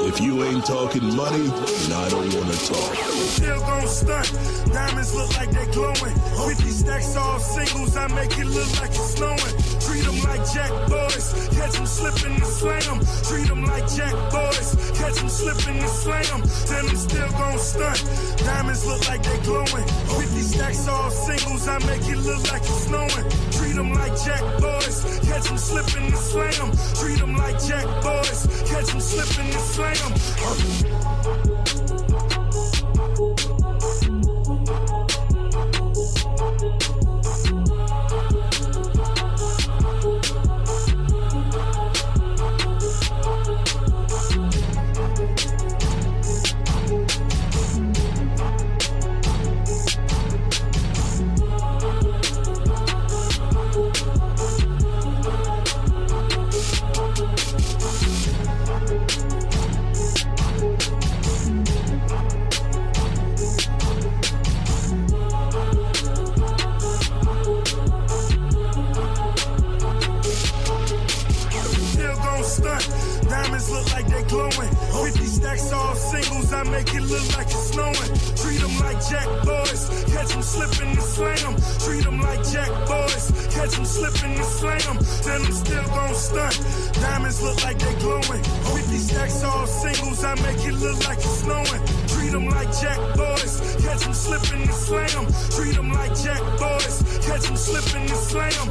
If you ain't talking money, then I don't want to talk. Still gon' stunt. Diamonds look like they glowing. 50 stacks all singles, I make it look like it's snowing. Treat them like Jack boys. Catch them slipping and slam them. Treat them like Jack boys. Catch them slipping and slam them. Then I'm still gon' stunt. Diamonds look like they glowing. 50 stacks all singles, I make it look like it's snowing. Treat them like Jack boys. Catch them slipping and slam them. Treat them like Jack boys. Catch them slipping and slam them. Diamonds look like they glowing. 50 stacks all singles, I make it look like it's snowing. Treat them like Jack boys. Catch them slipping and slam them. Treat them like Jack boys. Catch them slipping and slam them. Then I'm still gon' stunt. Diamonds look like they glowing. 50 stacks all singles, I make it look like it's snowing. Treat them like Jack boys. Catch them slipping and slam them. Treat them like Jack boys. Catch them slipping and slam them.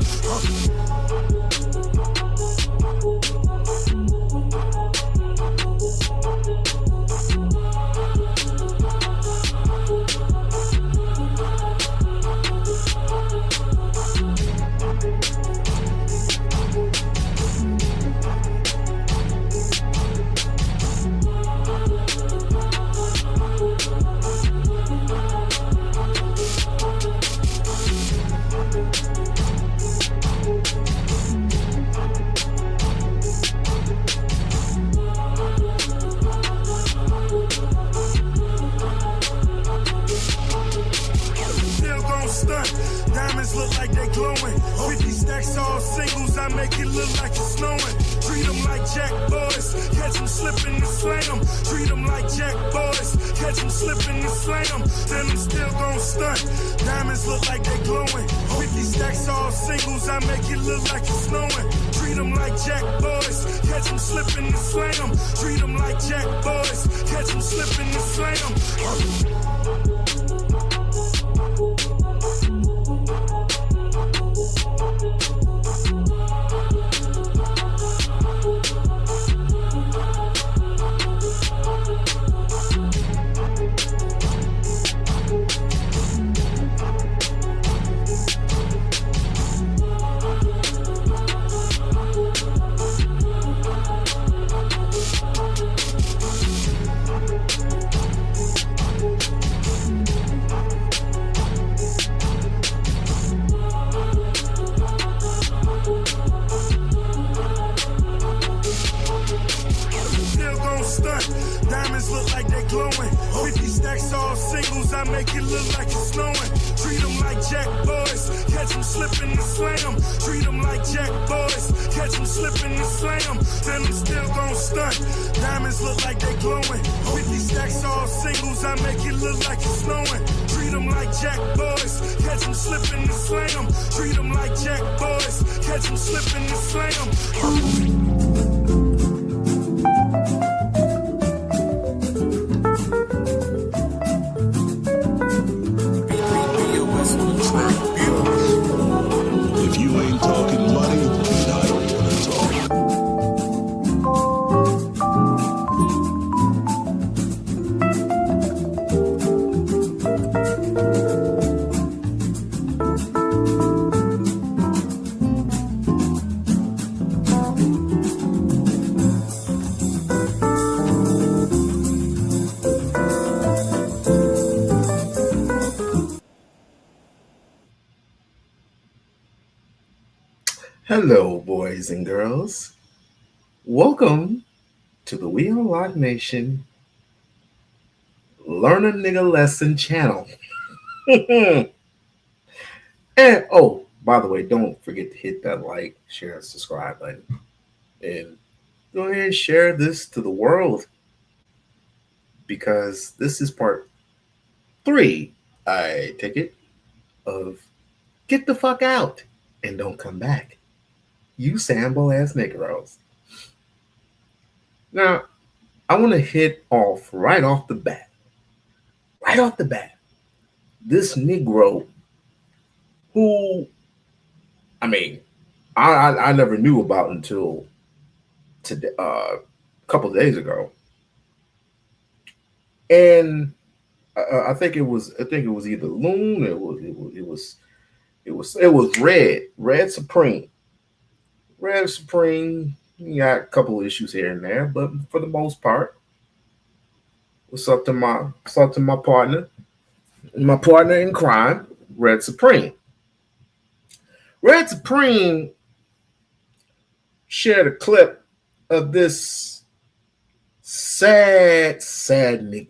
Diamonds look like they glowing. 50 stacks all singles, I make it look like it's snowing. Treat them like Jack boys. Catch them slipping and slam them. Treat them like Jack boys. Catch them slipping and slam them. Then I'm still gon' stunt. Diamonds look like they glowing. 50 stacks all singles, I make it look like it's snowing. Treat them like Jack boys. Catch them slipping and slam them. Treat them like Jack boys. Catch them slipping and slam them. Diamonds look like they glowing. 50 stacks all singles, I make it look like it's snowing. Treat them like Jack boys. Catch them slipping and slam them. Treat them like Jack boys. Catch them slipping and slam them. Then I'm still gon' stunt. Diamonds look like they glowing. 50 stacks all singles, I make it look like it's snowing. Treat them like Jack boys. Catch them slipping and slam them. Treat them like Jack boys. Catch them slipping and slam them. If you ain't talking money, then I don't want to talk. Hello, boys and girls. Welcome to the We-On-Loc Nation Learn a Nigga Lesson channel. And, oh, by the way, don't forget to hit that like, share, and subscribe button. And go ahead and share this to the world. because this is part 3, I take it, of Get the Fuck Out and Don't Come Back. You Sambo ass Negroes. Now, I want to hit off right off the bat. Right off the bat. This Negro who, I mean, I never knew about until today, a couple of days ago. And I think it was either Loon, it was Red Supreme. Red Supreme, you got a couple of issues here and there, but for the most part, what's up to my partner in crime, Red Supreme. Red Supreme shared a clip of this sad Negro.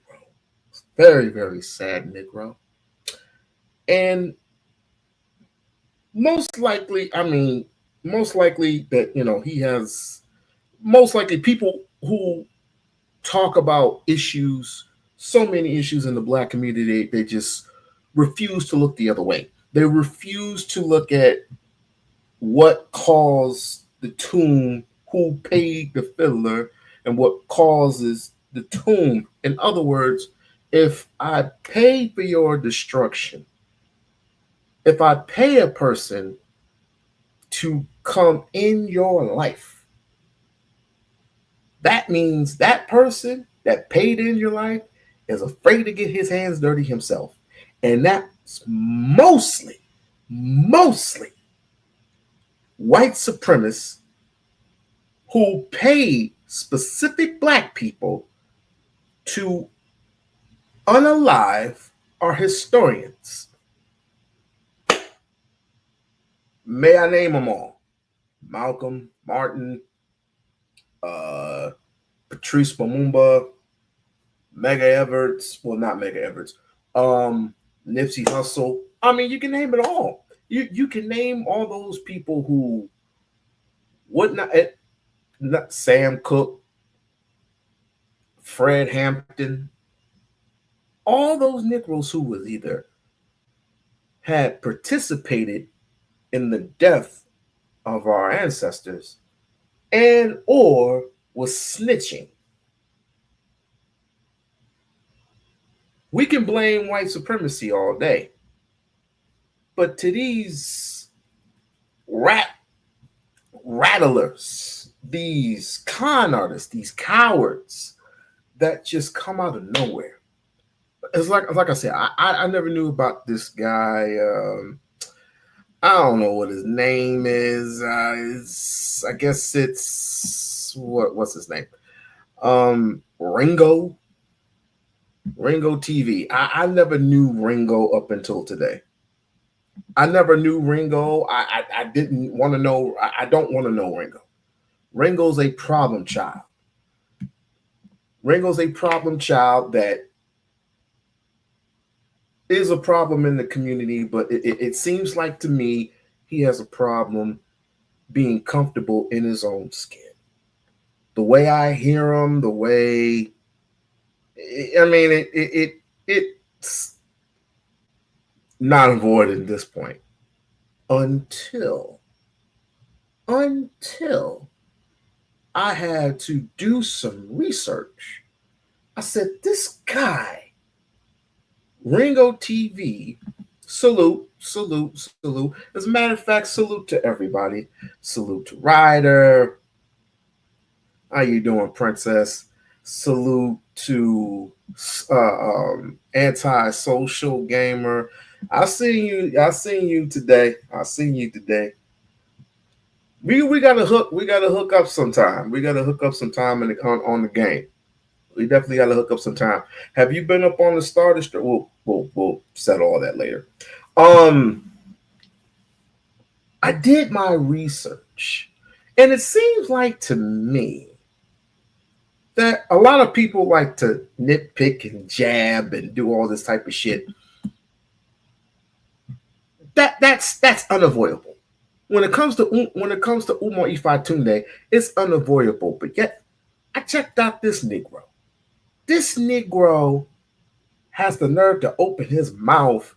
Very, very sad Negro. And most likely that, he has, most likely people who talk about issues, so many issues in the Black community, they just refuse to look the other way. They refuse to look at what caused the tomb, who paid the fiddler, and what causes the tomb. In other words, if I pay for your destruction, if I pay a person to come in your life, that means that person that paid in your life is afraid to get his hands dirty himself. And that's mostly white supremacists who pay specific Black people to unalive our historians. May I name them all? Malcolm, Martin, Patrice Lumumba, Medgar Evers. Well, not Medgar Evers. Nipsey Hussle. I mean, you can name it all. You can name all those people who would not Sam Cooke, Fred Hampton, all those Negroes who was either had participated in the death of our ancestors and or was snitching. We can blame white supremacy all day, but to these rattlers, these con artists, these cowards that just come out of nowhere, it's like I said, I never knew about this guy. I don't know what his name is. I guess it's what's his name? Ringo TV. I never knew Ringo up until today. I never knew Ringo. I didn't want to know. I don't want to know Ringo. Ringo's a problem child. Ringo's a problem child that is a problem in the community, but it seems like to me he has a problem being comfortable in his own skin. The way I hear him, the way, I mean, it's not avoided at this point until I had to do some research. I said, this guy, Ringo TV, salute. As a matter of fact, salute to everybody. Salute to Ryder. How you doing, Princess? Salute to Anti-Social Gamer. I seen you today. We gotta hook up sometime. We gotta hook up sometime on the game. We definitely got to hook up some time. Have you been up on the starter stream? We'll settle all that later. I did my research, and it seems like to me that a lot of people like to nitpick and jab and do all this type of shit. That's unavoidable. When it comes to Umar Ifa Tunde, it's unavoidable. But yet, I checked out this Negro. This Negro has the nerve to open his mouth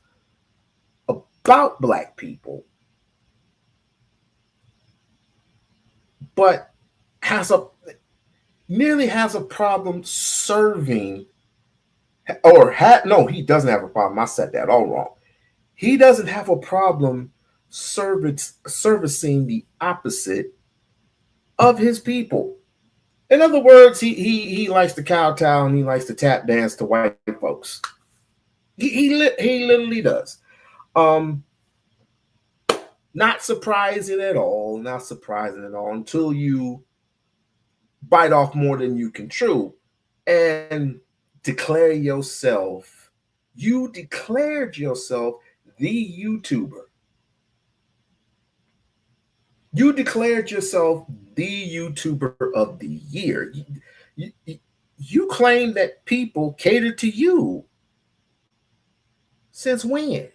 about black people, but merely has a problem serving, no, he doesn't have a problem. I said that all wrong. He doesn't have a problem servicing the opposite of his people. In other words, he likes to kowtow and he likes to tap dance to white folks. He literally does. Not surprising at all. Not surprising at all until you bite off more than you can chew and declare yourself. You declared yourself the YouTuber. You declared yourself the YouTuber of the year. You claim that people cater to you. Since when?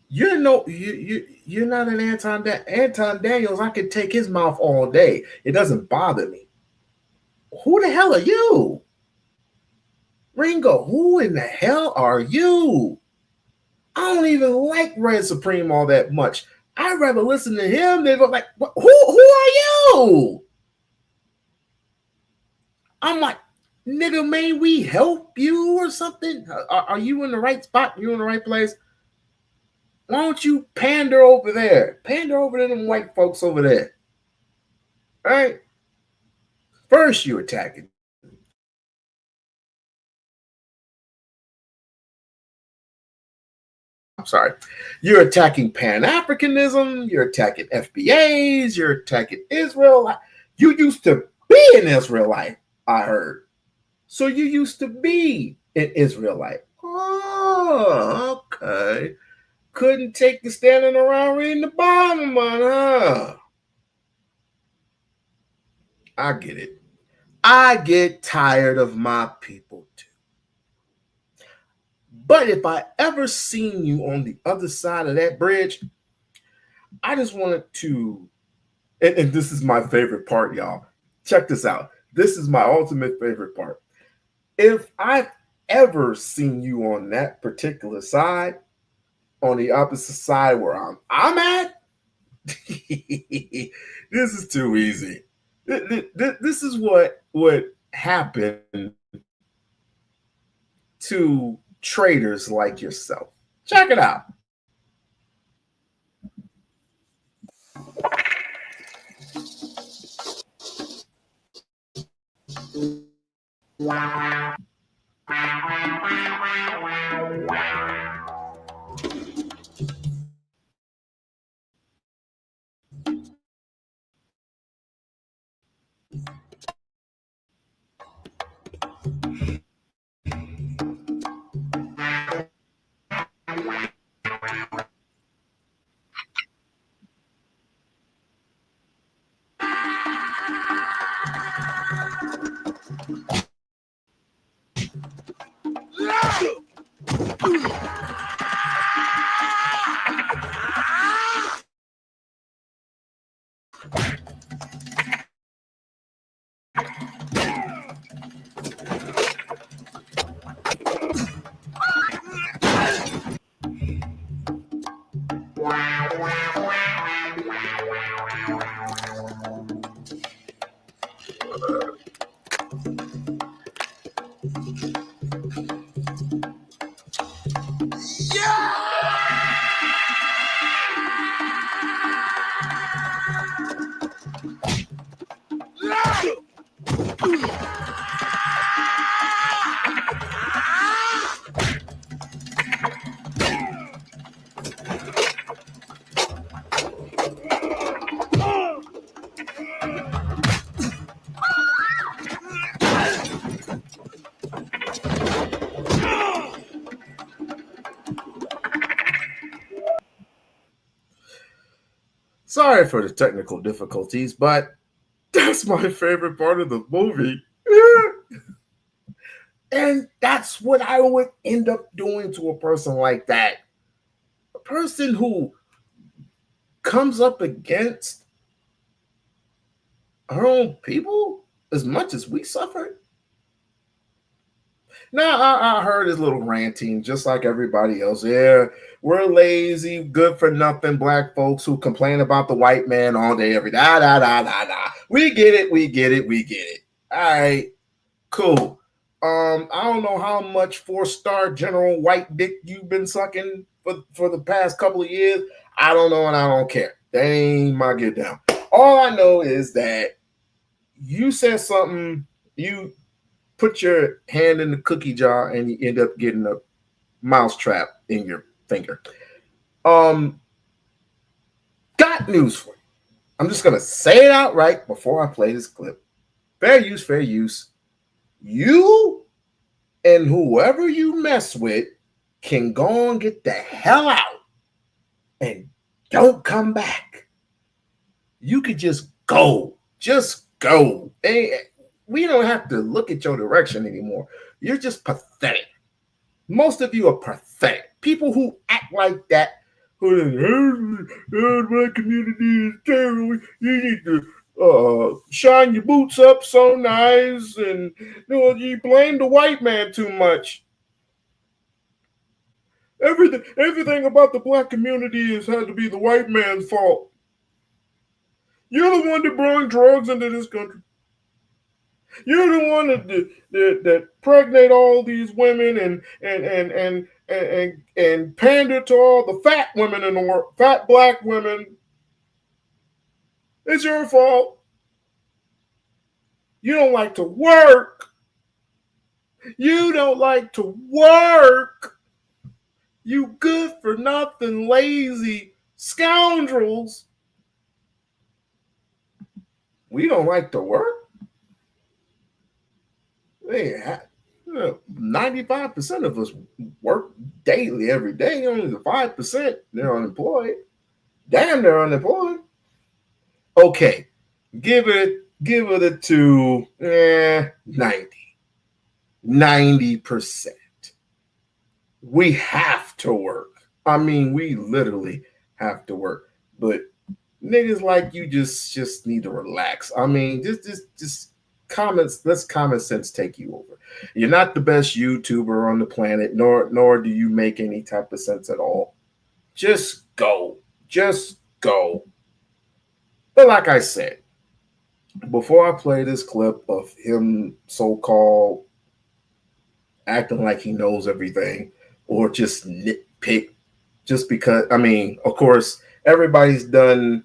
You're not an Anton Daniels. I could take his mouth all day. It doesn't bother me. Who the hell are you? Ringo, who in the hell are you? I don't even like Red Supreme all that much. I'd rather listen to him than like, who are you? I'm like, nigga, may we help you or something? Are you in the right spot? You in the right place? Why don't you pander over there? Pander over to them white folks over there. All right? First, you attacking. I'm sorry. You're attacking Pan-Africanism. You're attacking FBAs. You're attacking Israel. You used to be an Israelite, I heard. So you used to be an Israelite. Oh, okay. Couldn't take the standing around reading the Bible, man, huh? I get it. I get tired of my people too. But if I ever seen you on the other side of that bridge, I just wanted to, and this is my favorite part, y'all. Check this out. This is my ultimate favorite part. If I've ever seen you on that particular side, on the opposite side where I'm at, this is too easy. This is what happened to traders like yourself. Check it out. Wow. Sorry for the technical difficulties, but that's my favorite part of the movie. And that's what I would end up doing to a person like that. A person who comes up against her own people as much as we suffered? Now, I heard his little ranting, just like everybody else. Yeah, we're lazy, good for nothing black folks who complain about the white man all day, every day. We get it, we get it, we get it. All right, cool. I don't know how much 4-star general white dick you've been sucking for the past couple of years. I don't know, and I don't care. That ain't my get down. All I know is that you said something, you put your hand in the cookie jar and you end up getting a mouse trap in your finger. Got news for you. I'm just gonna say it outright before I play this clip. Fair use, fair use. You and whoever you mess with can go and get the hell out and don't come back. You could just go. Just go. We don't have to look at your direction anymore. You're just pathetic. Most of you are pathetic. People who act like that, the black community is terrible. You need to shine your boots up so nice, and you blame the white man too much. Everything about the black community has had to be the white man's fault. You're the one that brought drugs into this country. You're the one that pregnate all these women and pander to all the fat women in the world, fat black women. It's your fault. You don't like to work. You don't like to work. You good for nothing, lazy scoundrels. We don't like to work. 95% of us work daily, every day. Only the 5% they're unemployed. Damn, they're unemployed. Okay, give it to 90%. We have to work. I mean, we literally have to work. But niggas like you just need to relax. I mean, just comments. Let's common sense take you over. You're not the best YouTuber on the planet, nor do you make any type of sense at all. Just go. Just go. But like I said, before I play this clip of him so-called acting like he knows everything or just nitpick, just because, I mean, of course, everybody's done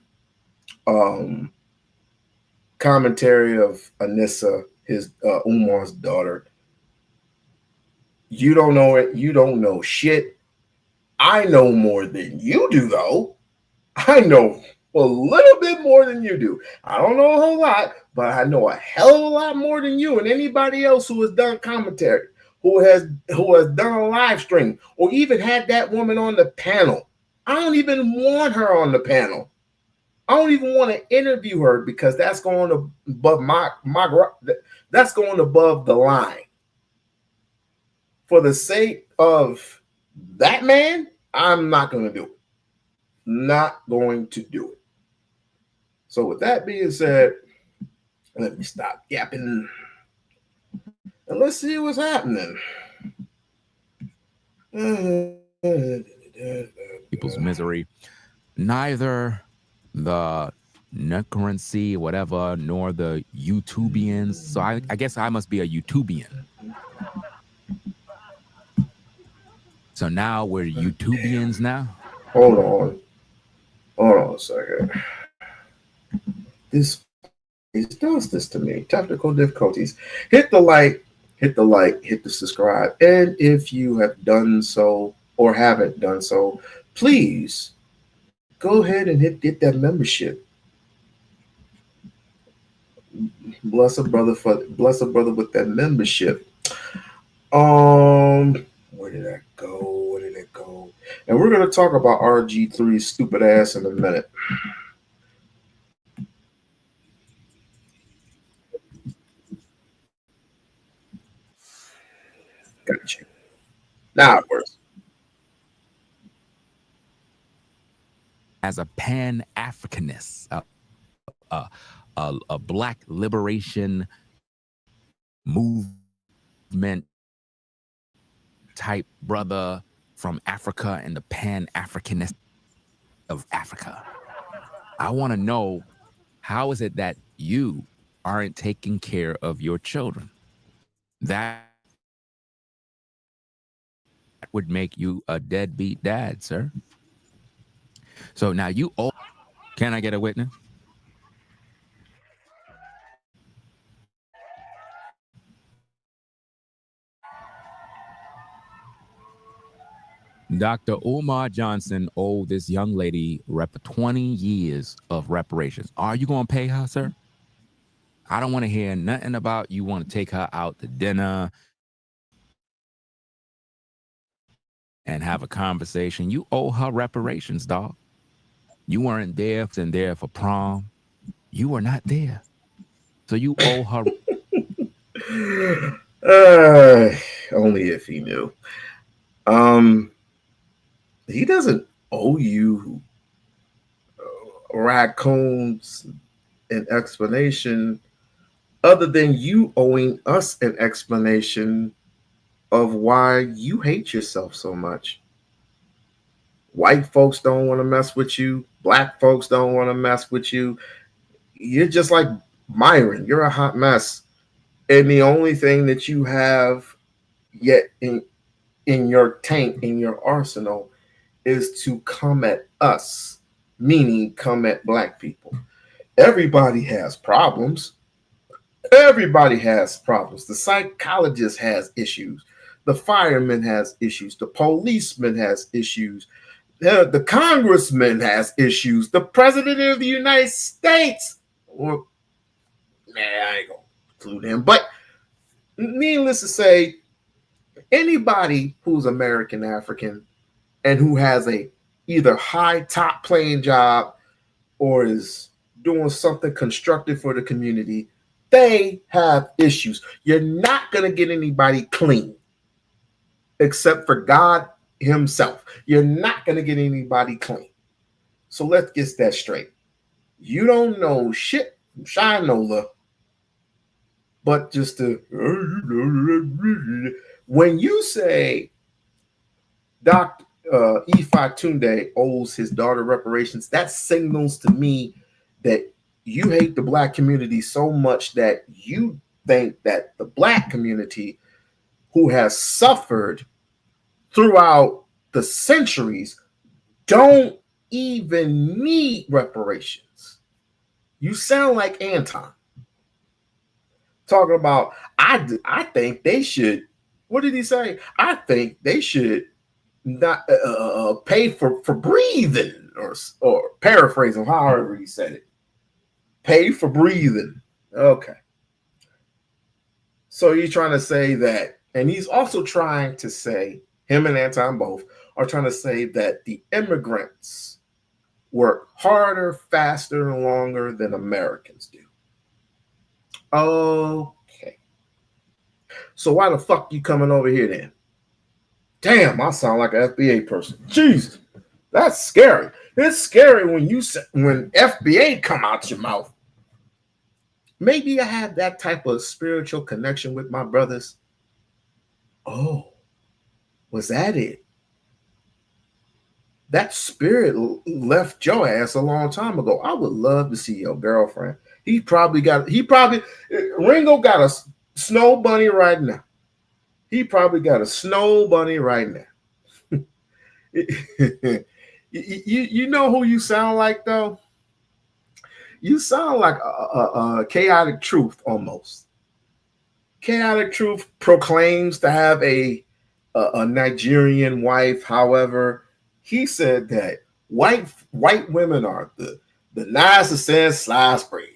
commentary of Anissa, his Umar's daughter. You don't know it. You don't know shit. I know more than you do, though. I know a little bit more than you do. I don't know a whole lot, but I know a hell of a lot more than you and anybody else who has done commentary, who has done a live stream, or even had that woman on the panel. I don't even want her on the panel. I don't even want to interview her because that's going above that's going above the line. For the sake of that man, I'm not going to do it. Not going to do it. So with that being said, let me stop yapping and let's see what's happening. People's misery. Neither the currency, whatever, nor the YouTubians. So I guess I must be a YouTubian. So now we're YouTubians now? Hold on a second. This does this to me. Technical difficulties. Hit the like, hit the subscribe. And if you have done so or haven't done so, please go ahead and get that membership. Bless a brother with that membership. Where did that go? And we're gonna talk about RG3's stupid ass in a minute. Gotcha. Now it works. As a Pan-Africanist, a black liberation movement type brother from Africa and the Pan-Africanist of Africa. I want to know, how is it that you aren't taking care of your children? That would make you a deadbeat dad, sir. So now you owe. Can I get a witness? Dr. Umar Johnson owed this young lady 20 years of reparations. Are you going to pay her, sir? I don't want to hear nothing about you want to take her out to dinner and have a conversation. You owe her reparations, dog. You weren't there for prom. You were not there. So you owe her. Only if he knew. He doesn't owe you raccoons an explanation other than you owing us an explanation of why you hate yourself so much. White folks don't want to mess with you. Black folks don't want to mess with you. You're just like Myron. You're a hot mess. And the only thing that you have yet in your tank, in your arsenal, is to come at us, meaning come at black people. Everybody has problems. Everybody has problems. The psychologist has issues. The fireman has issues. The policeman has issues. The congressman has issues. The president of the United States, or I ain't gonna include him, but needless to say, anybody who's American African and who has a either high top playing job or is doing something constructive for the community, they have issues. You're not going to get anybody clean except for God himself. You're not going to get anybody clean. So let's get that straight. You don't know shit from Shinola, but just to, when you say Dr. Ifa Tunde owes his daughter reparations, that signals to me that you hate the black community so much that you think that the black community, who has suffered throughout the centuries, don't even need reparations. You sound like Anton talking about, I think they should, what did he say? I think they should not pay for breathing, or paraphrasing, however he said it. Pay for breathing. Okay. So he's trying to say that, and he's also trying to say, him and Anton both are trying to say that the immigrants work harder, faster, and longer than Americans do. Okay. So why the fuck you coming over here then? Damn, I sound like an FBA person. Jesus, that's scary. It's scary when FBA come out your mouth. Maybe I had that type of spiritual connection with my brothers. Oh, was that it? That spirit left your ass a long time ago. I would love to see your girlfriend. Ringo got a snow bunny right now. He probably got a snow bunny right now. You know who you sound like, though? You sound like a chaotic truth almost. Chaotic Truth proclaims to have a Nigerian wife. However, he said that white women are the nicest in sliced bread.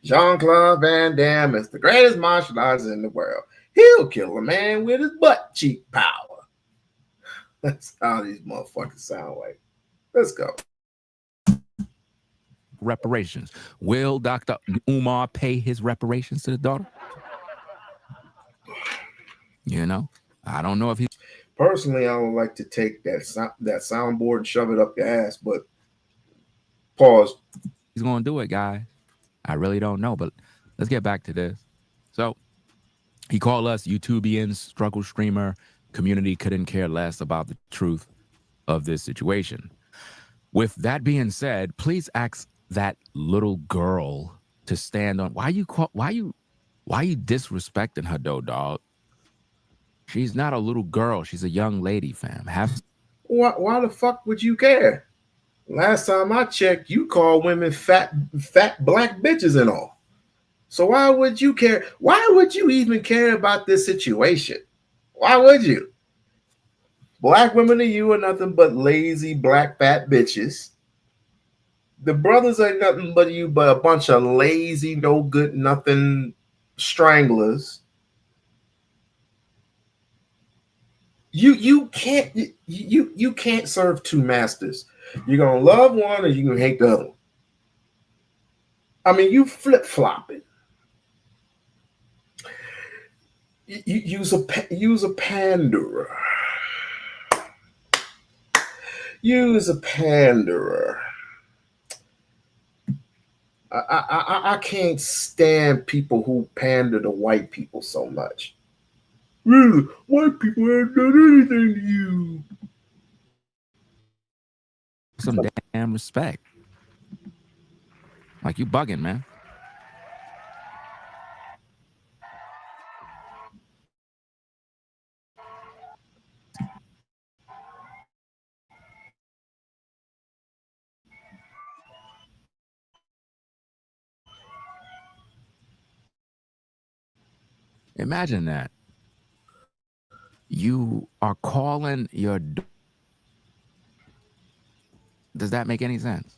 Jean-Claude Van Damme is the greatest martial artist in the world. He'll kill a man with his butt cheek power. That's how these motherfuckers sound like. Let's go. Reparations. Will Dr. Umar pay his reparations to the daughter? You know, I don't know if he. Personally, I would like to take that soundboard and shove it up your ass, but pause. He's going to do it, guys. I really don't know, but let's get back to this. So he called us YouTubians, struggle streamer, community couldn't care less about the truth of this situation. With that being said, please ask that little girl to stand on. Why you disrespecting her though, dog? She's not a little girl. She's a young lady, fam. Why the fuck would you care? Last time I checked, you call women fat black bitches and all. So why would you care? Why would you even care about this situation? Why would you? Black women to you are nothing but lazy black fat bitches. The brothers ain't nothing but you but a bunch of lazy, no good, nothing stranglers. You can't serve two masters. You're gonna love one or you're gonna hate the other. I mean, you flip-flopping. Use a panderer. Use a panderer. I can't stand people who pander to white people so much. Really, white people haven't done anything to you. Some damn respect. Like, you bugging, man. Imagine that. You are calling your... Does that make any sense?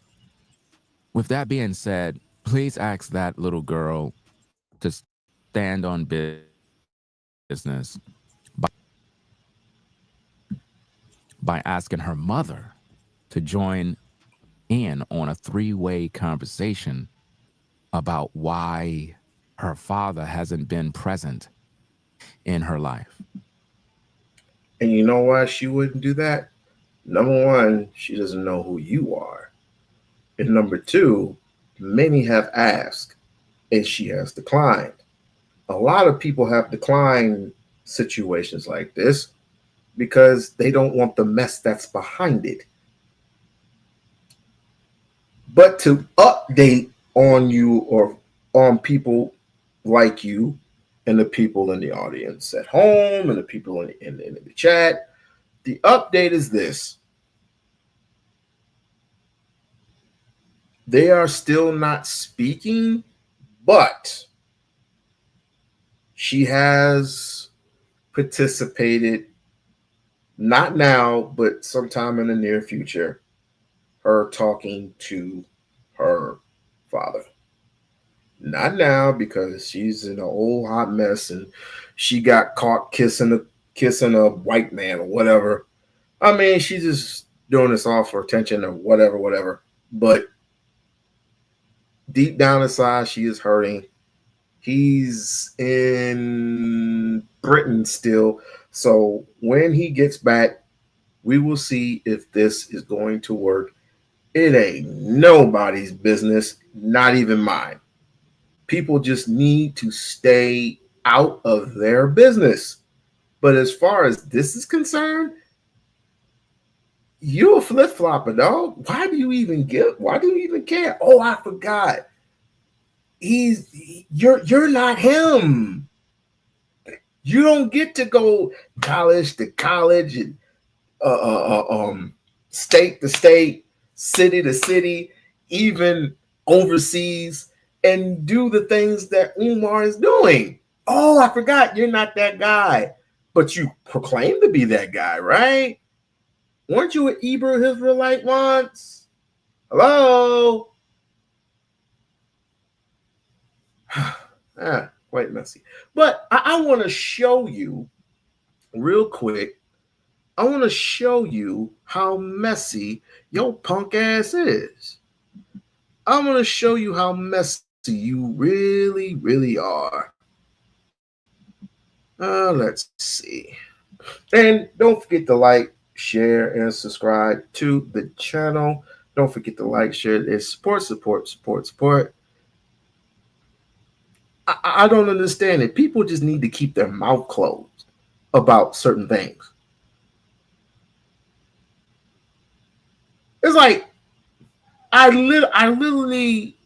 With that being said, please ask that little girl to stand on business by asking her mother to join in on a three-way conversation about why her father hasn't been present in her life. And you know why she wouldn't do that? Number one, she doesn't know who you are. And number two, many have asked and she has declined. A lot of people have declined situations like this because they don't want the mess that's behind it. But to update on you or on people like you and the people in the audience at home and the people in the chat, the update is this. They are still not speaking, but she has participated, not now, but sometime in the near future, her talking to her father. Not now, because she's in an old hot mess and she got caught kissing a white man or whatever. I mean, she's just doing this all for attention or whatever. But deep down inside, she is hurting. He's in Britain still. So when he gets back, we will see if this is going to work. It ain't nobody's business, not even mine. People just need to stay out of their business. But as far as this is concerned, you're a flip-flopper, dog. Why do you even care? Oh, I forgot. You're not him. You don't get to go college to college and state to state, city to city, even overseas, and do the things that Umar is doing. Oh, I forgot. You're not that guy. But you proclaim to be that guy, right? Weren't you an Hebrew Israelite once? Hello? Quite messy. But I want to show you real quick. I want to show you how messy your punk ass is. I'm going to show you how messy you really, really are. Let's see. And don't forget to like, share, and subscribe to the channel. Don't forget to like, share, and support. I I don't understand it. People just need to keep their mouth closed about certain things. It's like I literally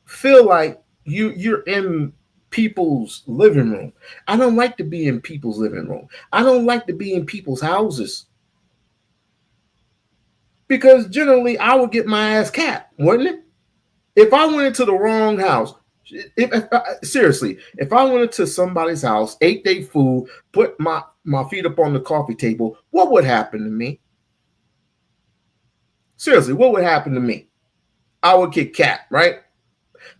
feel like you're in people's living room. I don't like to be in people's living room. I don't like to be in people's houses. Because generally I would get my ass capped, wouldn't it? If I went into the wrong house, seriously, if I went into somebody's house, ate their food, put my feet up on the coffee table, what would happen to me? Seriously, what would happen to me? I would get capped, right?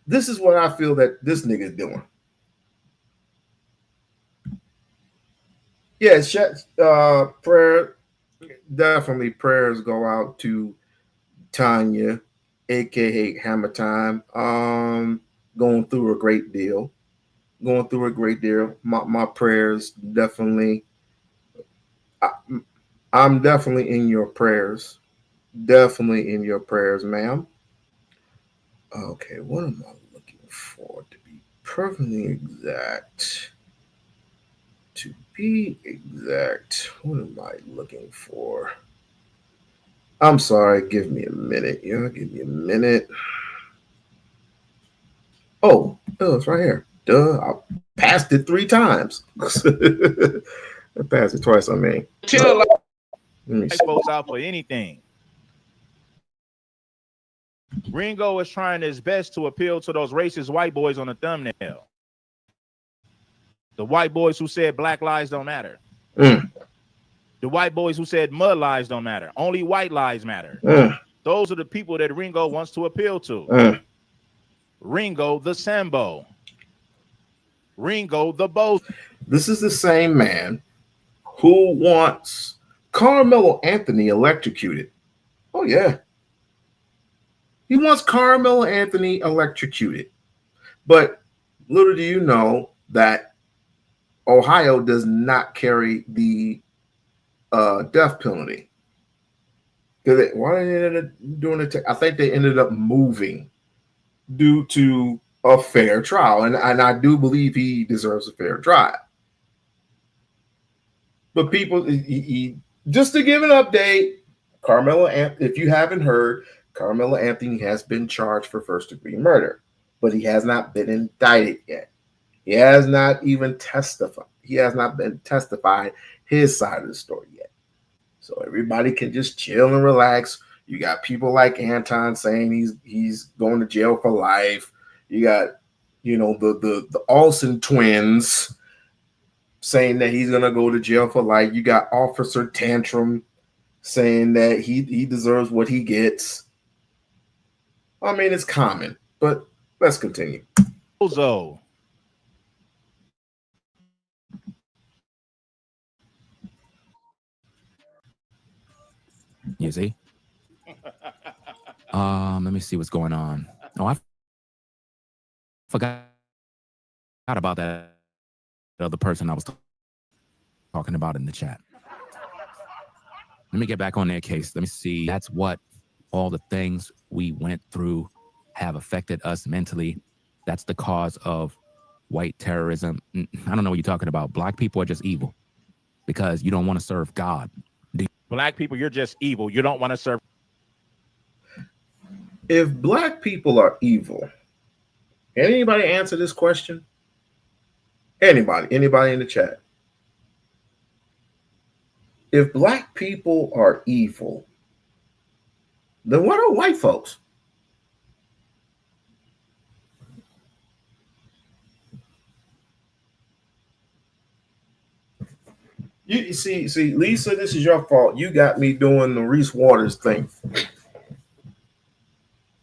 This is what I feel that this nigga is doing. Yeah, prayer. Definitely prayers go out to Tanya, aka Hammer Time. Going through a great deal. My prayers definitely. I'm definitely in your prayers. Definitely in your prayers, ma'am. Okay, what am I looking for to be perfectly exact? To be exact, what am I looking for? I'm sorry, give me a minute. Yeah, give me a minute. Oh, it's right here. Duh, I passed it 3 times. I passed it twice, I mean. Chill like Let me see. folks out for anything. Ringo is trying his best to appeal to those racist white boys on the thumbnail. The white boys who said black lives don't matter. The white boys who said mud lives don't matter. Only white lives matter. Those are the people that Ringo wants to appeal to. Ringo the Sambo. Ringo the Bo. This is the same man who wants Carmelo Anthony electrocuted. Oh, yeah. He wants Carmelo Anthony electrocuted. But little do you know that Ohio does not carry the death penalty. Why they ended up doing it? I think they ended up moving due to a fair trial. And I do believe he deserves a fair trial. But people, just to give an update, Carmelo Anthony, if you haven't heard, Carmelo Anthony has been charged for first-degree murder, but he has not been indicted yet. He has not even testified. He has not been testified his side of the story yet. So everybody can just chill and relax. You got people like Anton saying he's going to jail for life. You got, the Olsen twins saying that he's gonna go to jail for life. You got Officer Tantrum saying that he deserves what he gets. I mean, it's common, but let's continue. Bozo. You see? Let me see what's going on. Oh, I forgot about that other person I was talking about in the chat. Let me get back on their case. Let me see. That's what all the things we went through have affected us mentally. That's the cause of white terrorism. I don't know what you're talking about. Black people are just evil because you don't want to serve God. Black people, you're just evil. You don't want to serve. If black people are evil, anybody answer this question? Anybody in the chat? If black people are evil, then what are white folks? You see, Lisa, this is your fault. You got me doing the Reese Waters thing.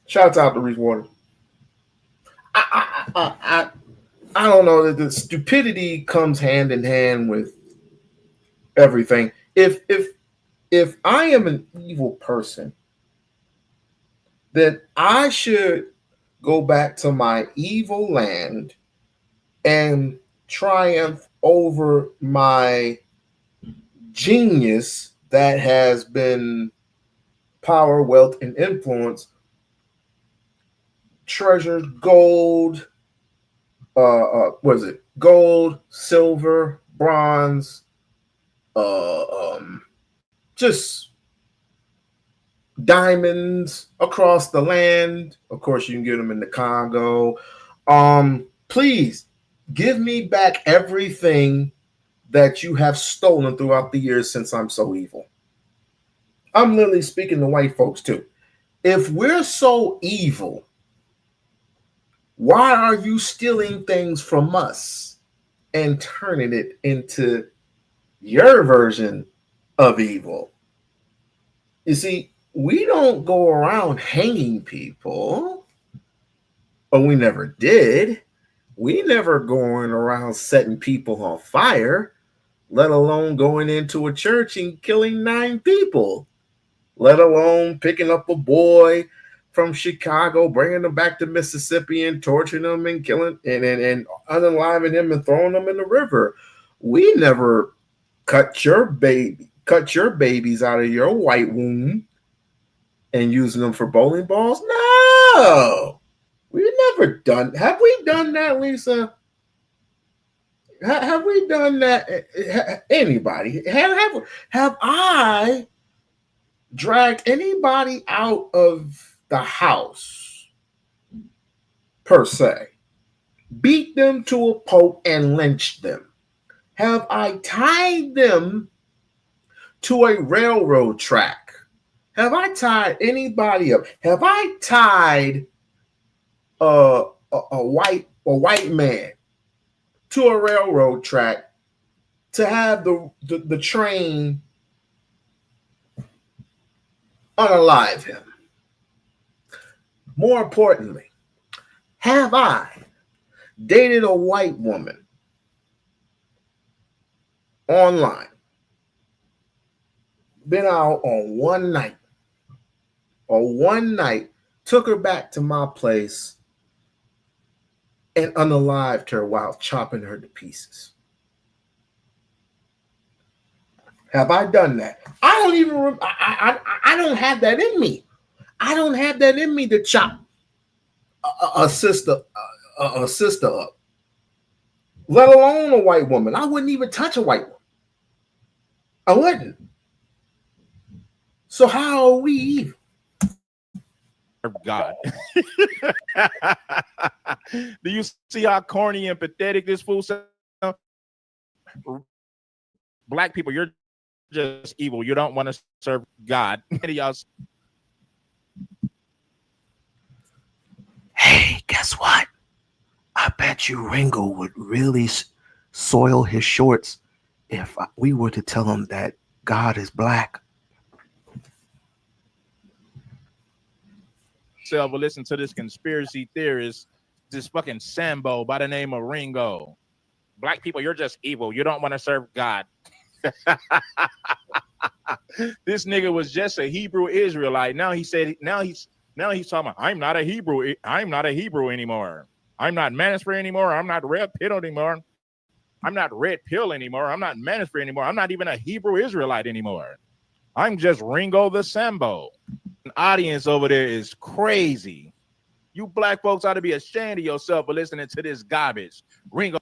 Shouts out to Reese Waters. I don't know, that the stupidity comes hand in hand with everything. If I am an evil person, then I should go back to my evil land and triumph over my genius that has been power, wealth, and influence, treasured gold, what is it? Gold, silver, bronze, just diamonds across the land. Of course, you can get them in the Congo. Please give me back everything that you have stolen throughout the years since I'm so evil. I'm literally speaking to white folks too. If we're so evil, why are you stealing things from us and turning it into your version of evil? You see, we don't go around hanging people, or we never did. We never going around setting people on fire, let alone going into a church and killing 9 people, let alone picking up a boy from Chicago, bringing them back to Mississippi and torturing them and killing and unaliving him and throwing them in the river. We never cut your babies out of your white womb and using them for bowling balls. No, we never done. Have we done that, Lisa? Have we done that? Anybody? Have I dragged anybody out of the house per se, beat them to a pulp and lynched them? Have I tied them to a railroad track? Have I tied anybody up? Have I tied a white man to a railroad track to have the train unalive him? More importantly, have I dated a white woman online, been out on one night, took her back to my place and unalived her while chopping her to pieces? Have I done that? I don't even. I don't have that in me. I don't have that in me to chop a sister up, let alone a white woman. I wouldn't even touch a white woman. I wouldn't. So how are we evil? God. Do you see how corny and pathetic this fool sounds? Black people, you're just evil. You don't want to serve God. Hey, guess what? I bet you Ringo would really soil his shorts if we were to tell him that God is black. So, but listen to this conspiracy theorist, this fucking Sambo by the name of Ringo. Black people, you're just evil. You don't want to serve God. This nigga was just a Hebrew Israelite. Now he's talking about, I'm not a Hebrew anymore. I'm not Manisfree anymore. I'm not Red Pill anymore. I'm not Red Pill anymore. I'm not Manisfree anymore. I'm not even a Hebrew Israelite anymore. I'm just Ringo the Sambo. The audience over there is crazy. You black folks ought to be ashamed of yourself for listening to this garbage. Ringo.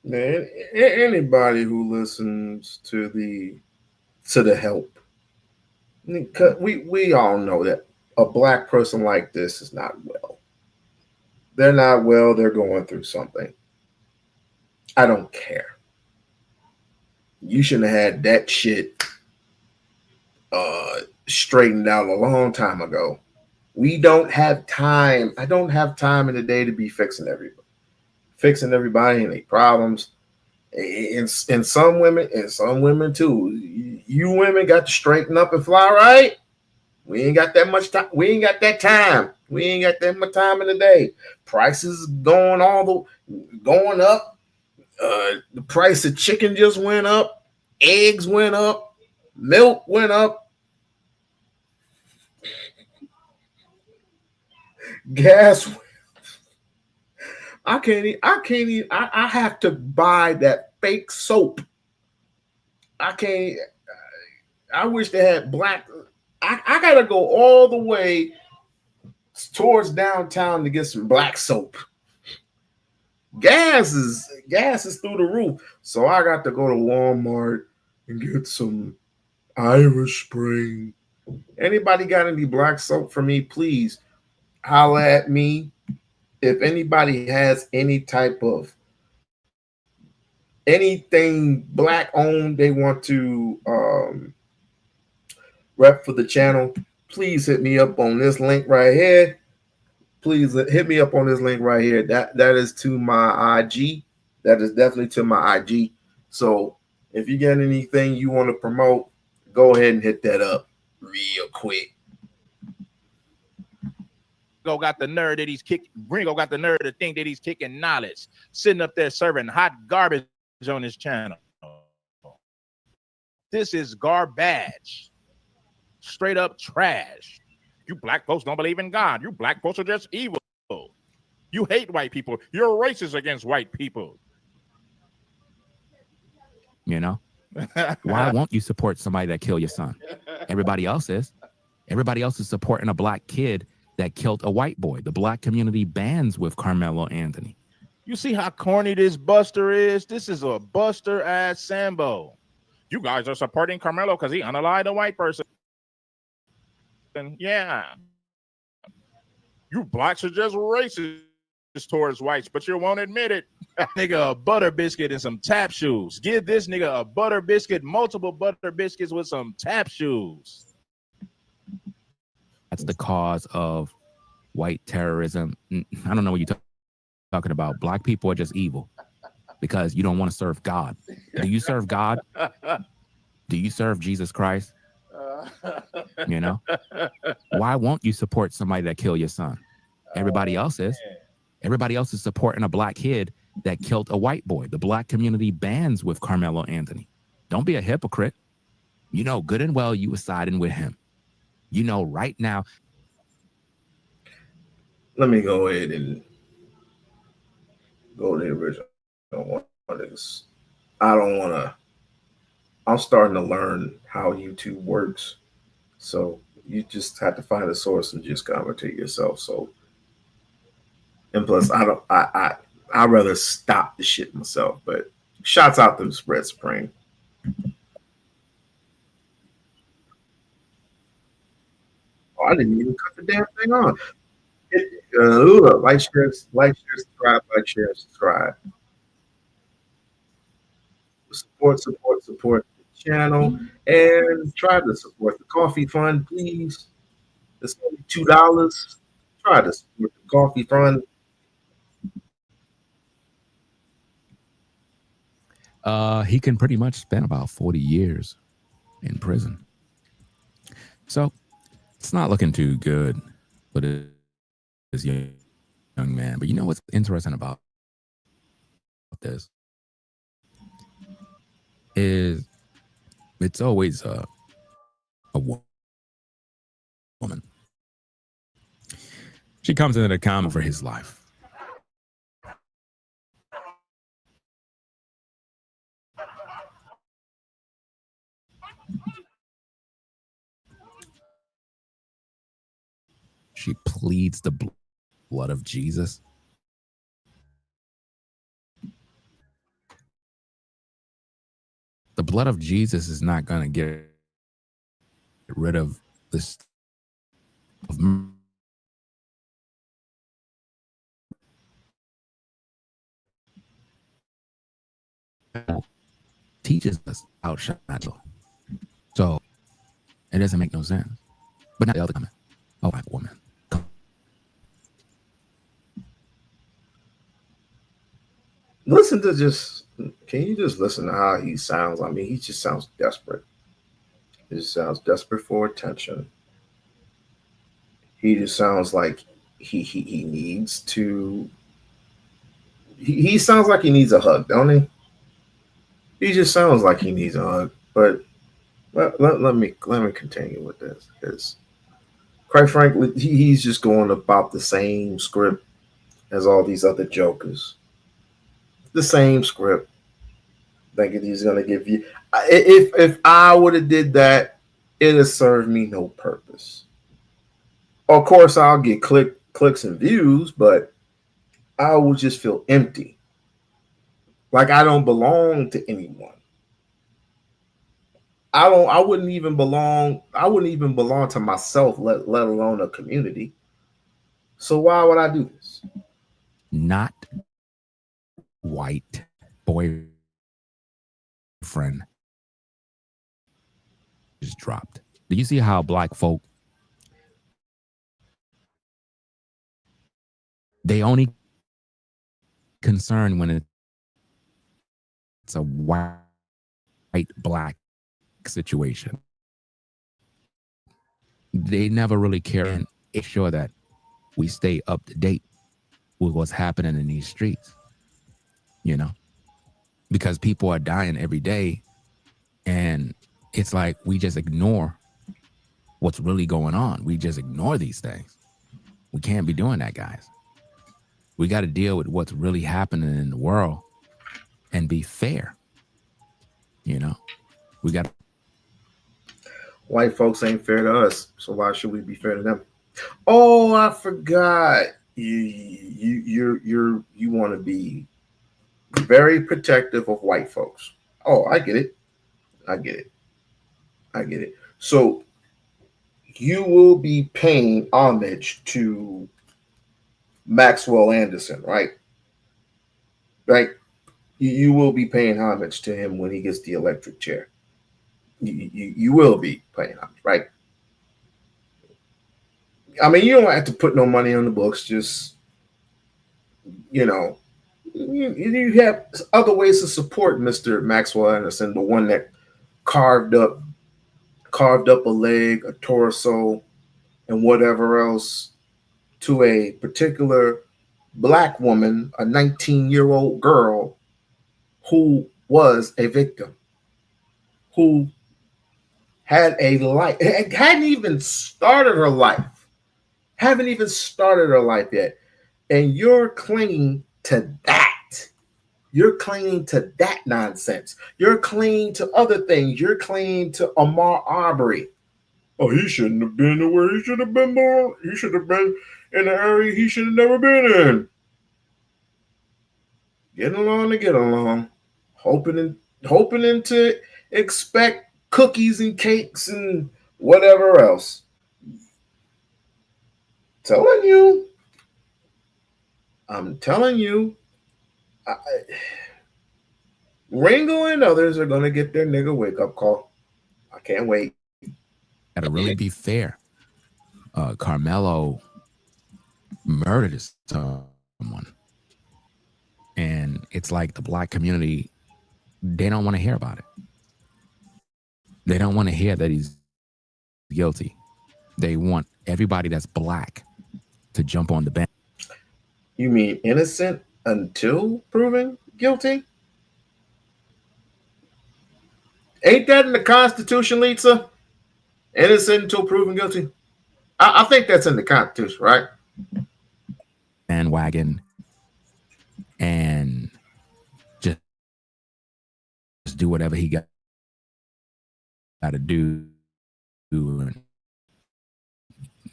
Man, anybody who listens to the help, we all know that a black person like this is not well. They're not well. They're going through something. I don't care. You shouldn't have had that shit straightened out a long time ago. We don't have time. I don't have time in the day to be fixing everybody and their problems. And some women too. You women got to straighten up and fly right. We ain't got that much time. We ain't got that time. We ain't got that much time in the day. Prices going up. The price of chicken just went up. Eggs went up. Milk went up. Gas. I can't even. I have to buy that fake soap. I can't. I wish they had black. I gotta go all the way towards downtown to get some black soap. gas is through the roof. So I got to go to Walmart and get some Irish Spring. Anybody got any black soap for me? Please holla at me. If anybody has any type of anything black owned they want to rep for the channel, please hit me up on this link right here. Please hit me up on this link right here. That is to my IG. That is definitely to my IG. So if you get anything you want to promote, go ahead and hit that up real quick. Ringo got the nerve that he's kicking. Ringo got the nerve to think that he's kicking knowledge, sitting up there serving hot garbage on his channel. This is garbage, straight up trash. You black folks don't believe in God. You black folks are just evil. You hate white people. You're racist against white people. You know, why won't you support somebody that killed your son? Everybody else is. Everybody else is supporting a black kid that killed a white boy. The black community bands with Carmelo Anthony. You see how corny this Buster is? This is a Buster ass Sambo. You guys are supporting Carmelo because he unalived a white person. Yeah. You blacks are just racist towards whites, but you won't admit it. Nigga, a butter biscuit and some tap shoes. Give this nigga a butter biscuit, multiple butter biscuits with some tap shoes. That's the cause of white terrorism. I don't know what you're talking about. Black people are just evil because you don't want to serve God. Do you serve God? Do you serve Jesus Christ? You know, why won't you support somebody that killed your son? Everybody else is. Everybody else is supporting a black kid that killed a white boy. The black community bands with Carmelo Anthony. Don't be a hypocrite. You know good and well you were siding with him. You know right now. Let me go ahead and go to the original. I don't want to. I'm starting to learn how YouTube works. So you just have to find a source and just commentate yourself. So, and plus I'd rather stop the shit myself, but shouts out to Spread Spring. Oh, I didn't even cut the damn thing on. Like, share, subscribe, like, share, subscribe. Support the channel, and try to support the coffee fund, please. It's only $2. Try to support the coffee fund. He can pretty much spend about 40 years in prison. So it's not looking too good for this young man. But you know what's interesting about this is it's always a woman. She comes into the comment for his life. She pleads the blood of Jesus. The blood of Jesus is not going to get rid of this. Teaches us out shadow. So it doesn't make no sense. But not the other comment. Oh, black woman. Listen to can you just listen to how he sounds? I mean, he just sounds desperate. He just sounds desperate for attention. He just sounds like he needs to. He sounds like he needs a hug, don't he? He just sounds like he needs a hug. But let me continue with this, because quite frankly, he's just going about the same script as all these other jokers. The same script. Thinking he's gonna give you. If I would have did that, it has served me no purpose. Of course, I'll get clicks and views, but I will just feel empty. Like I don't belong to anyone. I wouldn't even belong to myself, let alone a community. So why would I do this? Not white boyfriend just dropped. Do you see how black folk, they only concerned when it's a white black situation. They never really care and make sure that we stay up to date with what's happening in these streets, you know, because people are dying every day, and it's like we just ignore what's really going on. We just ignore these things. We can't be doing that, guys. We got to deal with what's really happening in the world and be fair. You know, we got. White folks ain't fair to us, so why should we be fair to them? Oh, I forgot. You want to be very protective of white folks. Oh, I get it. I get it. I get it. So you will be paying homage to Maxwell Anderson, right? Right. You will be paying homage to him when he gets the electric chair. You will be paying homage, right? I mean, you don't have to put no money on the books. Just, you know, you have other ways to support Mr. Maxwell Anderson, the one that carved up a leg, a torso, and whatever else to a particular black woman, a 19-year-old girl who was a victim, who had a life, hadn't even started her life, yet. And you're clinging to that. You're clinging to that nonsense. You're clinging to other things. You're clinging to Ahmaud Arbery. Oh, he shouldn't have been where he should have been born. He should have been in the area he should have never been in. Get along to get along. Hoping to expect cookies and cakes and whatever else. I'm telling you, Ringo and others are going to get their nigga wake up call. I can't wait. Got to really be fair. Carmelo murdered someone. And it's like the black community, they don't want to hear about it. They don't want to hear that he's guilty. They want everybody that's black to jump on the bench. You mean innocent until proven guilty? Ain't that in the Constitution, Lisa? Innocent until proven guilty? I think that's in the Constitution, right? Bandwagon and just do whatever he got to do.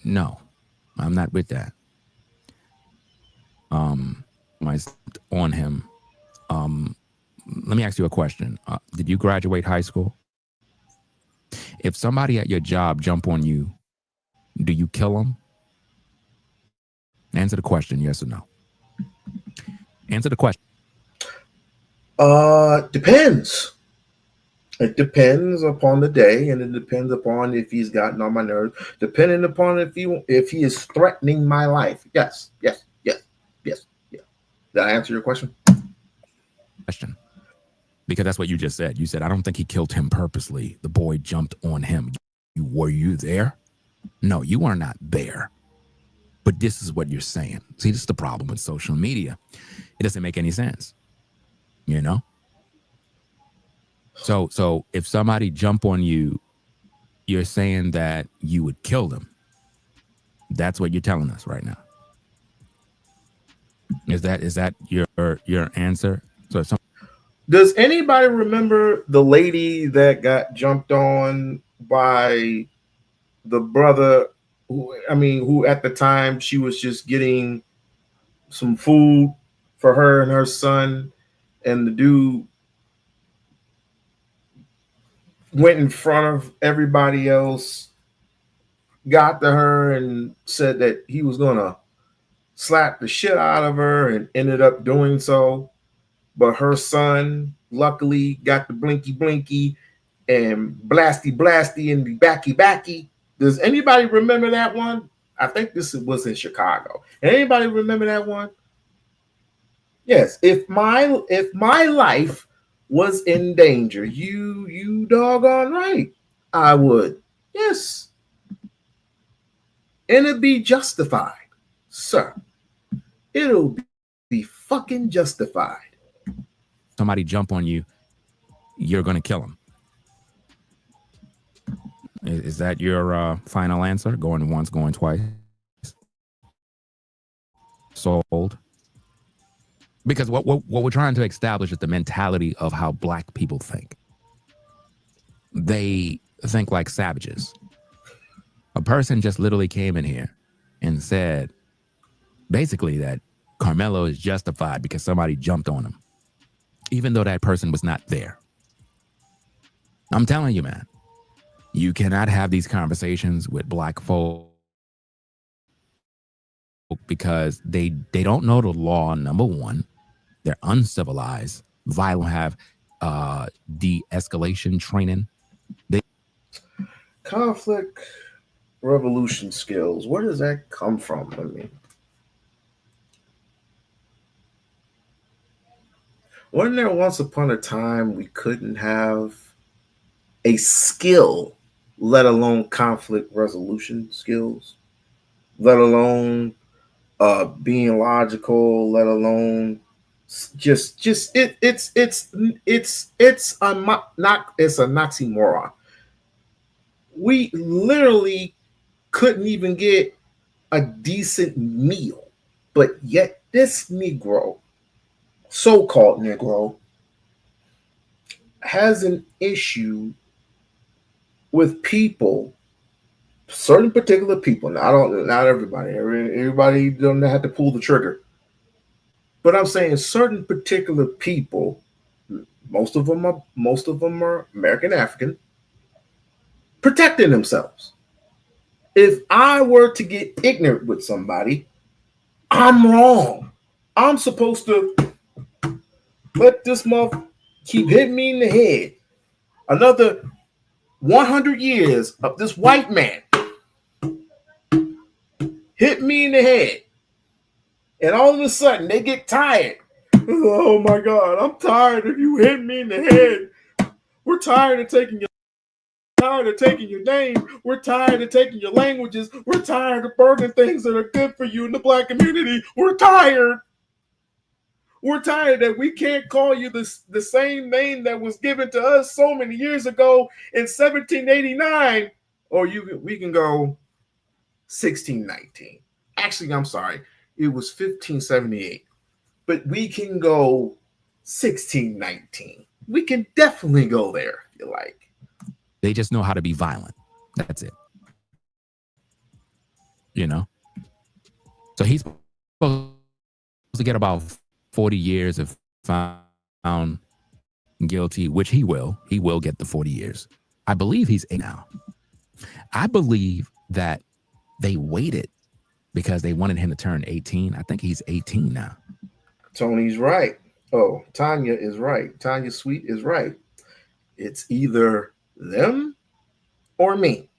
No, I'm not with that. On him. Let me ask you a question. Did you graduate high school? If somebody at your job jump on you, do you kill them? Answer the question, yes or no. Answer the question. Depends. It depends upon the day, and it depends upon if he's gotten on my nerves. Depending upon if he is threatening my life. Yes. Did I answer your question? Because that's what you just said. You said, I don't think he killed him purposely. The boy jumped on him. Were you there? No, you are not there. But this is what you're saying. See, this is the problem with social media. It doesn't make any sense. You know? So if somebody jump on you, you're saying that you would kill them. That's what you're telling us right now. Is that your answer? Does anybody remember the lady that got jumped on by the brother who at the time she was just getting some food for her and her son, and the dude went in front of everybody else, got to her and said that he was gonna slap the shit out of her and ended up doing so. But her son luckily got the blinky blinky and blasty blasty and the backy backy. Does anybody remember that one? I think this was in Chicago. Anybody remember that one? Yes. If my life was in danger, you doggone right, I would. Yes. And it'd be justified, sir. It'll be fucking justified. Somebody jump on you, you're going to kill him. Is that your final answer? Going once, going twice? Sold? Because what we're trying to establish is the mentality of how black people think. They think like savages. A person just literally came in here and said basically that Carmelo is justified because somebody jumped on him, even though that person was not there. I'm telling you, man, you cannot have these conversations with black folk because they don't know the law, number one. They're uncivilized, violent, have de-escalation training. Conflict resolution skills. Where does that come from? I mean, wasn't there once upon a time we couldn't have a skill, let alone conflict resolution skills, let alone being logical, let alone it's an oxymoron. We literally couldn't even get a decent meal, but yet this Negro, so-called Negro, has an issue with people, certain particular people. Now, not everybody. Everybody don't have to pull the trigger. But I'm saying certain particular people, most of them are American African, protecting themselves. If I were to get ignorant with somebody, I'm wrong. I'm supposed to let this mother keep hitting me in the head. Another 100 years of this white man hit me in the head. And all of a sudden they get tired. Oh my God, I'm tired of you hitting me in the head. We're tired of taking your name. We're tired of taking your languages. We're tired of burning things that are good for you in the black community. We're tired. We're tired that we can't call you the same name that was given to us so many years ago in 1789. Or we can go 1619. Actually, I'm sorry. It was 1578. But we can go 1619. We can definitely go there if you like. They just know how to be violent. That's it. You know? So he's supposed to get about 40 years if found guilty, which he will. He will get the 40 years. I believe he's 8 now. I believe that they waited because they wanted him to turn 18. I think he's 18 now. Tony's right. Oh, Tanya is right. Tanya Sweet is right. It's either them or me.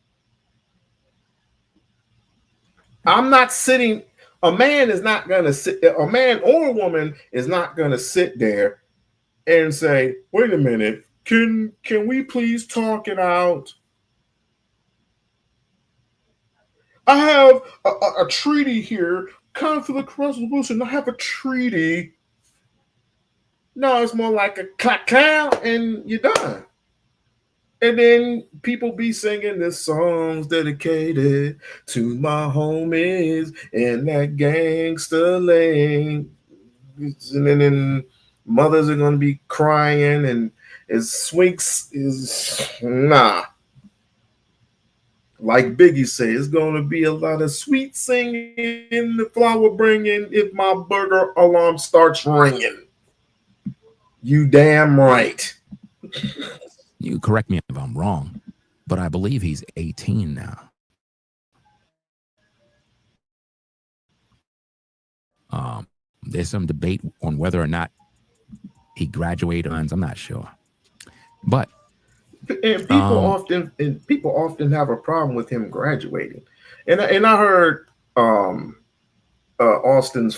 I'm not sitting. A man is not going to sit. A man or a woman is not going to sit there and say, "Wait a minute. Can we please talk it out? I have a treaty here, conflict resolution. I have a treaty." No, it's more like a clack clack and you're done. And then people be singing this songs dedicated to my homies in that gangster lane. And then mothers are going to be crying and swinks is nah. Like Biggie said, it's going to be a lot of sweet singing, the flower bringing if my burger alarm starts ringing. You damn right. You correct me if I'm wrong, but I believe he's 18 now. There's some debate on whether or not he graduated. I'm not sure, but and people often have a problem with him graduating. And I heard Austin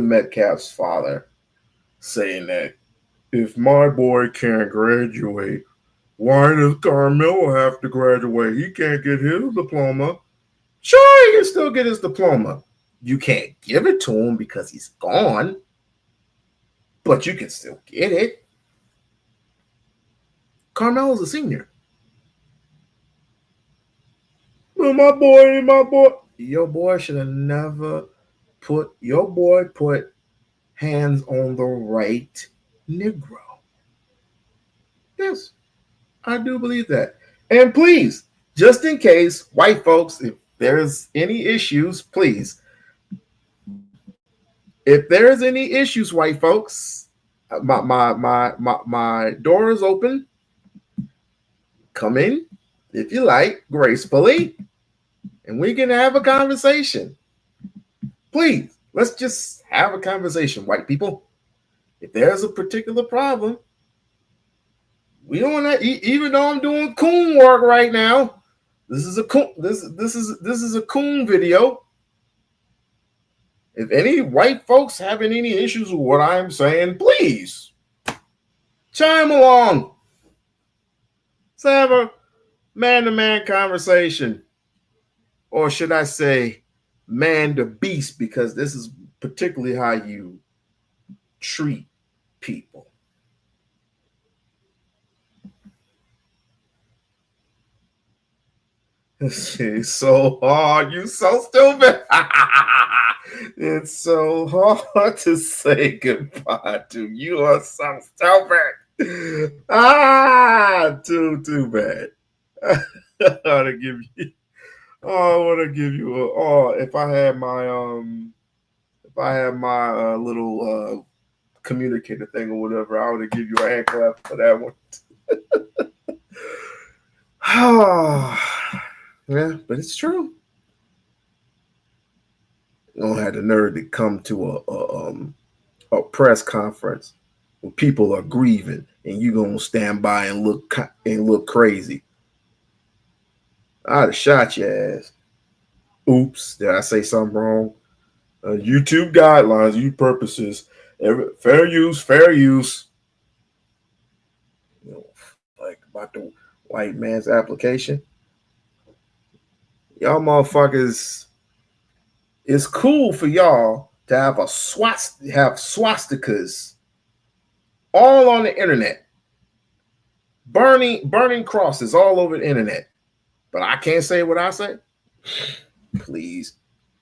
Metcalf's father, saying that if my boy can't graduate, why does Carmelo have to graduate? He can't get his diploma. Sure, he can still get his diploma. You can't give it to him because he's gone, but you can still get it. Carmelo's a senior. Well, my boy. Your boy should have never put hands on the right Negro. Yes, I do believe that. And please, just in case, white folks, if there's any issues, please. If there's any issues, white folks, my door is open. Come in if you like, gracefully, and we can have a conversation. Please, let's just have a conversation, white people. If there's a particular problem, we don't have, even though I'm doing coon work right now. This is a coon. This is a coon video. If any white folks having any issues with what I'm saying, please chime along. Let's have a man-to-man conversation, or should I say, man to beast, because this is particularly how you treat people. It's so hard. You so stupid. It's so hard to say goodbye to. You are so stupid. Too bad. I want to give you. Oh, I want to give you a. Oh, if I had my little communicator thing or whatever, I would have give you a hand clap for that one. Yeah, but it's true. You don't have the nerve to come to a press conference where people are grieving, and you gonna stand by and look crazy. I'd have shot your ass. Oops, did I say something wrong? YouTube guidelines, YouTube purposes, fair use. You know, like about the white man's application. Y'all motherfuckers, it's cool for y'all to have swastikas all on the internet, burning crosses all over the internet. But I can't say what I say. Please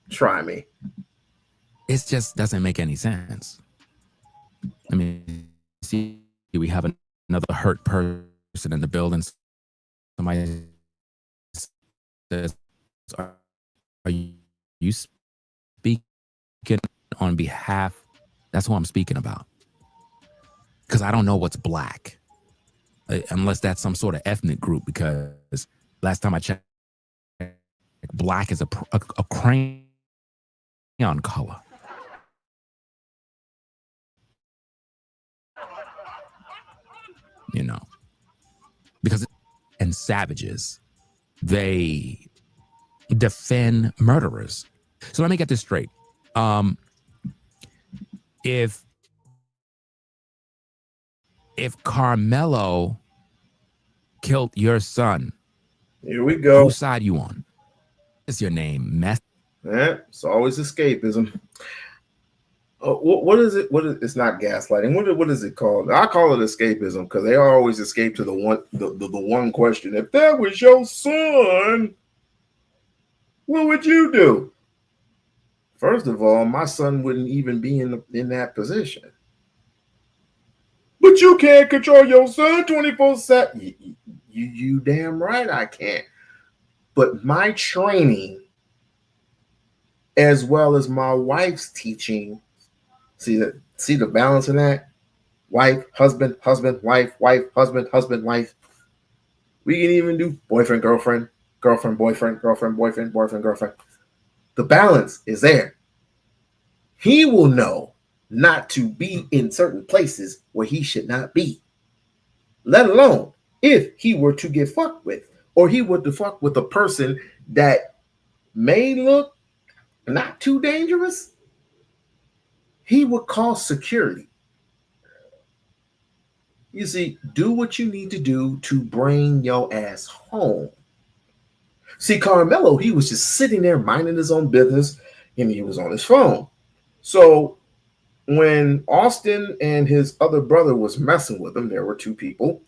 try me. It just doesn't make any sense. I mean, see, we have another hurt person in the building. Somebody says, "Are you speaking on behalf?" That's what I'm speaking about. Because I don't know what's black, unless that's some sort of ethnic group. Because last time I checked, black is a crayon color. You know, because and savages, they defend murderers. So let me get this straight. If Carmelo killed your son, here we go. Whose side you on? What's your name? Meth? Yeah, it's always escapism. What is it? It's not gaslighting. What is it called? I call it escapism because they always escape to the one question. If that was your son, what would you do? First of all, my son wouldn't even be in that position. But you can't control your son 24/7. You damn right I can't. But my training, as well as my wife's teaching, see the balance in that? wife, husband, husband, wife, wife, husband, husband, wife. We can even do boyfriend, girlfriend, girlfriend, boyfriend, girlfriend, boyfriend, boyfriend, girlfriend. The balance is there. He will know not to be in certain places where he should not be, let alone if he were to get fucked with, or he were to fuck with a person that may look not too dangerous. He would call security. You see, do what you need to do to bring your ass home. See, Carmelo, he was just sitting there minding his own business, and he was on his phone. So when Austin and his other brother was messing with him, there were two people.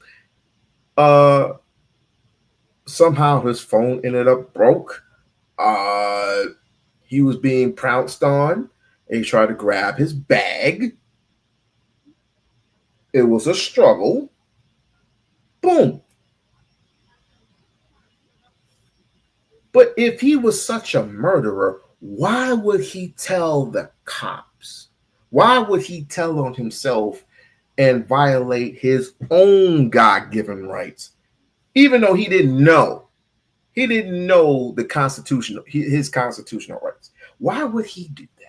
Somehow his phone ended up broke. He was being pounced on. And he tried to grab his bag. It was a struggle. Boom. But if he was such a murderer, why would he tell the cops? Why would he tell on himself and violate his own God-given rights? Even though he didn't know. He didn't know the constitutional, his constitutional rights. Why would he do that?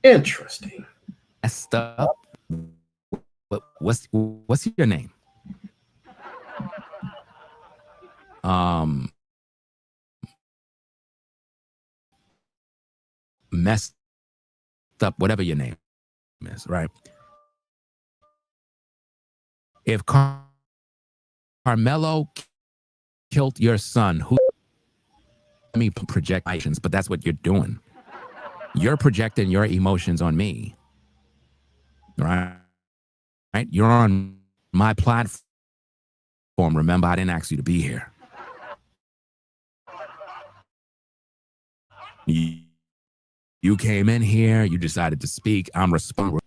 Interesting. Messed up. What's your name? Messed up, whatever your name is, right? If Carmelo killed your son, who, I mean, projections, but that's what you're doing. You're projecting your emotions on me, right? You're on my platform. Remember, I didn't ask you to be here. You came in here, you decided to speak. I'm responsible.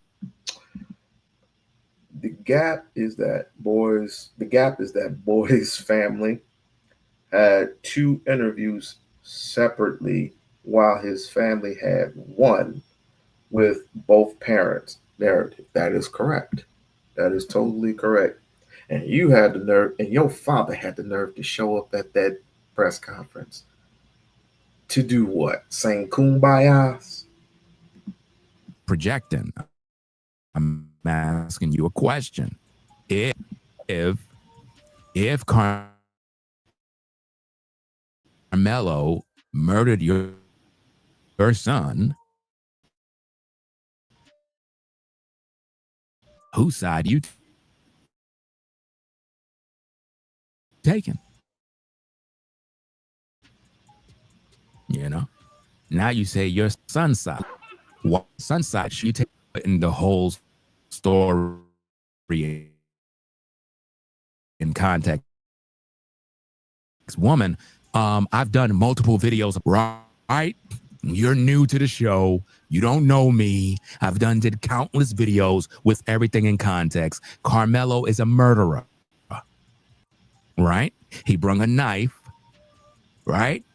The gap is that Boy's family had two interviews separately, while his family had one with both parents' narrative. That is correct. That is totally correct. And you had the nerve, and your father had the nerve to show up at that press conference to do what? Sing Kumbayas? Projecting. I'm asking you a question. If Carmelo murdered your son, whose side you taking? You know, now you say your son's side. What son's side should you take in the whole story in context? Woman, I've done multiple videos, right? You're new to the show. You don't know me. Did countless videos with everything in context. Carmelo is a murderer, right? He brung a knife, right,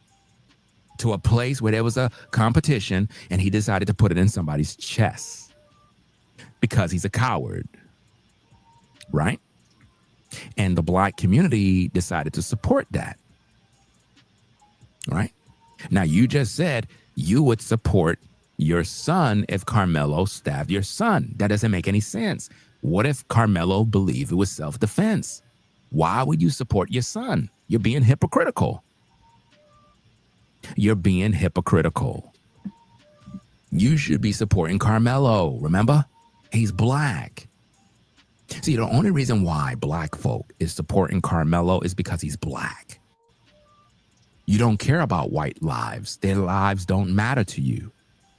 to a place where there was a competition, and he decided to put it in somebody's chest because he's a coward, right? And the Black community decided to support that, right? Now, you just said you would support your son if Carmelo stabbed your son. That doesn't make any sense. What if Carmelo believed it was self-defense? Why would you support your son? You're being hypocritical. You're being hypocritical. You should be supporting Carmelo. Remember? He's Black. See, the only reason why Black folk is supporting Carmelo is because he's Black. You don't care about white lives. Their lives don't matter to you.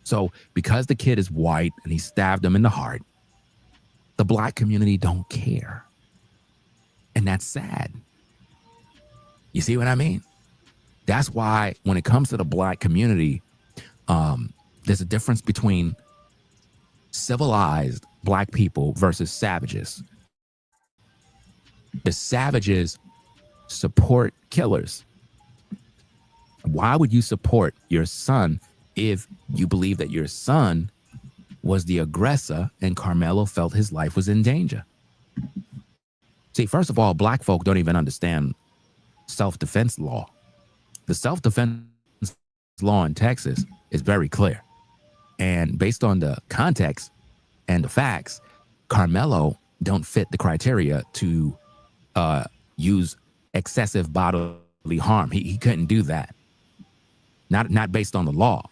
So because the kid is white and he stabbed him in the heart, the Black community don't care. And that's sad. You see what I mean? That's why when it comes to the Black community, there's a difference between civilized Black people versus savages. The savages support killers. Why would you support your son if you believe that your son was the aggressor and Carmelo felt his life was in danger. See, first of all, black folk don't even understand self-defense law. The self-defense law in Texas is very clear. And based on the context and the facts, Carmelo don't fit the criteria to use excessive bodily harm. He couldn't do that. Not based on the law.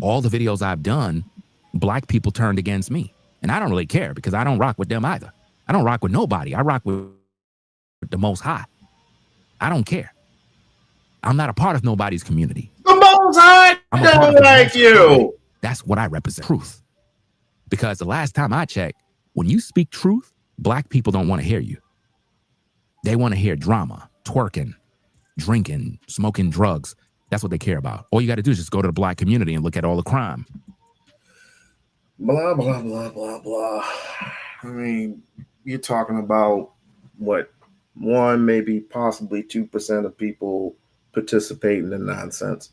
All the videos I've done, black people turned against me. And I don't really care because I don't rock with them either. I don't rock with nobody. I rock with the Most High. I don't care. I'm not a part of nobody's community. The Most High don't like you. That's what I represent. Truth. Because the last time I checked, when you speak truth, black people don't want to hear you. They want to hear drama, twerking, drinking, smoking drugs. That's what they care about. All you got to do is just go to the black community and look at all the crime. Blah, blah, blah, blah, blah. I mean, you're talking about what, 1, maybe possibly 2% of people participate in the nonsense.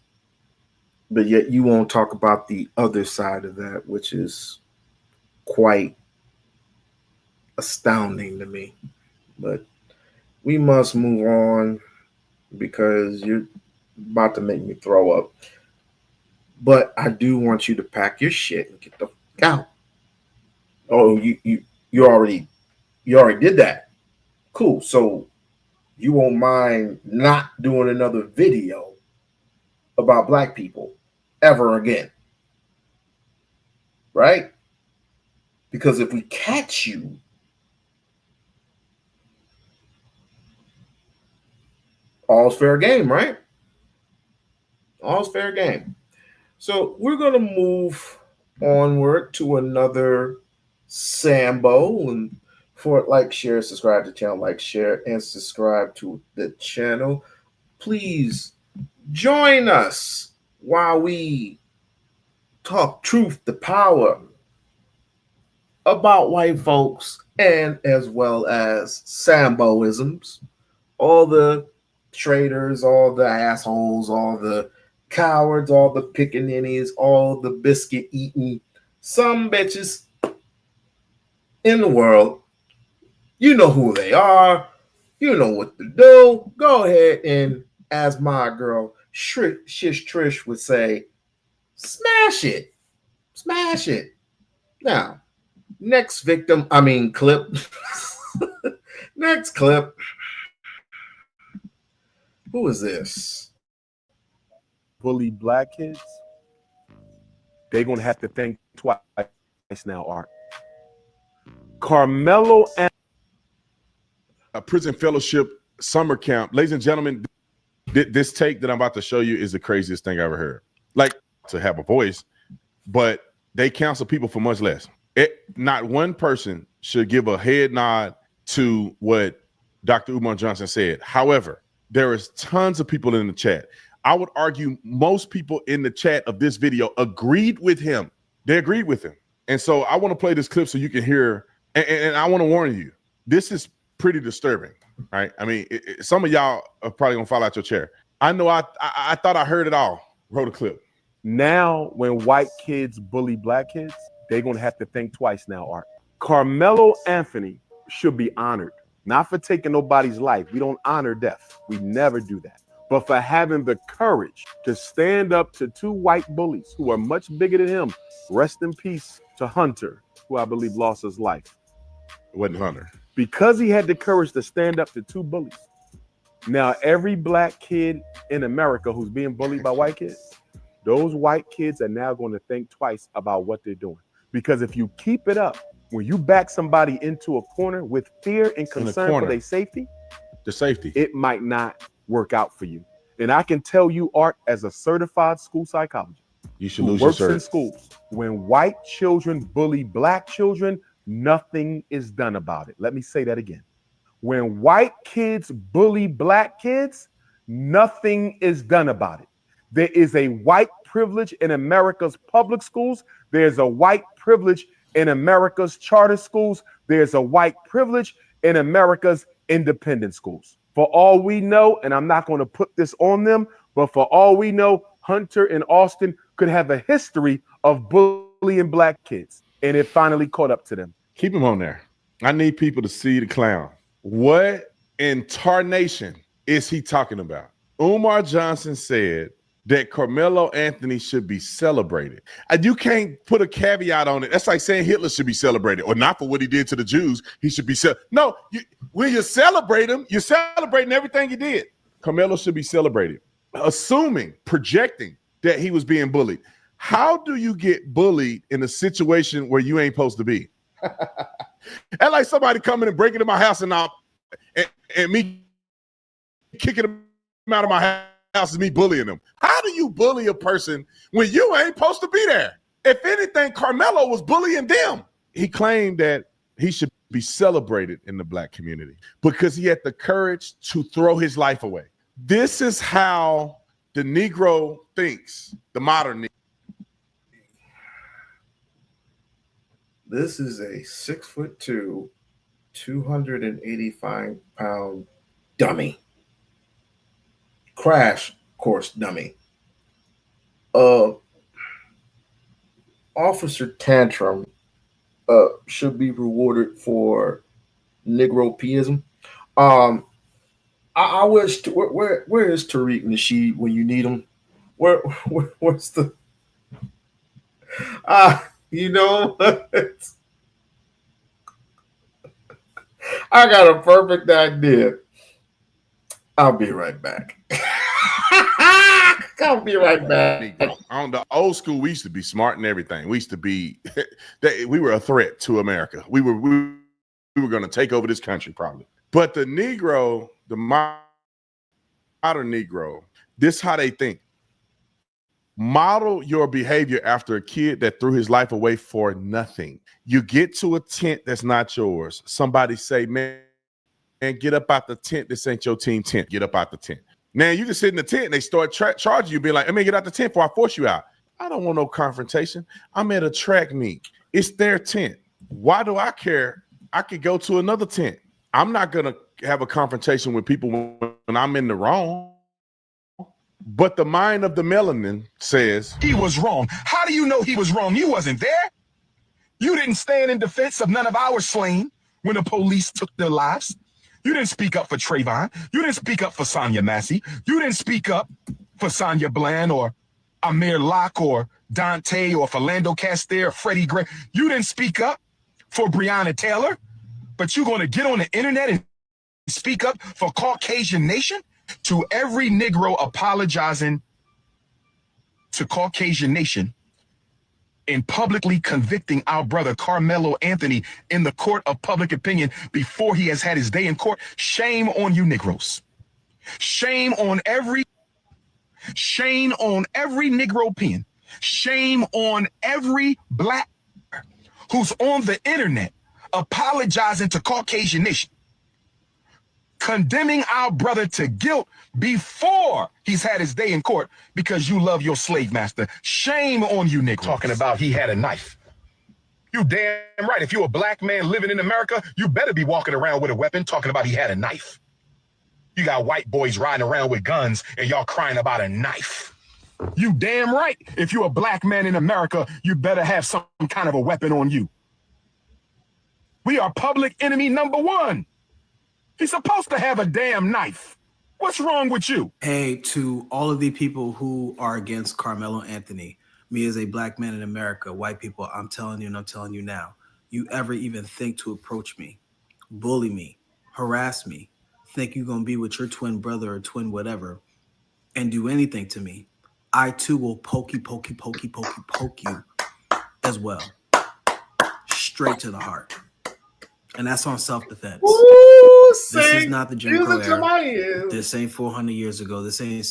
But yet you won't talk about the other side of that, which is quite astounding to me. But we must move on because you're about to make me throw up. But I do want you to pack your shit and get the fuck out. Oh, you already did that. Cool. So you won't mind not doing another video about black people ever again. Right? Because if we catch you, all's fair game, right? All's fair game. So we're going to move onward to another Sambo. And for it, like, share, subscribe to the channel, like, share, and subscribe to the channel. Please join us while we talk truth to power about white folks and as well as Samboisms, all the traitors, all the assholes, all the cowards, all the pickaninnies, all the biscuit eating some bitches in the world. You know who they are. You know what to do. Go ahead and, as my girl Shish Trish would say, smash it. Smash it. Now, next clip. Next clip. Who is this? Bully black kids, they're going to have to think twice now, Art. Carmelo and a prison fellowship summer camp. Ladies and gentlemen, this take that I'm about to show you is the craziest thing I ever heard. Like, to have a voice, but they counsel people for much less. Not one person should give a head nod to what Dr. Umar Johnson said. However, there is tons of people in the chat. I would argue most people in the chat of this video agreed with him. They agreed with him. And so I want to play this clip so you can hear, and I want to warn you, this is pretty disturbing, right? I mean, some of y'all are probably going to fall out your chair. I know I thought I heard it all. Roll the clip. now when white kids bully black kids, they're going to have to think twice now, Art. Carmelo Anthony should be honored, not for taking nobody's life. We don't honor death. We never do that. But for having the courage to stand up to two white bullies who are much bigger than him. Rest in peace to Hunter, who I believe lost his life. It wasn't Hunter. Because he had the courage to stand up to two bullies. Now, every black kid in America who's being bullied by white kids, those white kids are now going to think twice about what they're doing. Because if you keep it up, when you back somebody into a corner with fear and concern for their safety, it might not work out for you. And I can tell you, Art, as a certified school psychologist, you should lose your works in schools. When white children bully black children, nothing is done about it. Let me say that again. When white kids bully black kids, nothing is done about it. There is a white privilege in America's public schools. There's a white privilege in America's charter schools. There's a white privilege in America's independent schools. For all we know, and I'm not going to put this on them, but for all we know, Hunter and Austin could have a history of bullying black kids. and it finally caught up to them. Keep him on there. I need people to see the clown. What in tarnation is he talking about? Umar Johnson said that Carmelo Anthony should be celebrated. And you can't put a caveat on it. That's like saying Hitler should be celebrated, or not for what he did to the Jews. He should be no. When you celebrate him, you're celebrating everything he did. Carmelo should be celebrated, assuming, projecting that he was being bullied. How do you get bullied in a situation where you ain't supposed to be? That's like somebody coming and breaking in my house and me kicking them out of my house is me bullying them. How do you bully a person when you ain't supposed to be there? If anything, Carmelo was bullying them. He claimed that he should be celebrated in the black community because he had the courage to throw his life away. This is how the Negro thinks, the modern Negro. This is a 6'2", 285-pound dummy. Crash course dummy. Officer Tantrum should be rewarded for Negropeism. I wish where is Tariq Nasheed when you need him? Where's the you know, I got a perfect idea. I'll be right back. I'll be right back. On the old school, we used to be smart and everything. We used to be, we were a threat to America. We were going to take over this country probably. But the Negro, the modern Negro, this is how they think. Model your behavior after a kid that threw his life away for nothing. You get to a tent that's not yours. Somebody say, man, get up out the tent. This ain't your team tent. Get up out the tent. Now you can sit in the tent and they start charging you, being like, I mean, get out the tent before I force you out. I don't want no confrontation. I'm at a track meet. It's their tent. Why do I care? I could go to another tent. I'm not going to have a confrontation with people when I'm in the wrong. But the mind of the melanin says he was wrong. How do you know he was wrong? You wasn't there. You didn't stand in defense of none of our slain when the police took their lives. You didn't speak up for Trayvon. You didn't speak up for Sonia Massey. You didn't speak up for Sonia Bland or Amir Locke or Dante or Philando Castile or Freddie Gray. You didn't speak up for Breonna Taylor, but you're going to get on the internet and speak up for Caucasian Nation? To every Negro apologizing to Caucasian Nation and publicly convicting our brother Carmelo Anthony in the court of public opinion before he has had his day in court, shame on you Negroes. Shame on every Negropean. Shame on every black who's on the internet apologizing to Caucasian Nation, condemning our brother to guilt before he's had his day in court because you love your slave master. Shame on you, Nick. Talking about he had a knife. You damn right. If you're a black man living in America, you better be walking around with a weapon talking about he had a knife. You got white boys riding around with guns and y'all crying about a knife. You damn right. If you're a black man in America, you better have some kind of a weapon on you. We are public enemy number one. He's supposed to have a damn knife. What's wrong with you? Hey, to all of the people who are against Carmelo Anthony, me as a black man in America, white people, I'm telling you and I'm telling you now, you ever even think to approach me, bully me, harass me, think you're going to be with your twin brother or twin whatever, and do anything to me, I too will poke you as well. Straight to the heart. And that's on self-defense. This is not the Jim Crow era. This ain't 400 years ago. This ain't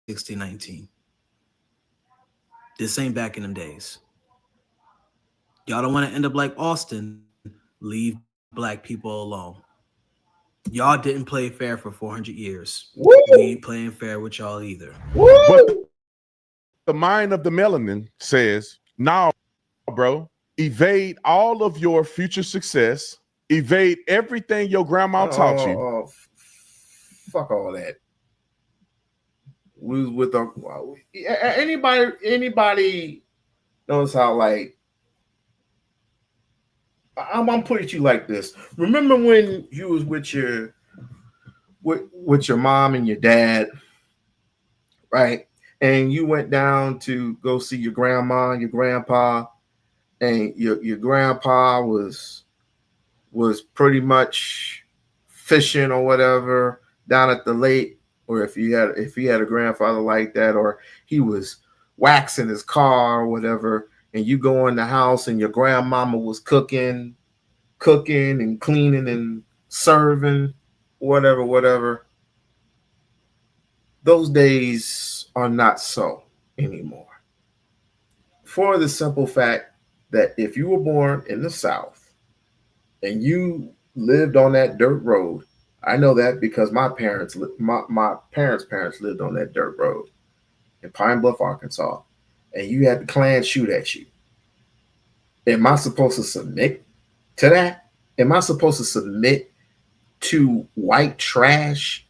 1619. This ain't back in them days. Y'all don't want to end up like Austin. Leave black people alone. Y'all didn't play fair for 400 years. We ain't playing fair with y'all either. But the mind of the melanin says, nah, bro, evade all of your future success. Evade everything your grandma taught you. Fuck all that. We was with anybody knows how like I'm gonna put it to you like this. Remember when you was with your mom and your dad, right? And you went down to go see your grandma and your grandpa, and your grandpa was pretty much fishing or whatever down at the lake, or if he had a grandfather like that, or he was waxing his car or whatever, and you go in the house and your grandmama was cooking and cleaning and serving, whatever. Those days are not so anymore. For the simple fact that if you were born in the South and you lived on that dirt road, I know that because my parents' parents lived on that dirt road in Pine Bluff, Arkansas, and you had the Klan shoot at you. Am I supposed to submit to that? Am I supposed to submit to white trash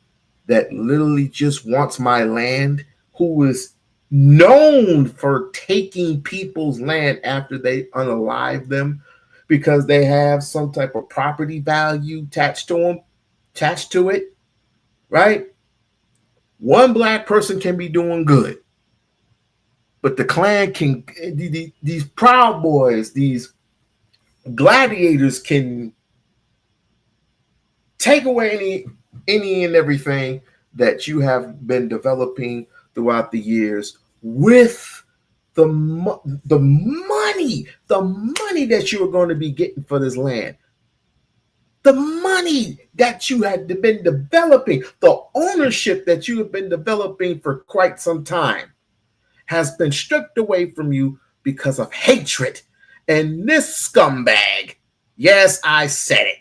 that literally just wants my land, who is known for taking people's land after they unalive them because they have some type of property value attached to it, right? One black person can be doing good, but the Klan can, these Proud Boys, these gladiators can take away any and everything that you have been developing throughout the years with the money that you are going to be getting for this land. The money that you had been developing, the ownership that you have been developing for quite some time has been stripped away from you because of hatred. And this scumbag, yes, I said it.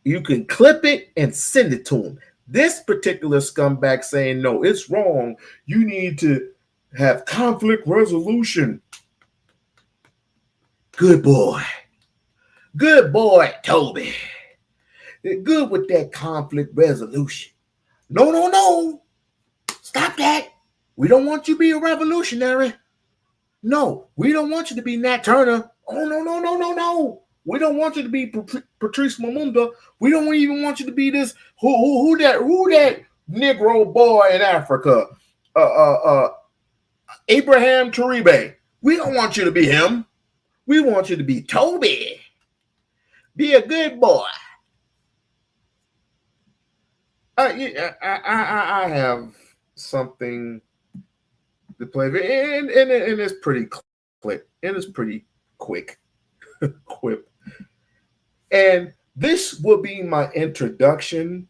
You can clip it and send it to him. This particular scumbag saying, no, it's wrong. You need to have conflict resolution. Good boy. Good boy, Toby. Good with that conflict resolution. No. Stop that. We don't want you to be a revolutionary. No, we don't want you to be Nat Turner. Oh, no. We don't want you to be Patrice Lumumba. We don't even want you to be this who that Negro boy in Africa, Abraham Taribe. We don't want you to be him. We want you to be Toby. Be a good boy. I have something to play, and it's pretty quick. And it's pretty quick. Quip. And this will be my introduction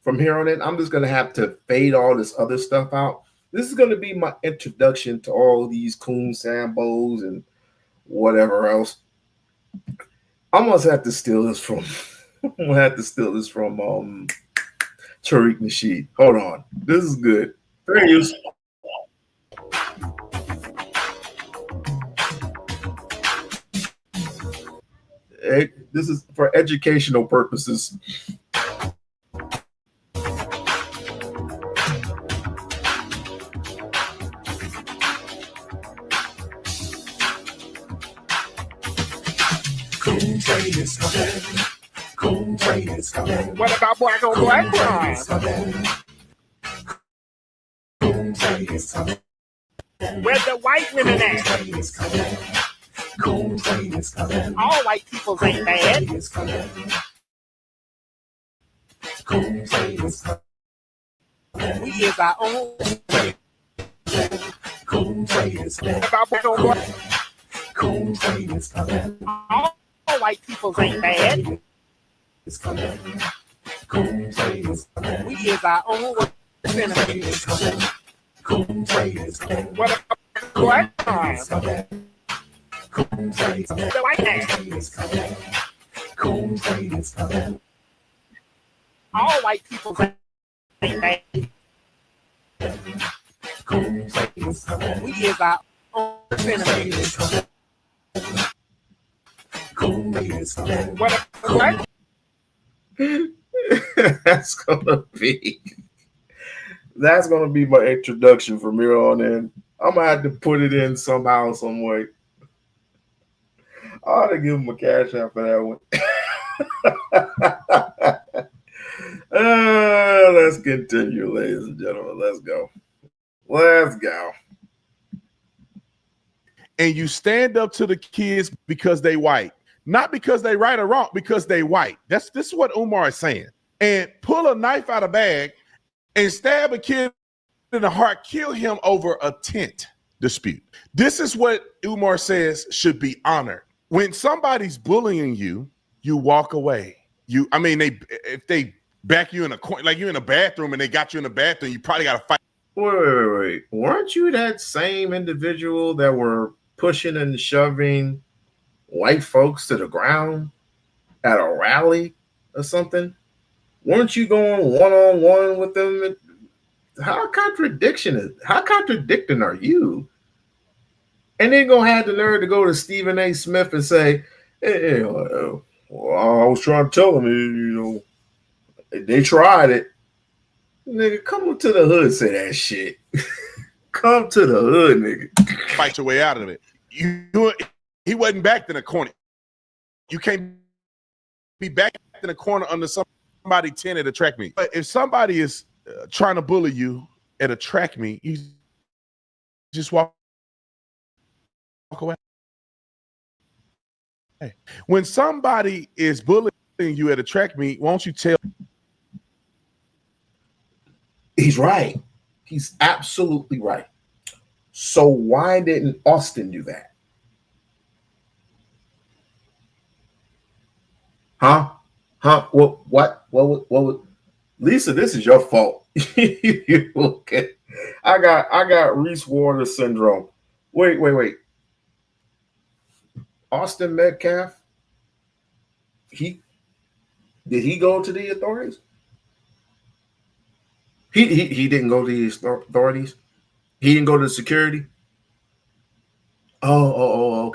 from here on in. I'm just going to have to fade all this other stuff out. This is going to be my introduction to all these COONS, SAMBOS, and whatever else. I'm going to have to steal this from Tariq Nasheed. Hold on. This is good. Very useful. This is for educational purposes. Coon trade is coming. Coon trade is coming. What about black on black crime? Coon trade is coming. Where the white women at? Coon trade is coming. All white people ain't bad. Coon trade is coming. We is our own. Coon trade is coming. What about black on black? Coon trade is coming. All white people ain't bad. Is coming. Coon trade is coming. We is our own enemies. Coon trade is coming. What about black crime? Coon trade is coming. The white man. Coon trade is coming. All white people ain't bad. Coon trade is coming. We is our own enemies. Coon trade is coming. What about That's gonna be my introduction from here on in. I'm gonna have to put it in somehow, some way. ought to give him a cash out for that one. Let's continue, ladies and gentlemen. Let's go. Let's go. And you stand up to the kids because they white, not because they right or wrong, because they white. This is what Umar is saying. And pull a knife out of bag and stab a kid in the heart, kill him over a tent dispute. This is what Umar says should be honored. When somebody's bullying you, you walk away. If they back you in a corner, like you're in a bathroom and they got you in the bathroom, you probably got to fight. Wait. Weren't you that same individual that were pushing and shoving white folks to the ground at a rally or something? Weren't you going one-on-one with them? How contradicting are you? And then gonna have the nerve to go to Stephen A. Smith and say, hey, well, I was trying to tell them, they tried it. Nigga, come to the hood, say that shit. Come to the hood, nigga. Fight your way out of it. He wasn't backed in a corner. You can't be backed in a corner under somebody 10 at a track meet. But if somebody is trying to bully you at a track meet, you just walk away. Hey. When somebody is bullying you at a track meet, won't you tell? He's right. He's absolutely right. So why didn't Austin do that? Huh? What? Lisa, this is your fault. Okay. I got Reese Water syndrome. Wait. Austin Metcalf, did he go to the authorities? He didn't go to the authorities. He didn't go to the security. Oh,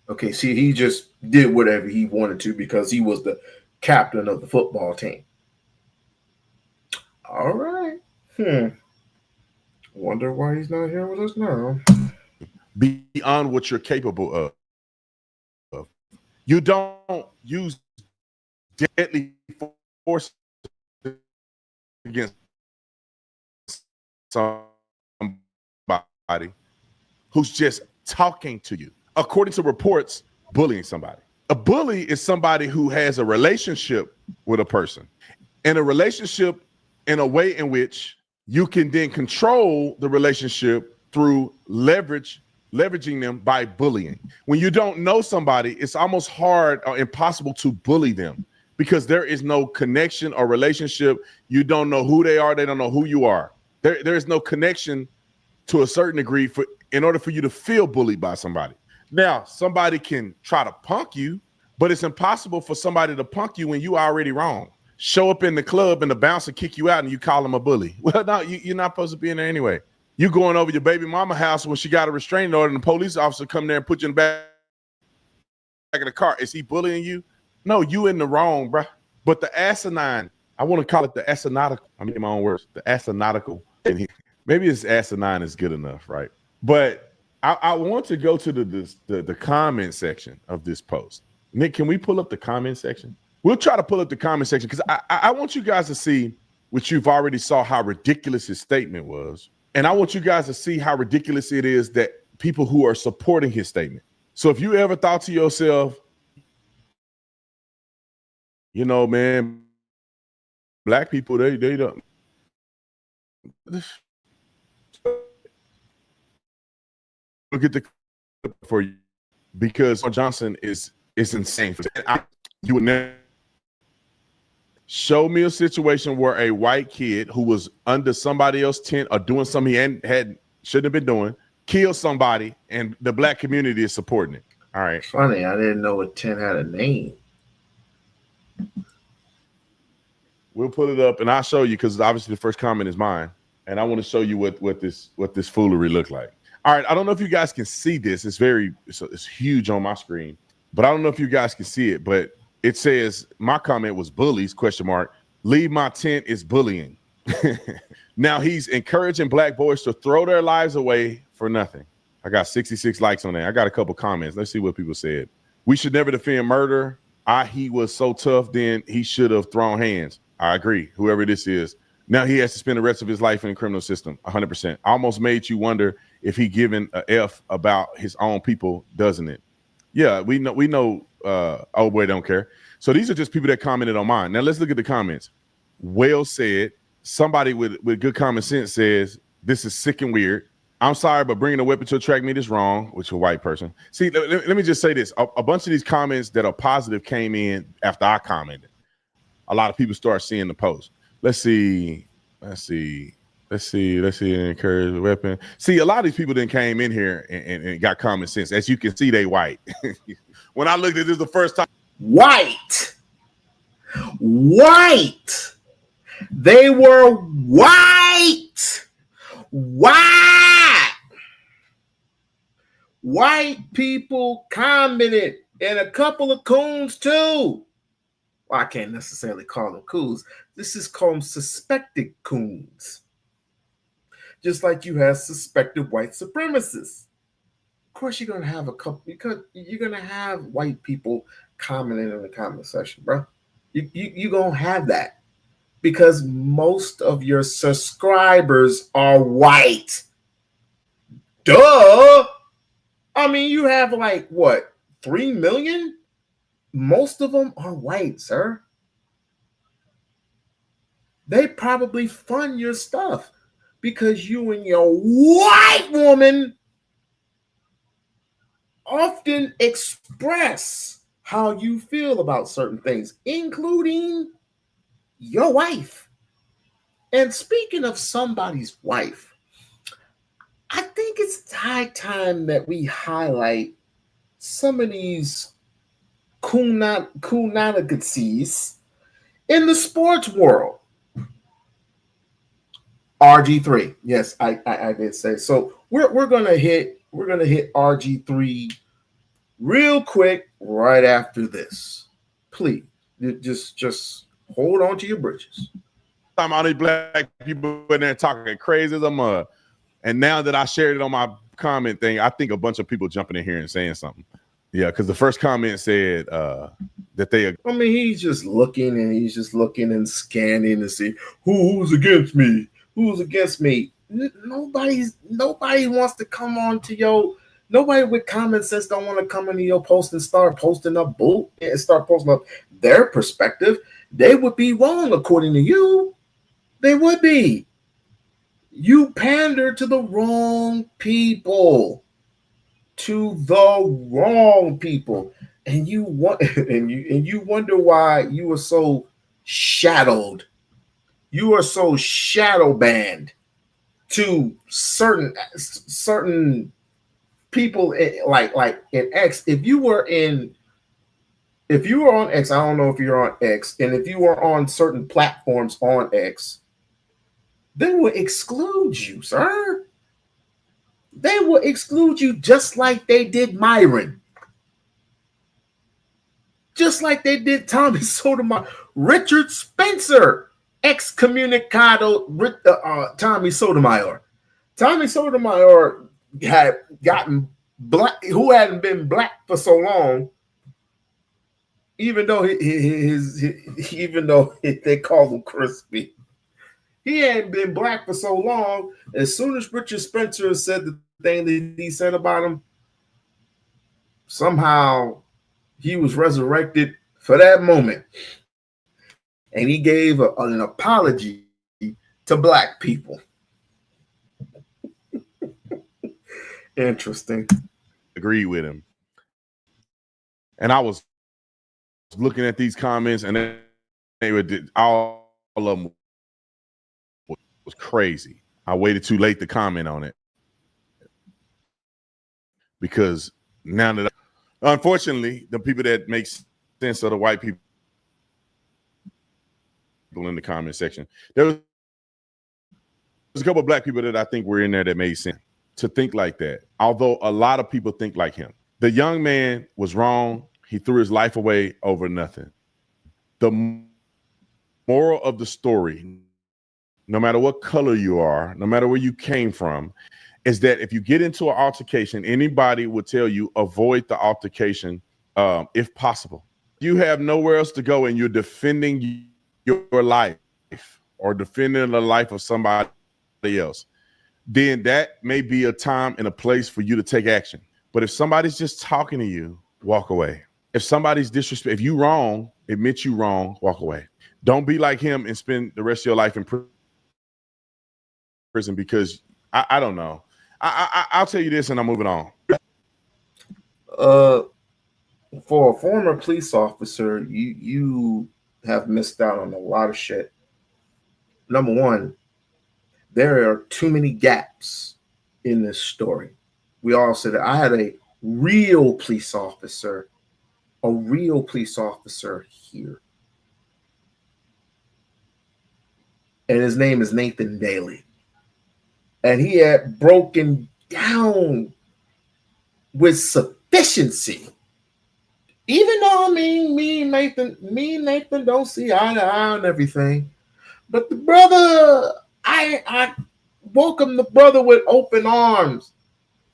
okay. See, he just did whatever he wanted to because he was the captain of the football team. All right. Wonder why he's not here with us now. Beyond what you're capable of. You don't use deadly force against somebody who's just talking to you. According to reports, bullying somebody. A bully is somebody who has a relationship with a person, and a relationship in a way in which you can then control the relationship through leveraging them by bullying. When you don't know somebody, it's almost hard or impossible to bully them because there is no connection or relationship. You don't know who they are. They don't know who you are. There is no connection to a certain degree in order for you to feel bullied by somebody. Now, somebody can try to punk you, but it's impossible for somebody to punk you when you are already wrong. Show up in the club and the bouncer kick you out and you call him a bully. Well, no, you're not supposed to be in there anyway. You going over your baby mama house when she got a restraining order and the police officer come there and put you in the back of the car. Is he bullying you? No, you in the wrong, bro. But the asinine, I want to call it the asinatical. I mean, my own words, the asinatical. Maybe it's asinine is good enough, right? But I want to go to the comment section of this post. Nick, can we pull up the comment section? We'll try to pull up the comment section because I want you guys to see what you've already saw, how ridiculous his statement was. And I want you guys to see how ridiculous it is that people who are supporting his statement. So if you ever thought to yourself, man, black people, they don't. Look at the clip for you because Johnson is insane. You would never show me a situation where a white kid who was under somebody else's tent or doing something he shouldn't have been doing, kill somebody, and the black community is supporting it. All right. Funny, I didn't know a tent had a name. We'll pull it up and I'll show you because obviously the first comment is mine, and I want to show you what this foolery looked like. All right, I don't know if you guys can see this. It's huge on my screen, but I don't know if you guys can see it. But it says my comment was bullies ? Leave my tent is bullying. Now he's encouraging black boys to throw their lives away for nothing. I got 66 likes on that. I got a couple comments. Let's see what people said. We should never defend murder. He was so tough then he should have thrown hands. I agree. Whoever this is. Now he has to spend the rest of his life in the criminal system. 100%. Almost made you wonder if he given a F about his own people, doesn't it? Yeah, we know oh boy don't care. So these are just people that commented on mine. Now let's look at the comments. Well said. Somebody with good common sense says this is sick and weird. I'm sorry, but bringing a weapon to attract me is wrong, which is a white person. See, let me just say this. A bunch of these comments that are positive came in after I commented. A lot of people start seeing the post. Let's see. Encourage the weapon. See, a lot of these people then came in here and got common sense. As you can see, they white. When I looked at this the first time. White. They were white. White people commented, and a couple of coons too. Well, I can't necessarily call them coons. This is called suspected coons. Just like you have suspected white supremacists. Of course, you're gonna have a couple, because you're gonna have white people commenting in the comment section, bro. You're gonna have that because most of your subscribers are white. Duh. I mean, you have like what, 3 million? Most of them are white, sir. They probably fund your stuff because you and your white woman often express how you feel about certain things, including your wife. And speaking of somebody's wife, I think it's high time that we highlight some of these coonalicacies in the sports world. RG3, yes, I did say so. We're gonna hit RG3 real quick right after this. Please, just hold on to your britches. I'm all these black people in there talking crazy as a mud. And now that I shared it on my comment thing, I think a bunch of people jumping in here and saying something. Yeah, because the first comment said that they. I mean, he's just looking and scanning to see who's against me. Who's against me? Nobody wants to come on to your. Nobody with common sense don't want to come into your post and start posting up their perspective. They would be wrong according to you. They would be. You pander to the wrong people. And you wonder why you are so shadowed. You are so shadow banned to certain people, like in X. If you were on X, I don't know if you're on X, and if you were on certain platforms on X, they will exclude you, sir. They will exclude you just like they did Myron. Just like they did Tommy Sotomayor. Richard Spencer excommunicado Tommy Sotomayor. Tommy Sotomayor had gotten black, who hadn't been black for so long, even though they called him crispy. He hadn't been black for so long. As soon as Richard Spencer said the thing that he said about him, somehow he was resurrected for that moment. And he gave an apology to black people. Interesting. Agree with him. And I was looking at these comments, and they were all of them was crazy. I waited too late to comment on it because now that unfortunately the people that make sense of the white people in the comment section, there's a couple of black people that I think were in there that made sense to think like that, although a lot of people think like him. The young man was wrong. He threw his life away over nothing. The moral of the story, no matter what color you are, no matter where you came from, is that if you get into an altercation, anybody would tell you avoid the altercation if possible. You have nowhere else to go and you're defending your life or defending the life of somebody else, then that may be a time and a place for you to take action. But if somebody's just talking to you, walk away. If somebody's disrespect, if you wrong, admit you wrong, walk away. Don't be like him and spend the rest of your life in prison because I don't know. I'll tell you this and I'm moving on. For a former police officer, you have missed out on a lot of shit. Number one, there are too many gaps in this story. We all said that I had a real police officer here. And his name is Nathan Daly. And he had broken down with sufficiency. Even though me and Nathan don't see eye to eye on everything. But the brother, I welcome the brother with open arms.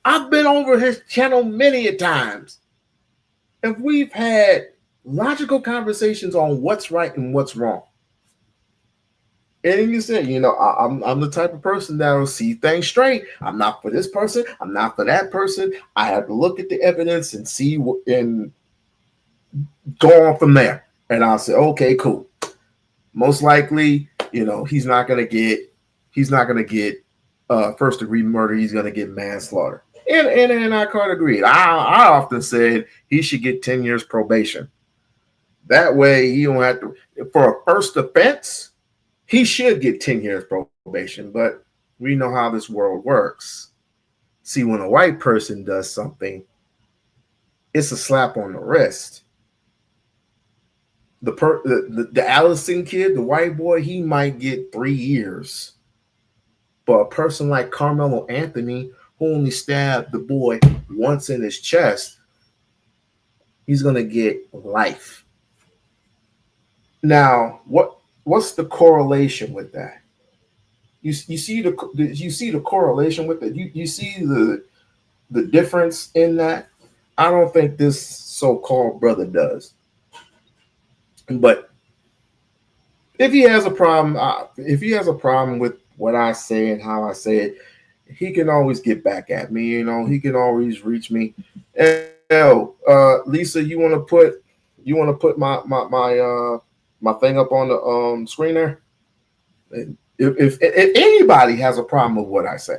I've been over his channel many a times. And we've had logical conversations on what's right and what's wrong. And you said, I'm the type of person that will see things straight. I'm not for this person. I'm not for that person. I have to look at the evidence and see and go on from there. And I'll say, okay, cool. Most likely, he's not gonna get first degree murder. He's gonna get manslaughter. And I quite agreed. I often said he should get 10 years probation. That way he don't have to, for a first offense, he should get 10 years probation. But we know how this world works. See, when a white person does something, it's a slap on the wrist. The Allison kid, the white boy, he might get 3 years. But a person like Carmelo Anthony, who only stabbed the boy once in his chest, he's going to get life. Now, what's the correlation with that? You see the correlation with it? You see the difference in that? I don't think this so-called brother does. But if he has a problem with what I say and how I say it, he can always get back at me. He can always reach me. And, Lisa, you want to put my thing up on the screen there? If anybody has a problem with what I say,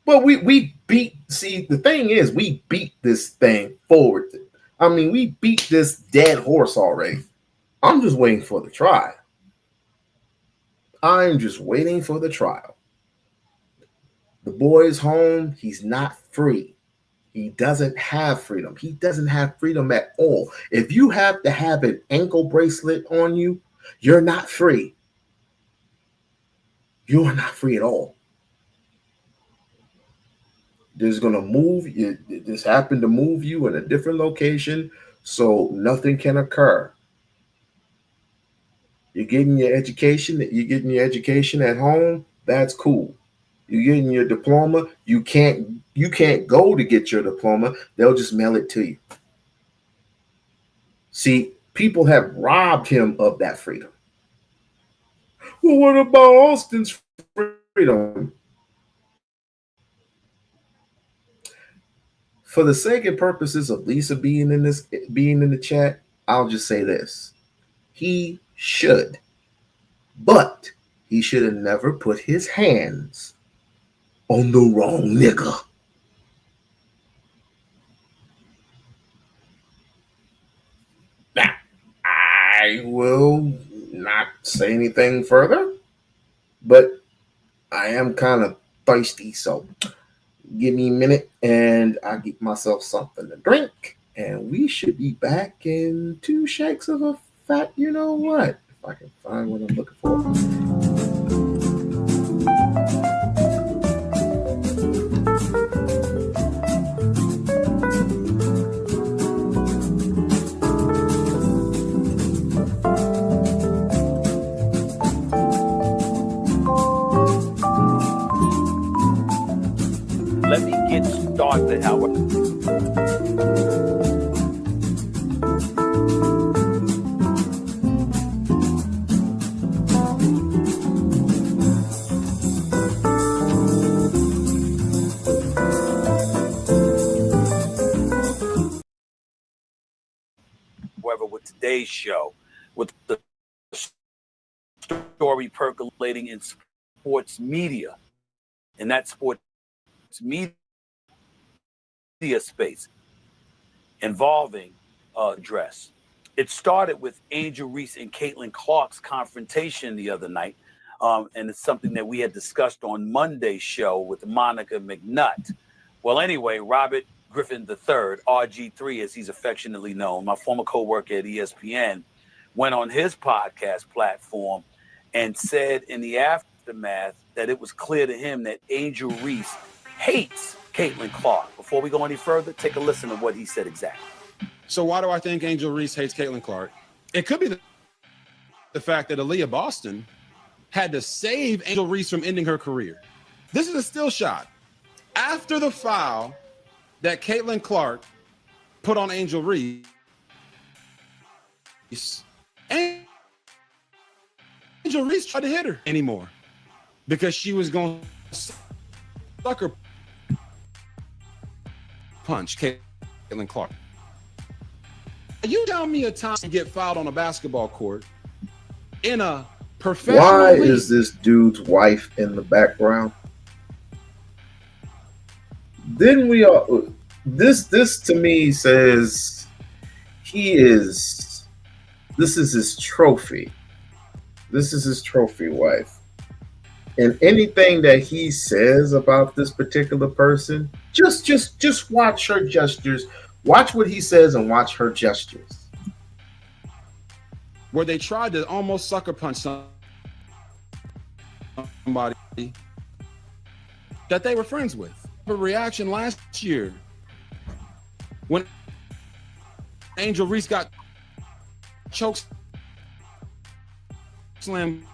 but we beat. See, the thing is, we beat this thing forward. We beat this dead horse already. I'm just waiting for the trial. I'm just waiting for the trial. The boy is home. He's not free. He doesn't have freedom. He doesn't have freedom at all. If you have to have an ankle bracelet on you, you're not free. You are not free at all. This happened to move you in a different location, so nothing can occur. You're getting your education at home. That's cool. You're getting your diploma. You can't go to get your diploma. They'll just mail it to you. See, people have robbed him of that freedom. Well, what about Austin's freedom? For the sake and purposes of Lisa being in the chat, I'll just say this. He should, but he should have never put his hands on the wrong nigga. Now, I will not say anything further, but I am kind of thirsty, so give me a minute and I'll get myself something to drink, and we should be back in 2 shakes of a fat, you know what? If I can find what I'm looking for. it. Howard. However, with today's show, with the story percolating in sports media, in that sports media space involving dress. It started with Angel Reese and Caitlin Clark's confrontation the other night, and it's something that we had discussed on Monday's show with Monica McNutt. Well, anyway, Robert Griffin III, RG3 as he's affectionately known, my former co-worker at ESPN, went on his podcast platform and said in the aftermath that it was clear to him that Angel Reese hates Caitlin Clark. Before we go any further, take a listen to what he said exactly. So why do I think Angel Reese hates Caitlin Clark? It could be the fact that Aaliyah Boston had to save Angel Reese from ending her career. This is a still shot. After the foul that Caitlin Clark put on Angel Reese, Angel Reese tried to hit her anymore because she was going to sucker punch Caitlin Clark. You tell me a time to get fouled on a basketball court in a professional Why league. is this dude's wife in the background? Didn't we all? This to me says this is his trophy. This is his trophy wife. And anything that he says about this particular person, just watch her gestures. Watch what he says and watch her gestures. Where they tried to almost sucker punch somebody that they were friends with. A reaction last year when Angel Reese got choked slammed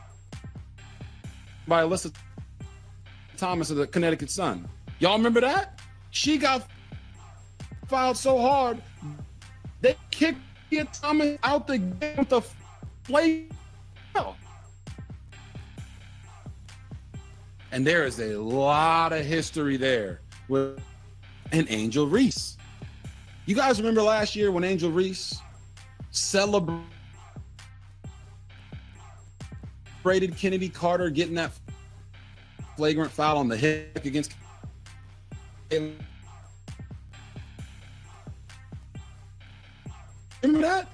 by Alyssa Thomas of the Connecticut Sun. Y'all remember that? She got fouled so hard they kicked Thomas out the game with the play. And there is a lot of history there with an Angel Reese. You guys remember last year when Angel Reese celebrated Kennedy Carter getting that flagrant foul on the hip against Caitlin? Remember that?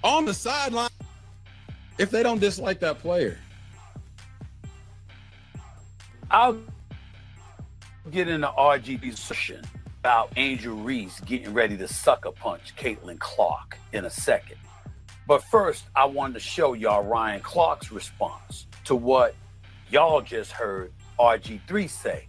On the sideline, if they don't dislike that player. I'll get into RGB's session about Angel Reese getting ready to sucker punch Caitlin Clark in a second. But first, I wanted to show y'all Ryan Clark's response to what y'all just heard RG3 say.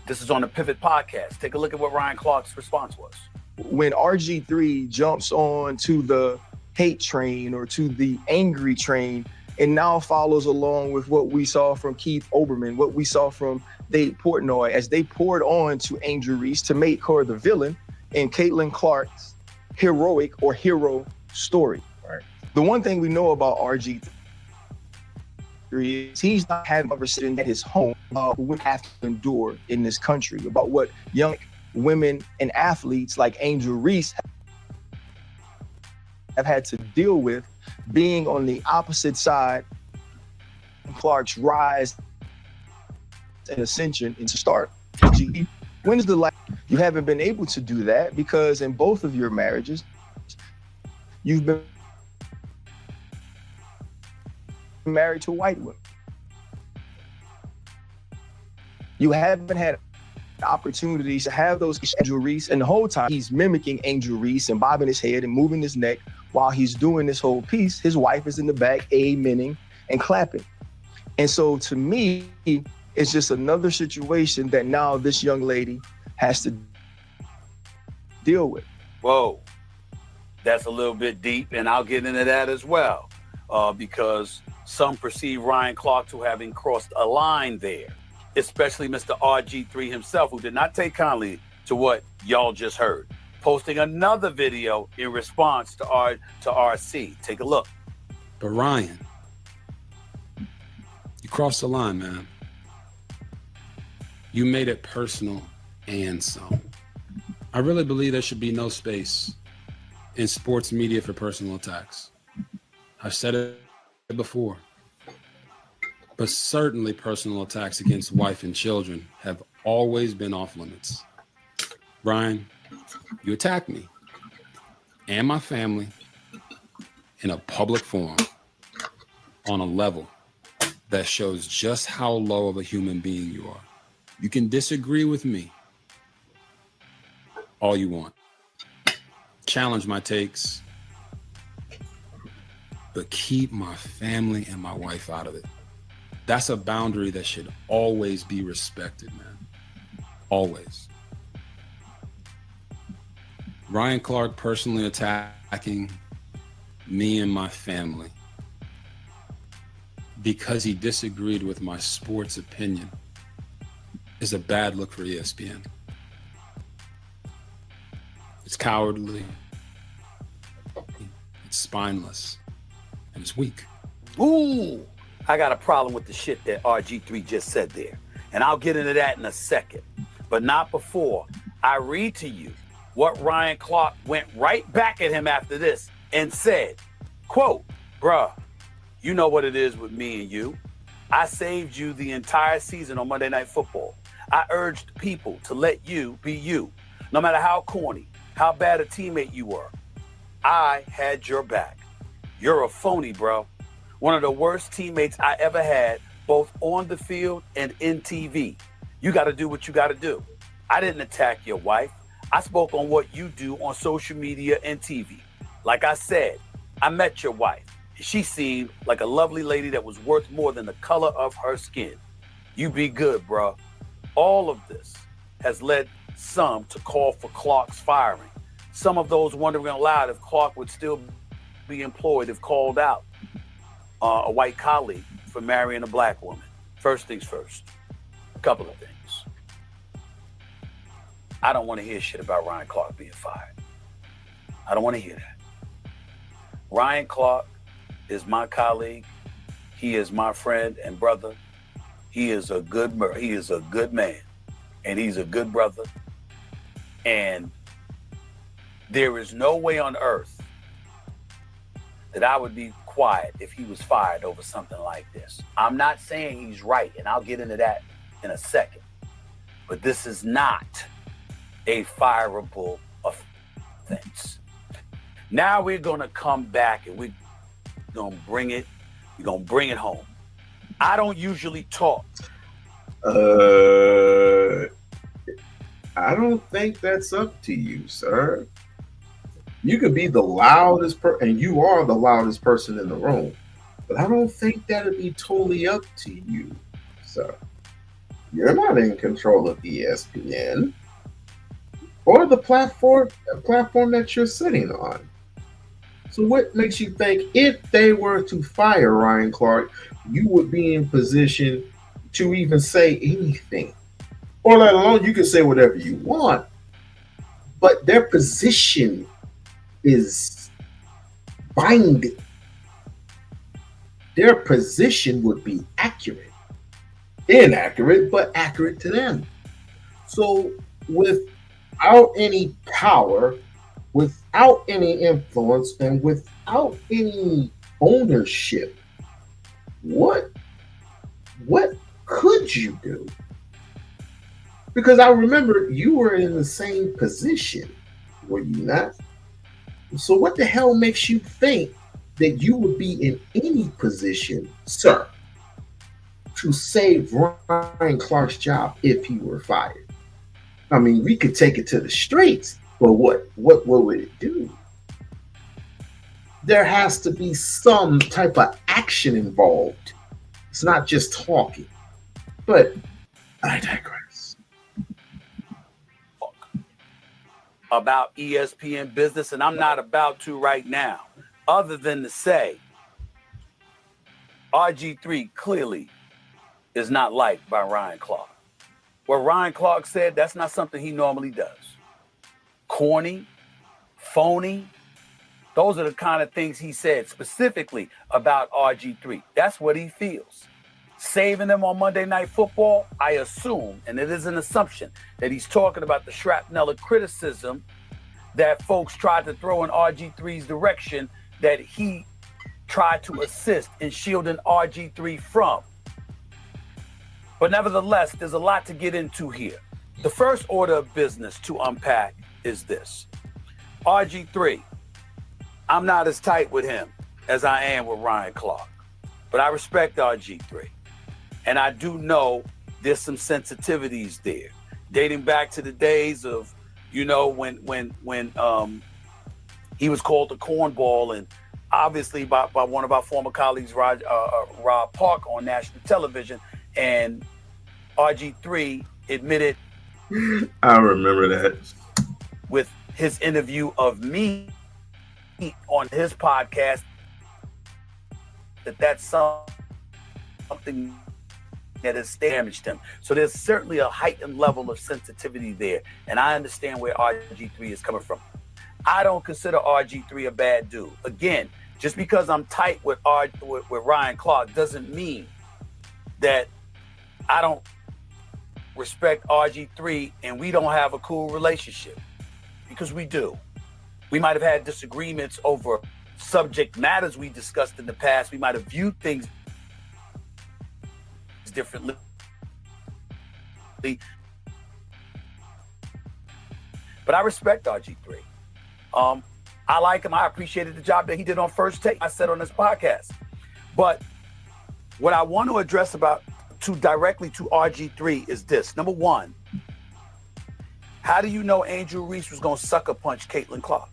This is on the Pivot Podcast. Take a look at what Ryan Clark's response was. When RG3 jumps on to the hate train or to the angry train and now follows along with what we saw from Keith Olbermann, what we saw from Dave Portnoy as they poured on to Angel Reese to make her the villain in Caitlin Clark's heroic or hero story. Right. The one thing we know about RG3 is he's not having a conversation at his home about what we have to endure in this country, about what young women and athletes like Angel Reese have had to deal with being on the opposite side of Clark's rise and ascension into start. When is the last you haven't been able to do that? Because in both of your marriages, you've been married to white women. You haven't had opportunities to have those Angel Reese, and the whole time he's mimicking Angel Reese and bobbing his head and moving his neck while he's doing this whole piece. His wife is in the back amening and clapping. And so to me, it's just another situation that now this young lady has to deal with. Whoa, that's a little bit deep, and I'll get into that as well, because some perceive Ryan Clark to having crossed a line there, especially Mr. RG3 himself, who did not take kindly to what y'all just heard, posting another video in response to RC. Take a look. But Ryan, you crossed the line, man. You made it personal and some. I really believe there should be no space in sports media for personal attacks. I've said it before, but certainly personal attacks against wife and children have always been off limits. Brian, you attacked me and my family in a public forum on a level that shows just how low of a human being you are. You can disagree with me all you want. Challenge my takes, but keep my family and my wife out of it. That's a boundary that should always be respected, man. Always. Ryan Clark personally attacking me and my family because he disagreed with my sports opinion is a bad look for ESPN. It's cowardly, it's spineless, and it's weak. Ooh, I got a problem with the shit that RG3 just said there. And I'll get into that in a second, but not before I read to you what Ryan Clark went right back at him after this and said, quote, bruh, you know what it is with me and you. I saved you the entire season on Monday Night Football. I urged people to let you be you, no matter how corny, how bad a teammate you were. I had your back. You're a phony, bro. One of the worst teammates I ever had, both on the field and in TV. You got to do what you got to do. I didn't attack your wife. I spoke on what you do on social media and TV. Like I said, I met your wife. She seemed like a lovely lady that was worth more than the color of her skin. You be good, bro. All of this has led some to call for Clark's firing. Some of those wondering aloud if Clark would still be employed if called out a white colleague for marrying a black woman. First things first, a couple of things. I don't want to hear shit about Ryan Clark being fired. I don't want to hear that. Ryan Clark is my colleague. He is my friend and brother. He is a good man, and he's a good brother. And there is no way on earth that I would be quiet if he was fired over something like this. I'm not saying he's right, and I'll get into that in a second. But this is not a fireable offense. Now we're gonna come back and we're gonna bring it home. I don't usually talk. I don't think that's up to you, sir. You could be the loudest and you are the loudest person in the room, but I don't think that'd be totally up to you, sir. You're not in control of ESPN or the platform that you're sitting on. So what makes you think if they were to fire Ryan Clark, you would be in position to even say anything? Or let alone you can say whatever you want, but their position is binding. Their position would be accurate. Inaccurate, but accurate to them. So without any power, without any influence, and without any ownership, what could you do? Because I remember you were in the same position, were you not? So what the hell makes you think that you would be in any position, sir, to save Ryan Clark's job if he were fired? I mean, we could take it to the streets, but what would it do? There has to be some type of action involved. It's not just talking. But I digress. About ESPN business, and I'm not about to right now, other than to say RG3 clearly is not liked by Ryan Clark. what Ryan Clark said, that's not something he normally does. Corny, phony, those are the kind of things he said specifically about RG3. That's what he feels. Saving him on Monday Night Football, I assume, and it is an assumption, that he's talking about the shrapnel of criticism that folks tried to throw in RG3's direction that he tried to assist in shielding RG3 from. But nevertheless, there's a lot to get into here. The first order of business to unpack is this. RG3, I'm not as tight with him as I am with Ryan Clark, but I respect RG3. And I do know there's some sensitivities there, dating back to the days of, you know, when he was called the cornball, and obviously by one of our former colleagues, Rob Park, on national television, and RG3 admitted, I remember that, with his interview of me on his podcast, that's something that has damaged him. So there's certainly a heightened level of sensitivity there, and I understand where RG3 is coming from. I don't consider RG3 a bad dude. Again, just because I'm tight with Ryan Clark doesn't mean that I don't respect RG3 and we don't have a cool relationship, because we do. We might have had disagreements over subject matters we discussed in the past. We might have viewed things differently. But I respect RG3. I like him. I appreciated the job that he did on First Take, I said on this podcast. But what I want to address directly to RG3 is this. Number one, how do you know Angel Reese was going to sucker punch Caitlin Clark?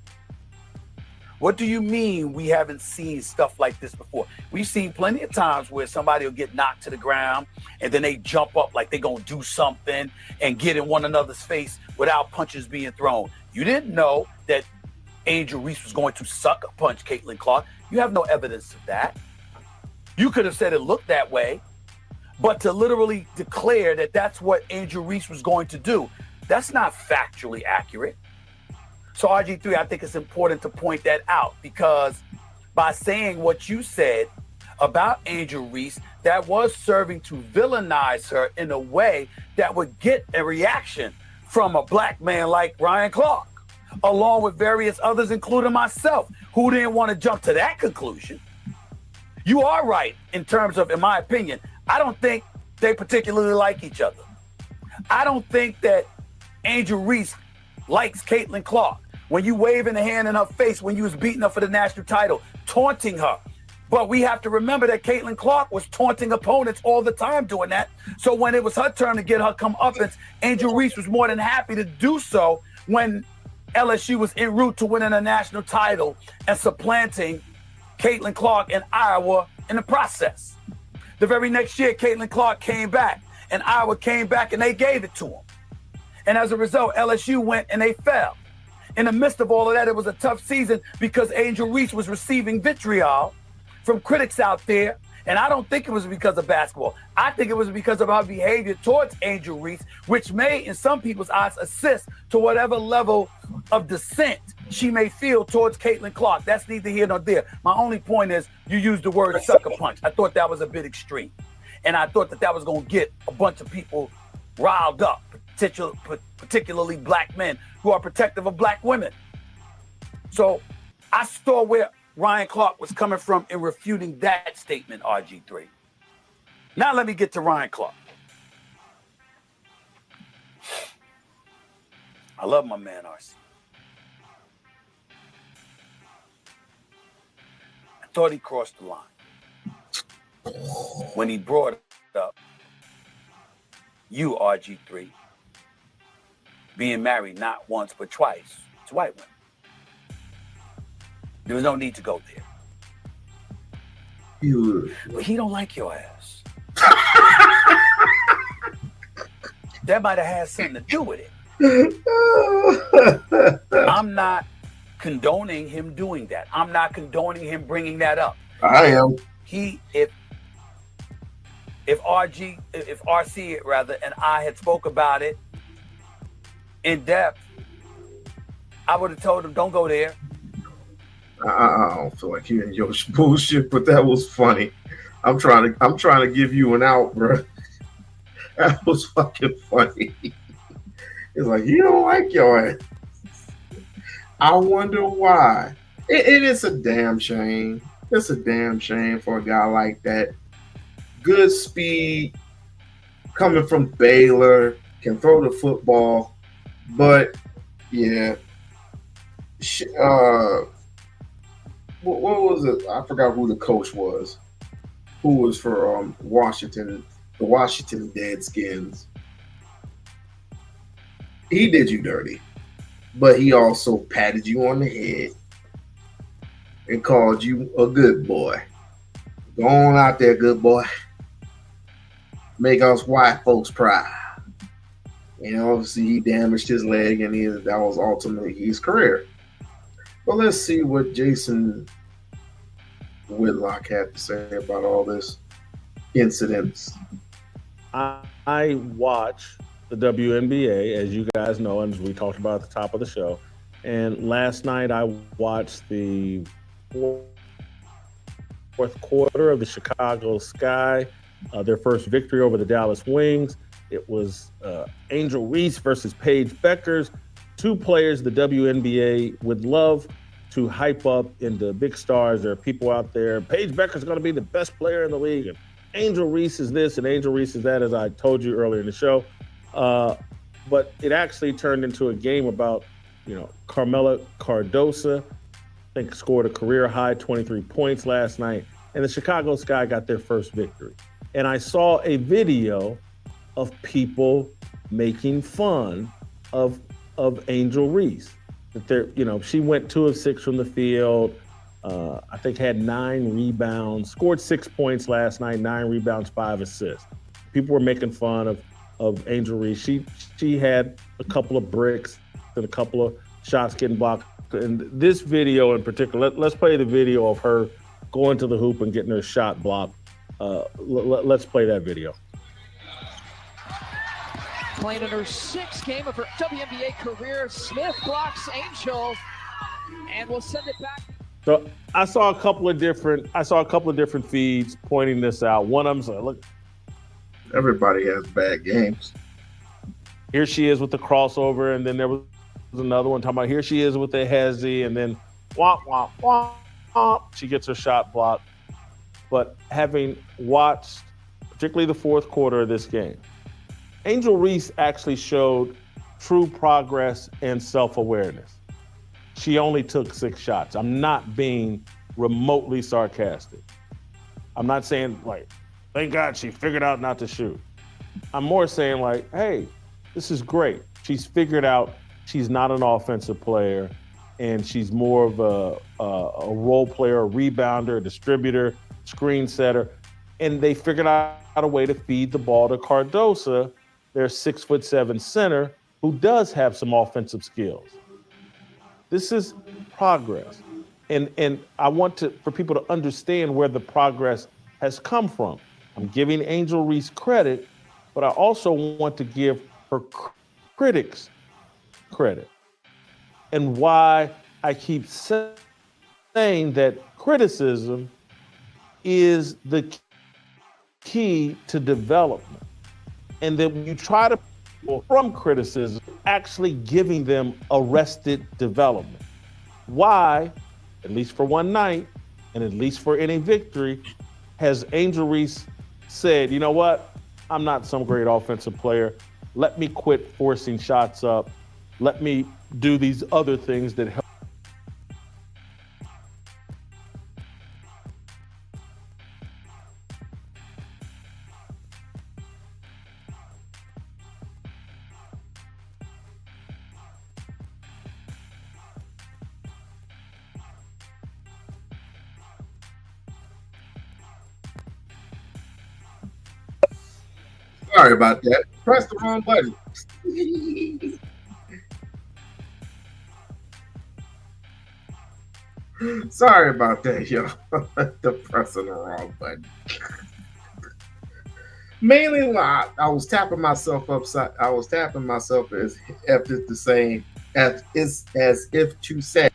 What do you mean we haven't seen stuff like this before? We've seen plenty of times where somebody will get knocked to the ground and then they jump up like they're going to do something and get in one another's face without punches being thrown. You didn't know that Angel Reese was going to sucker punch Caitlin Clark. You have no evidence of that. You could have said it looked that way, but to literally declare that that's what Angel Reese was going to do, that's not factually accurate. So RG3, I think it's important to point that out, because by saying what you said about Angel Reese, that was serving to villainize her in a way that would get a reaction from a black man like Ryan Clark, along with various others, including myself, who didn't want to jump to that conclusion. You are right in terms of, in my opinion, I don't think they particularly like each other. I don't think that Angel Reese likes Caitlin Clark. When you waving the hand in her face when you was beating her for the national title, taunting her. But we have to remember that Caitlin Clark was taunting opponents all the time doing that. So when it was her turn to get her comeuppance, Angel Reese was more than happy to do so when LSU was en route to winning a national title and supplanting Caitlin Clark in Iowa in the process. The very next year, Caitlin Clark came back and Iowa came back and they gave it to him. And as a result, LSU went and they fell. In the midst of all of that, it was a tough season because Angel Reese was receiving vitriol from critics out there. And I don't think it was because of basketball. I think it was because of our behavior towards Angel Reese, which may, in some people's eyes, assist to whatever level of dissent she may feel towards Caitlin Clark. That's neither here nor there. My only point is you used the word sucker punch. I thought that was a bit extreme. And I thought that was going to get a bunch of people riled up, particularly black men who are protective of black women. So I saw where Ryan Clark was coming from in refuting that statement, RG3. Now let me get to Ryan Clark. I love my man, RC. I thought he crossed the line when he brought up you, RG3, being married not once but twice to white women. There was no need to go there. But he don't like your ass. That might have had something to do with it. I'm not condoning him doing that. I'm not condoning him bringing that up. I am. if RC rather, and I had spoke about it in depth, I would have told him, don't go there. I don't feel like hearing your bullshit, but that was funny. I'm trying to give you an out, bro. That was fucking funny. It's like, you don't like your ass. I wonder why. It is a damn shame. It's a damn shame for a guy like that. Good speed, coming from Baylor, can throw the football, but yeah. What was it? I forgot who the coach was. Who was for Washington, the Washington Deadskins. He did you dirty, but he also patted you on the head and called you a good boy. Go on out there, good boy. Make us white folks proud. And obviously he damaged his leg, and that was ultimately his career. But let's see what Jason Whitlock had to say about all this incidents. I watch the WNBA, as you guys know, and as we talked about at the top of the show. And last night I watched the fourth quarter of the Chicago Sky, their first victory over the Dallas Wings. It was Angel Reese versus Paige Beckers, two players the WNBA would love to hype up into big stars. There are people out there. Paige Beckers is going to be the best player in the league, and Angel Reese is this and Angel Reese is that, as I told you earlier in the show. But it actually turned into a game about, Carmela Cardoso, I think scored a career high 23 points last night, and the Chicago Sky got their first victory. And I saw a video of people making fun of Angel Reese. That she went 2 of 6 from the field. I think had 9 rebounds, scored 6 points last night, 9 rebounds, 5 assists. People were making fun of Angel Reese. She had a couple of bricks and a couple of shots getting blocked. And this video in particular, let's play the video of her going to the hoop and getting her shot blocked. Let's play that video. Playing in her 6th game of her WNBA career, Smith blocks Angel and will send it back. So I saw a couple of different feeds pointing this out. One of them said, "Look, everybody has bad games." Here she is with the crossover, and then there was another one talking about here she is with the hezzy, and then womp womp womp womp. She gets her shot blocked. But having watched particularly the fourth quarter of this game, Angel Reese actually showed true progress and self-awareness. She only took 6 shots. I'm not being remotely sarcastic. I'm not saying thank God she figured out not to shoot. I'm more saying hey, this is great. She's figured out she's not an offensive player, and she's more of a role player, a rebounder, a distributor, screen setter. And they figured out a way to feed the ball to Cardoso, their 6'7" center, who does have some offensive skills. This is progress. And I want for people to understand where the progress has come from. I'm giving Angel Reese credit, but I also want to give her critics credit. And why I keep saying that criticism is the key to development. And that when you try to from criticism, actually giving them arrested development. Why, at least for one night, and at least for any victory, has Angel Reese said, you know what? I'm not some great offensive player. Let me quit forcing shots up. Let me do these other things that help. Sorry about that. Press the wrong button. Sorry about that, yo. The pressing the wrong button. Mainly, I was tapping myself upside. I was tapping myself as if it's the same as if to say.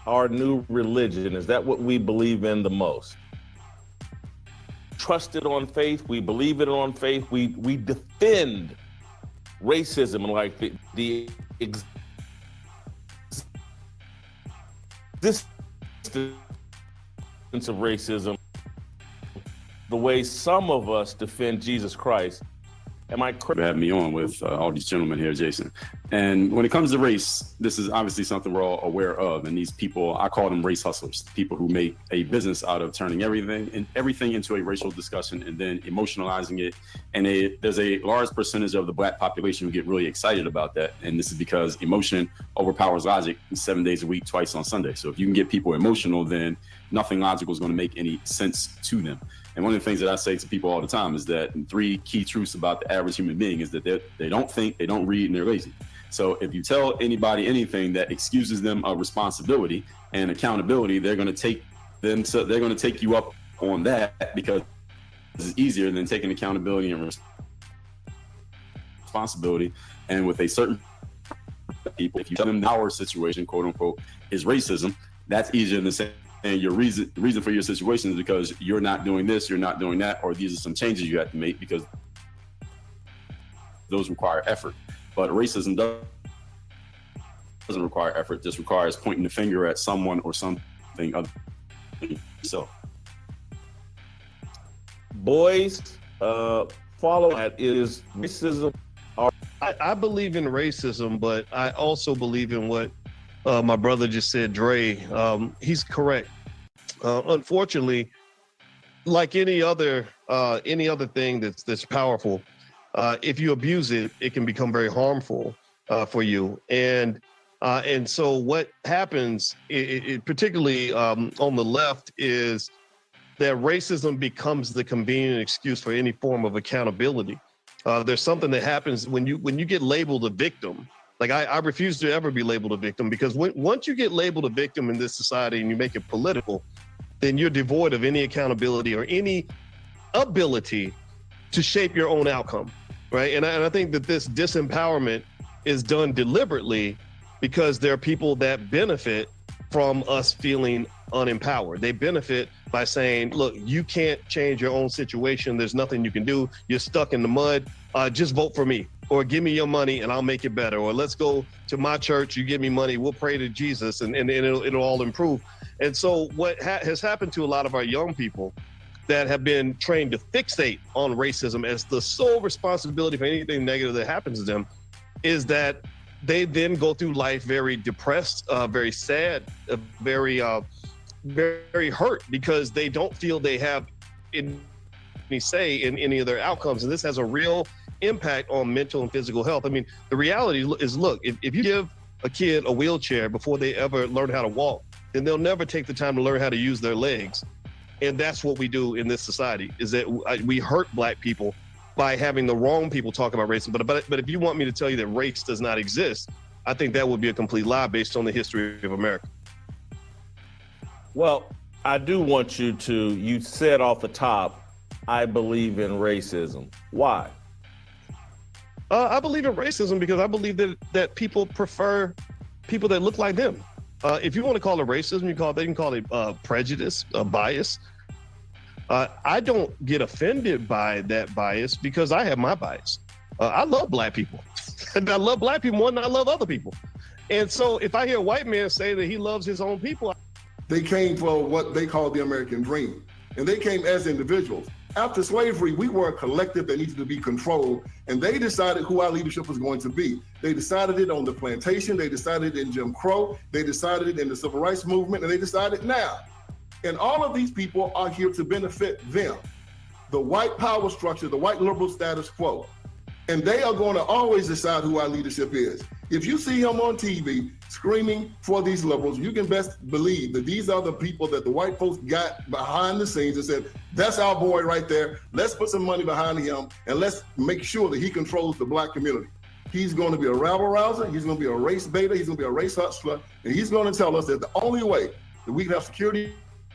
Our new religion, is that what we believe in the most? Trust it on faith, we believe it on faith, we defend racism like the existence of racism the way some of us defend Jesus Christ. Am I correct? Have me on with all these gentlemen here, Jason. And when it comes to race, this is obviously something we're all aware of. And these people, I call them race hustlers, people who make a business out of turning everything into a racial discussion and then emotionalizing it. And there's a large percentage of the Black population who get really excited about that. And this is because emotion overpowers logic 7 days a week, twice on Sunday. So if you can get people emotional, then nothing logical is going to make any sense to them. And one of the things that I say to people all the time is that 3 key truths about the average human being is that they don't think, they don't read, and they're lazy. So if you tell anybody anything that excuses them of responsibility and accountability, they're going to take you up on that because it's easier than taking accountability and responsibility. And with a certain people, if you tell them our situation, quote unquote, is racism, that's easier than saying, and your reason for your situation is because you're not doing this, you're not doing that, or these are some changes you have to make because those require effort. But racism doesn't require effort, just requires pointing the finger at someone or something other than yourself. Boys, follow that is racism. I believe in racism, but I also believe in what my brother just said, Dre. He's correct. Unfortunately, like any other thing that's powerful, if you abuse it, it can become very harmful for you. And so what happens, particularly on the left, is that racism becomes the convenient excuse for any form of accountability. There's something that happens when you get labeled a victim. Like I refuse to ever be labeled a victim because once you get labeled a victim in this society and you make it political, then you're devoid of any accountability or any ability to shape your own outcome, right? And I think that this disempowerment is done deliberately because there are people that benefit from us feeling unempowered. They benefit by saying, look, you can't change your own situation. There's nothing you can do. You're stuck in the mud. Just vote for me. Or give me your money and I'll make it better. Or let's go to my church, you give me money, we'll pray to Jesus and it'll all improve. And so what has happened to a lot of our young people that have been trained to fixate on racism as the sole responsibility for anything negative that happens to them is that they then go through life very depressed, very sad, very hurt because they don't feel they have any say in any of their outcomes. And this has a real impact on mental and physical health. I mean, the reality is, look, if you give a kid a wheelchair before they ever learn how to walk, then they'll never take the time to learn how to use their legs. And that's what we do in this society, is that we hurt Black people by having the wrong people talk about racism. But if you want me to tell you that race does not exist, I think that would be a complete lie based on the history of America. Well, I do want you said off the top, I believe in racism. Why? I believe in racism because I believe that people prefer people that look like them. If you want to call it racism, they can call it prejudice, bias. I don't get offended by that bias because I have my bias. I love black people. And I love black people more than I love other people. And so if I hear a white man say that he loves his own people, they came for what they call the American dream. And they came as individuals. After slavery, we were a collective that needed to be controlled, and they decided who our leadership was going to be. They decided it on the plantation, they decided in Jim Crow, they decided it in the Civil Rights Movement, and they decided now. And all of these people are here to benefit them. The white power structure, the white liberal status quo. And they are going to always decide who our leadership is. If you see him on TV screaming for these liberals, you can best believe that these are the people that the white folks got behind the scenes and said, that's our boy right there. Let's put some money behind him and let's make sure that he controls the black community. He's going to be a rabble rouser. He's going to be a race baiter. He's going to be a race hustler. And he's going to tell us that the only way that we can have security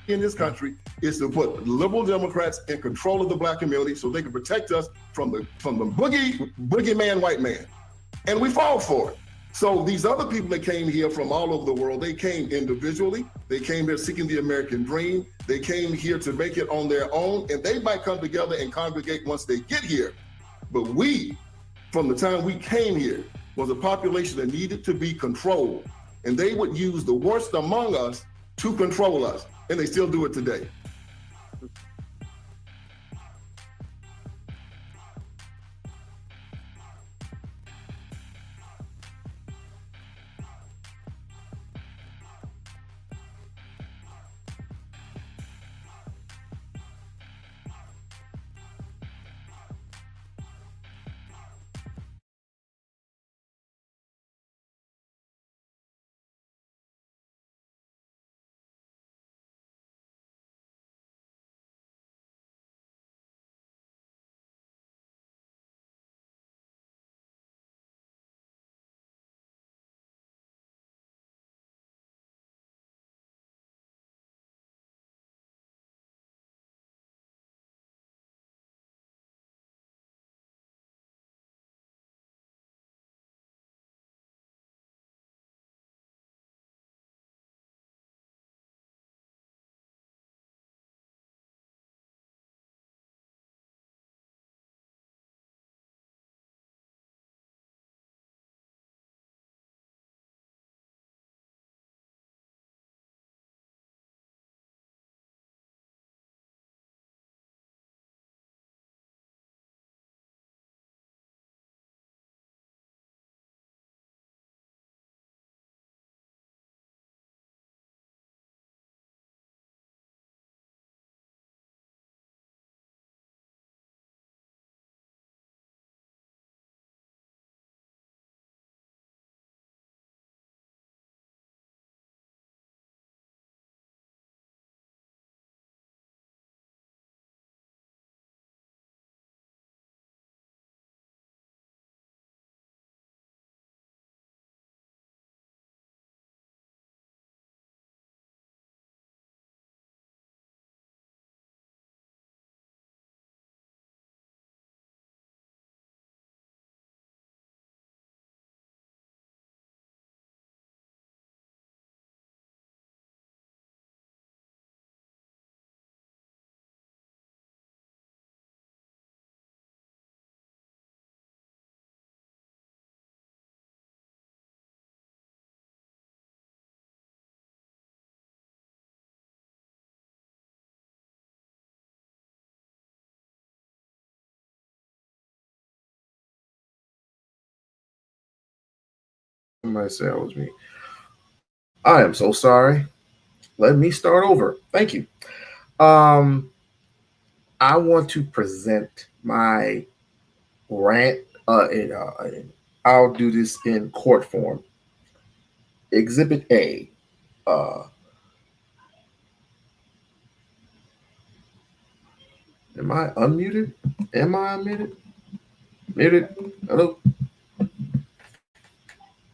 in this country is to put liberal Democrats in control of the black community so they can protect us from the boogeyman white man. And we fall for it. So these other people that came here from all over the world, they came individually. They came here seeking the American dream. They came here to make it on their own, and they might come together and congregate once they get here. But we, from the time we came here, was a population that needed to be controlled. And they would use the worst among us to control us. And they still do it today. Somebody say it was me. I am so sorry. Let me start over. Thank you. I want to present my rant. I'll do this in court form. Exhibit A. Am I unmuted? Am I unmuted? Muted? Hello?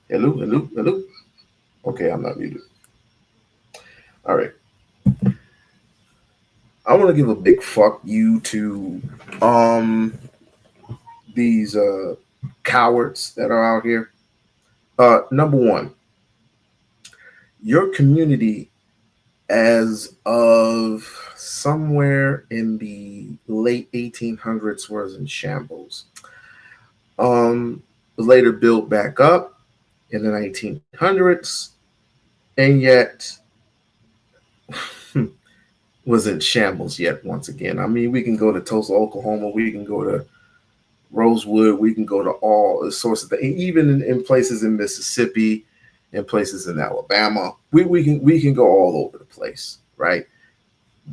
Hello? Hello? Hello? Okay, I'm not muted. All right. I want to give a big fuck you to these cowards that are out here. Number one, your community as of somewhere in the late 1800s was in shambles. Was later built back up in the 1900s, and yet was in shambles yet once again. I mean, we can go to Tulsa, Oklahoma, we can go to Rosewood, we can go to all sorts of things, even in places in Mississippi, in places in Alabama. We can go all over the place, right?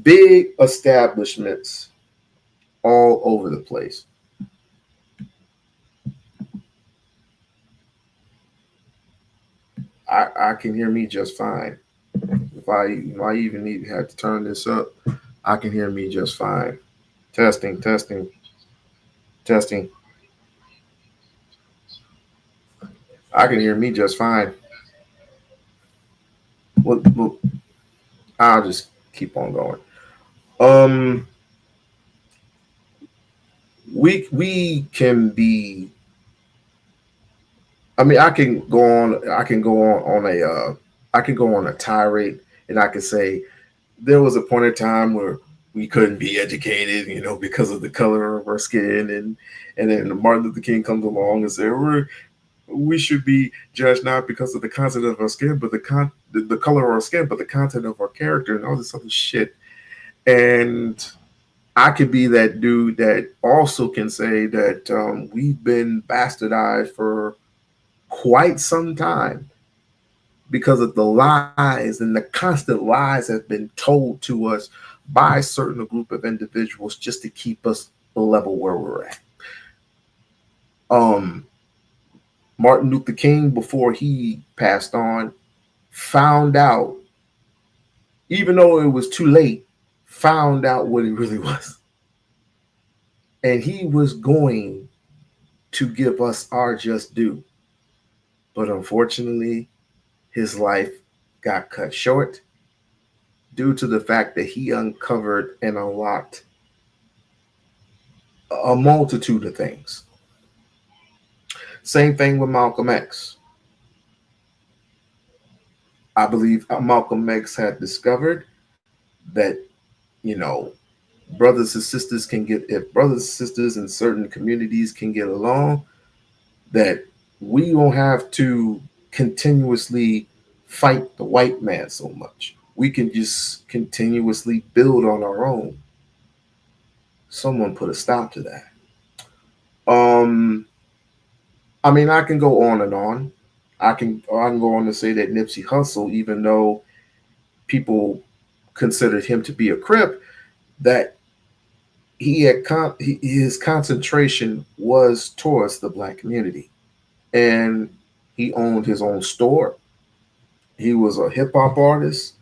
Big establishments all over the place. I can hear me just fine. If I even need have to turn this up, I can hear me just fine. Testing. I can hear me just fine. Well, I'll just keep on going. We can be. I mean, I can go on a tirade, and I can say there was a point in time where we couldn't be educated, because of the color of our skin, and then Martin Luther King comes along and said we should be judged not because of the content of our skin, but the color of our skin, but the content of our character and all this other shit. And I could be that dude that also can say that we've been bastardized for quite some time because of the lies and the constant lies that have been told to us by a certain group of individuals just to keep us the level where we're at. Martin Luther King, before he passed on, found out, even though it was too late, found out what he really was. And he was going to give us our just due. But unfortunately, his life got cut short due to the fact that he uncovered and unlocked a multitude of things. Same thing with Malcolm X. I believe Malcolm X had discovered that, brothers and sisters if brothers and sisters in certain communities can get along, that we don't have to continuously fight the white man so much. We can just continuously build on our own. Someone put a stop to that. I mean, I can go on and on. I can go on to say that Nipsey Hussle, even though people considered him to be a Crip, that his concentration was towards the Black community, and he owned his own store. He was a hip hop artist,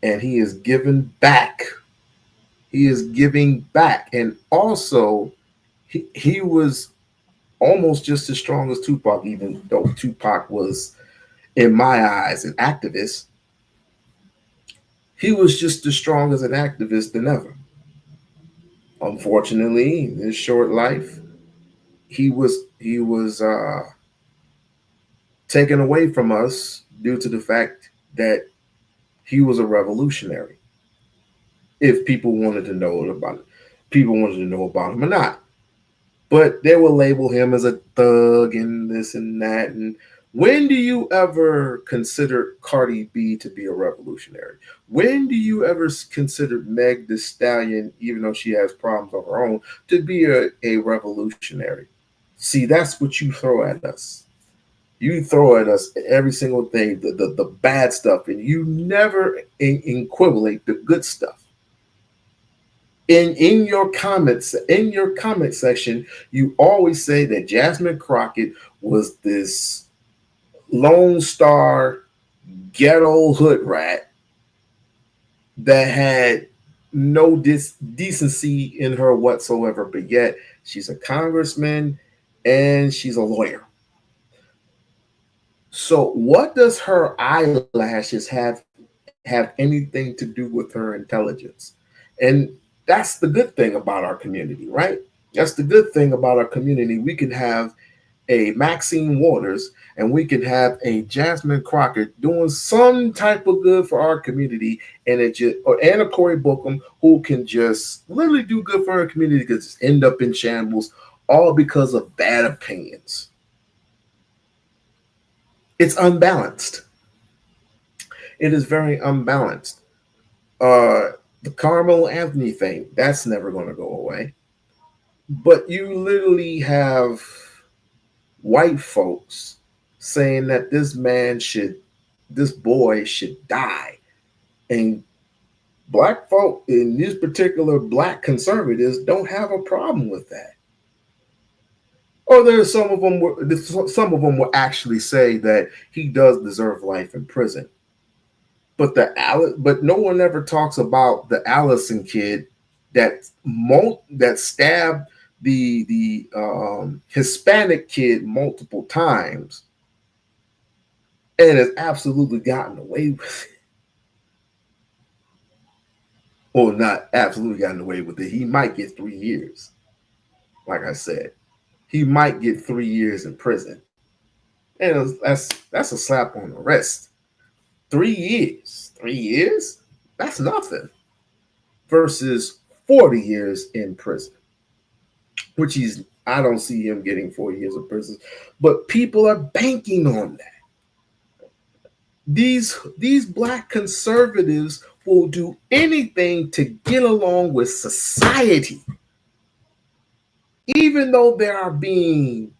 and he is giving back. He is giving back, and also he was almost just as strong as Tupac, even though Tupac was, in my eyes, an activist. He was just as strong as an activist than ever. Unfortunately, in his short life, he was taken away from us due to the fact that he was a revolutionary. If people wanted to know about it, people wanted to know about him or not. But they will label him as a thug and this and that. And when do you ever consider Cardi B to be a revolutionary? When do you ever consider Meg Thee Stallion, even though she has problems of her own, to be a revolutionary? See, that's what you throw at us. You throw at us every single thing, the bad stuff, and you never equate the good stuff. In your comment section, you always say that Jasmine Crockett was this Lone Star ghetto hood rat that had no decency in her whatsoever, but yet she's a congressman and she's a lawyer. So what does her eyelashes have anything to do with her intelligence? And that's the good thing about our community, right? That's the good thing about our community. We can have a Maxine Waters and we can have a Jasmine Crockett doing some type of good for our community, and a Corey Bookham who can just literally do good for our community because end up in shambles all because of bad opinions. It's unbalanced. It is very unbalanced. The Carmelo Anthony thing, that's never going to go away. But you literally have white folks saying that this boy should die. And black folk, in these particular black conservatives, don't have a problem with that. Or there's some of them will actually say that he does deserve life in prison. But no one ever talks about the Allison kid that stabbed the Hispanic kid multiple times and has absolutely gotten away with it. Or not absolutely gotten away with it. He might get 3 years. Like I said, he might get 3 years in prison. And that's a slap on the wrist. 3 years. 3 years? That's nothing. Versus 40 years in prison. Which I don't see him getting 4 years of prison. But people are banking on that. These black conservatives will do anything to get along with society. Even though they are being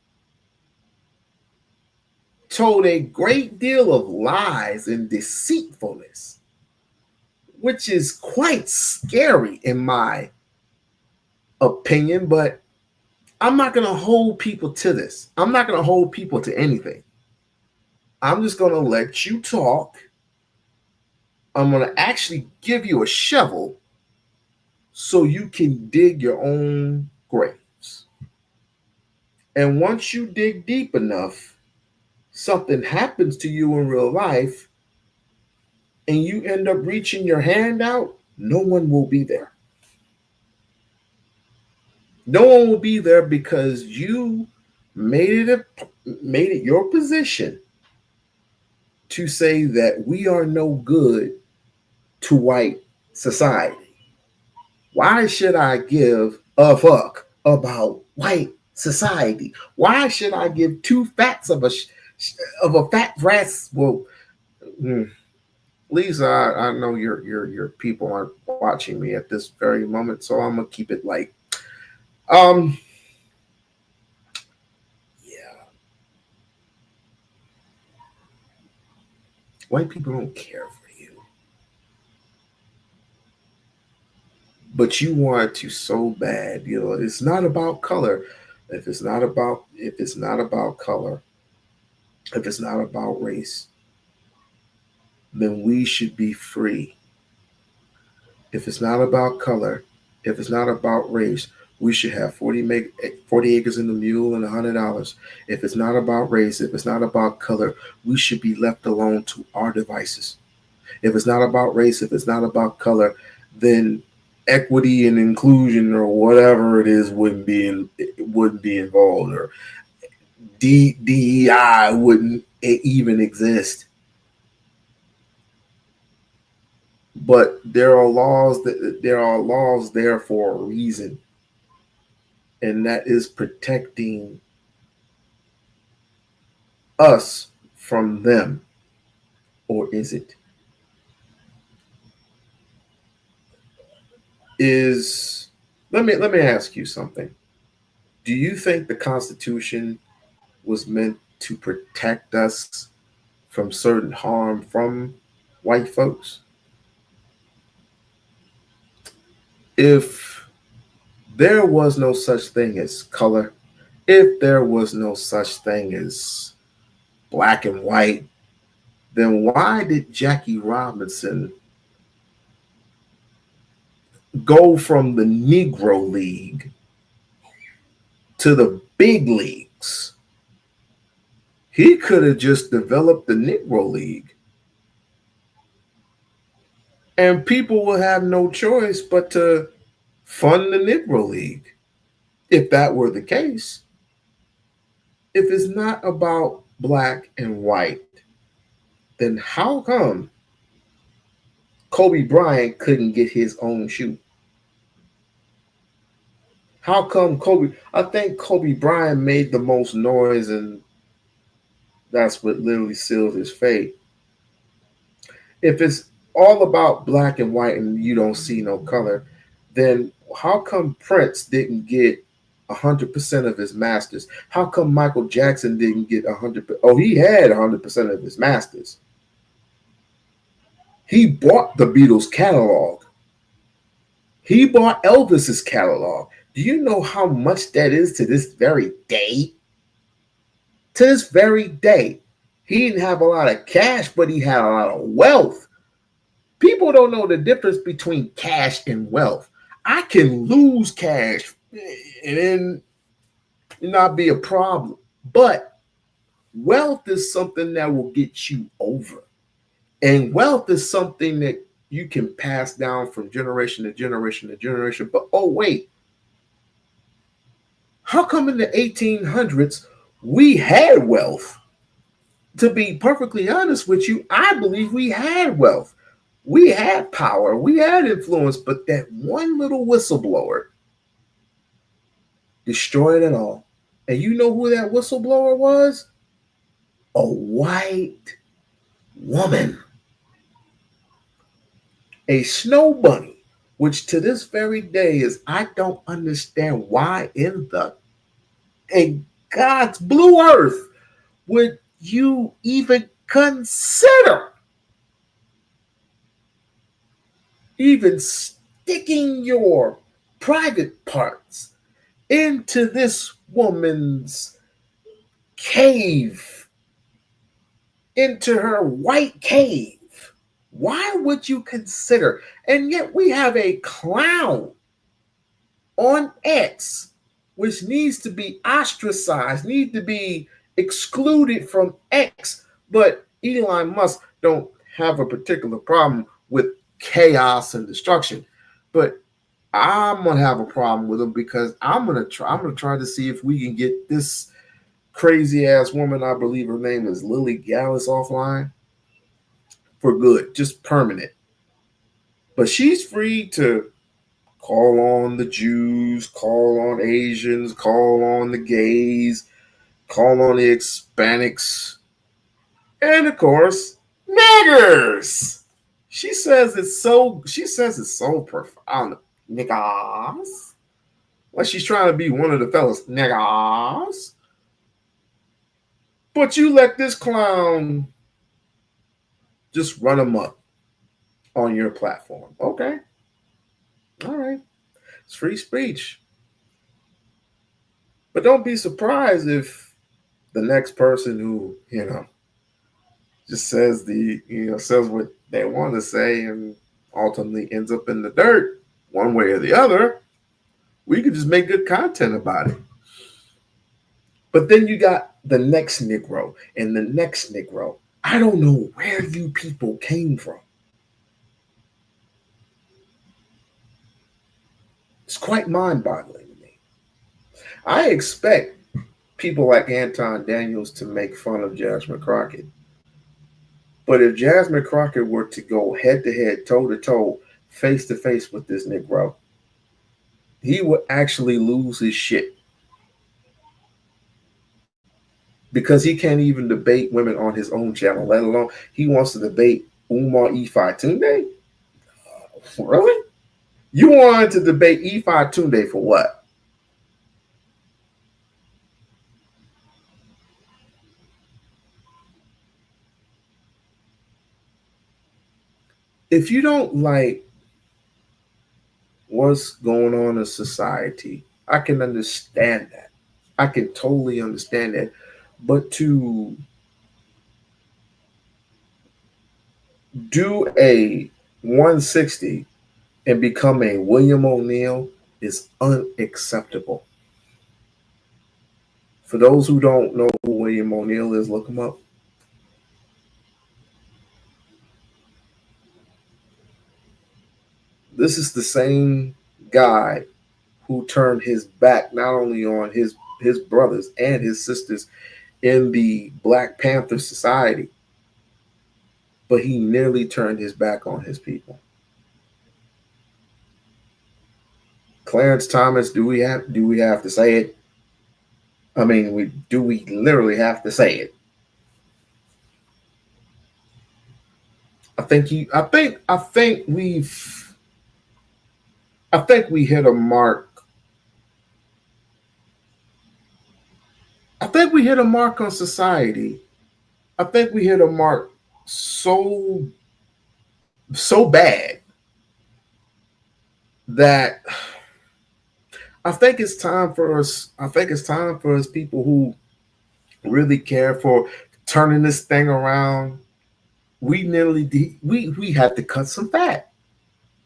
told a great deal of lies and deceitfulness, which is quite scary in my opinion, but I'm not going to hold people to this. I'm not going to hold people to anything. I'm just going to let you talk. I'm going to actually give you a shovel so you can dig your own graves. And once you dig deep enough, something happens to you in real life and you end up reaching your hand out, no one will be there. No one will be there because you made it your position to say that we are no good to white society. Why should I give a fuck about white society? Why should I give two fats of a fat rat's? Well, Lisa, I know your people aren't watching me at this very moment, so I'm gonna keep it light. White people don't care for you. But you want to so bad, it's not about color. If it's not about color, if it's not about race, then we should be free. If it's not about color, if it's not about race, we should have 40 acres in the mule and $100. If it's not about race, if it's not about color, we should be left alone to our devices. If it's not about race, if it's not about color, then equity and inclusion or whatever it is wouldn't be involved, or DEI wouldn't even exist. But there are laws there for a reason, and that is protecting us from them. Or is it? Let me ask you something. Do you think the Constitution was meant to protect us from certain harm from white folks? If there was no such thing as color, if there was no such thing as black and white, then why did Jackie Robinson go from the Negro League to the big leagues? He could have just developed the Negro League, and people will have no choice but to fund the Negro League. If that were the case, if it's not about black and white, then how come Kobe Bryant couldn't get his own shoe? How come Kobe? I think Kobe Bryant made the most noise, and that's what literally sealed his fate. If it's all about black and white and you don't see no color, then how come Prince didn't get 100% of his masters? How come Michael Jackson didn't get 100%? Oh, he had 100% of his masters. He bought the Beatles catalog. He bought Elvis's catalog. Do you know how much that is to this very day? To this very day. He didn't have a lot of cash, but he had a lot of wealth. People don't know the difference between cash and wealth. I can lose cash and then not be a problem. But wealth is something that will get you over. And wealth is something that you can pass down from generation to generation to generation. But oh, wait. How come in the 1800s we had wealth? To be perfectly honest with you, I believe we had wealth. We had power. We had influence. But that one little whistleblower destroyed it all. And you know who that whistleblower was? A white woman. A snow bunny, which to this very day is, I don't understand why in God's blue earth would you even consider even sticking your private parts into this woman's cave, into her white cave. Why would you consider? And yet we have a clown on X, which needs to be ostracized, needs to be excluded from X. But Elon Musk don't have a particular problem with chaos and destruction. But I'm gonna have a problem with him because I'm gonna try to see if we can get this crazy ass woman, I believe her name is Lily Gallus, offline for good, just permanent. But she's free to call on the Jews, call on Asians, call on the gays, call on the Hispanics, and of course, niggers. She says it's so profound. Niggas. Like she's trying to be one of the fellas. Niggas. But you let this clown just run amok on your platform. Okay. All right. It's free speech. But don't be surprised if the next person who, just says says what they want to say and ultimately ends up in the dirt one way or the other, we could just make good content about it. But then you got the next Negro and the next Negro. I don't know where you people came from. It's quite mind-boggling to me. I expect people like Anton Daniels to make fun of Jasmine Crockett. But if Jasmine Crockett were to go head-to-head, toe-to-toe, face-to-face with this Negro, he would actually lose his shit. Because he can't even debate women on his own channel, let alone he wants to debate Umar Ife Tunde? Really? You wanted to debate Ife Tunde for what? If you don't like what's going on in society, I can understand that. I can totally understand that. But to do a 160 and become a William O'Neill is unacceptable. For those who don't know who William O'Neill is, look him up. This is the same guy who turned his back not only on his brothers and his sisters in the Black Panther Society, but he nearly turned his back on his people. Clarence Thomas, do we have to say it? I mean, do we literally have to say it? I think we hit a mark. I think we hit a mark on society. I think we hit a mark so bad that I think it's time for us. I think it's time for us people who really care for turning this thing around. We have to cut some fat.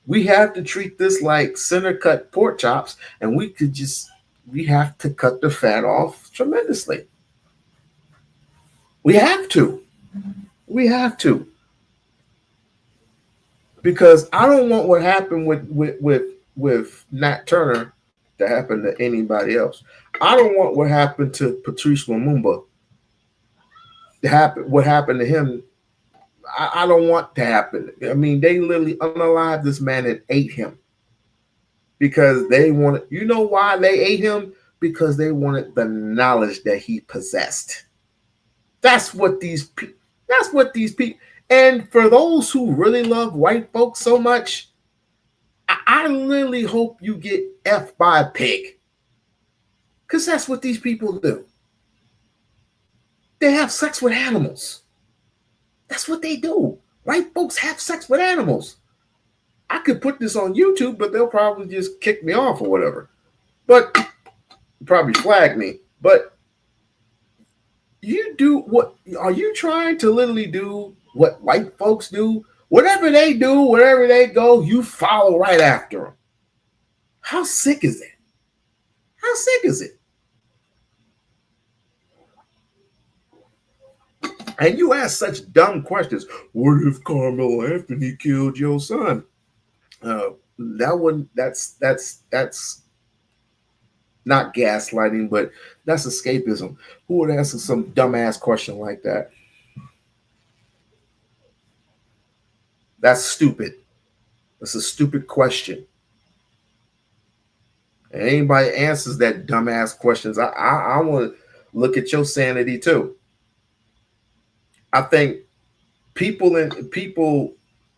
We have to treat this like center cut pork chops, and we have to cut the fat off tremendously. We have to. Because I don't want what happened with Nat Turner to happen to anybody else. I don't want what happened to Patrice Lumumba to happen. What happened to him, I don't want to happen. I mean, they literally unalived this man and ate him because they wanted. You know why they ate him? Because they wanted the knowledge that he possessed. That's what these people. And for those who really love white folks so much, I literally hope you get F by a pig. Because that's what these people do. They have sex with animals. That's what they do. White folks have sex with animals. I could put this on YouTube, but they'll probably just kick me off or whatever. But probably flag me. But you do what? Are you trying to literally do what white folks do? Whatever they do, wherever they go, you follow right after them. How sick is that? How sick is it? And you ask such dumb questions. What if Carmelo Anthony killed your son? That's not gaslighting, but that's escapism. Who would ask some dumbass question like that? That's stupid. That's a stupid question. And anybody answers that dumbass questions, I want to look at your sanity too. I think people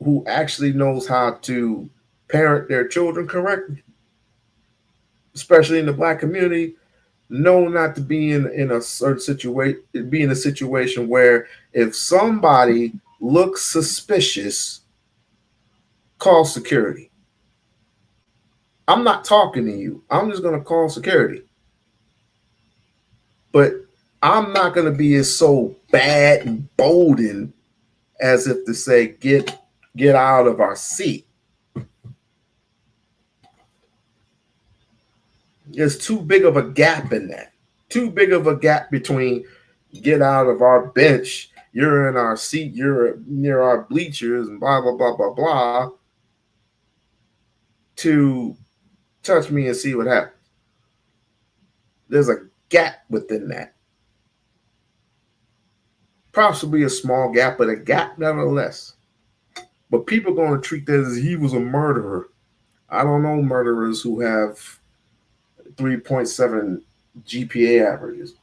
who actually knows how to parent their children correctly, especially in the Black community, know not to be in a certain situation, be in a situation where if somebody looks suspicious, call security. I'm not talking to you. I'm just going to call security. But I'm not going to be as so bad and bolden as if to say, get out of our seat. There's too big of a gap in that. Too big of a gap between get out of our bench, you're in our seat, you're near our bleachers, and blah, blah, blah, blah, blah, to touch me and see what happens. There's a gap within that. Possibly a small gap, but a gap nevertheless. But people are going to treat that as he was a murderer. I don't know murderers who have 3.7 GPA averages.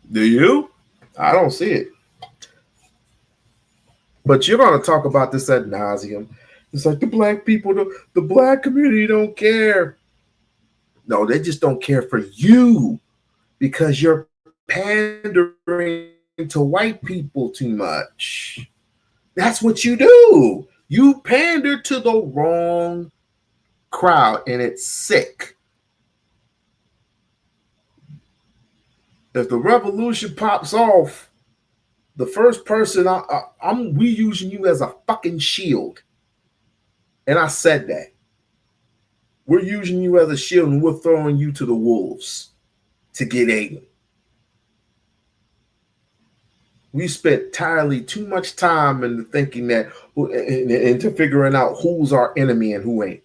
Do you? I don't see it. But you're going to talk about this ad nauseum. It's like the black people, the black community don't care. No, they just don't care for you because you're pandering to white people too much. That's what you do. You pander to the wrong crowd, and it's sick. If the revolution pops off, the first person we using you as a fucking shield. And I said that. We're using you as a shield and we're throwing you to the wolves to get eaten. We spent entirely too much time in thinking that into figuring out who's our enemy and who ain't.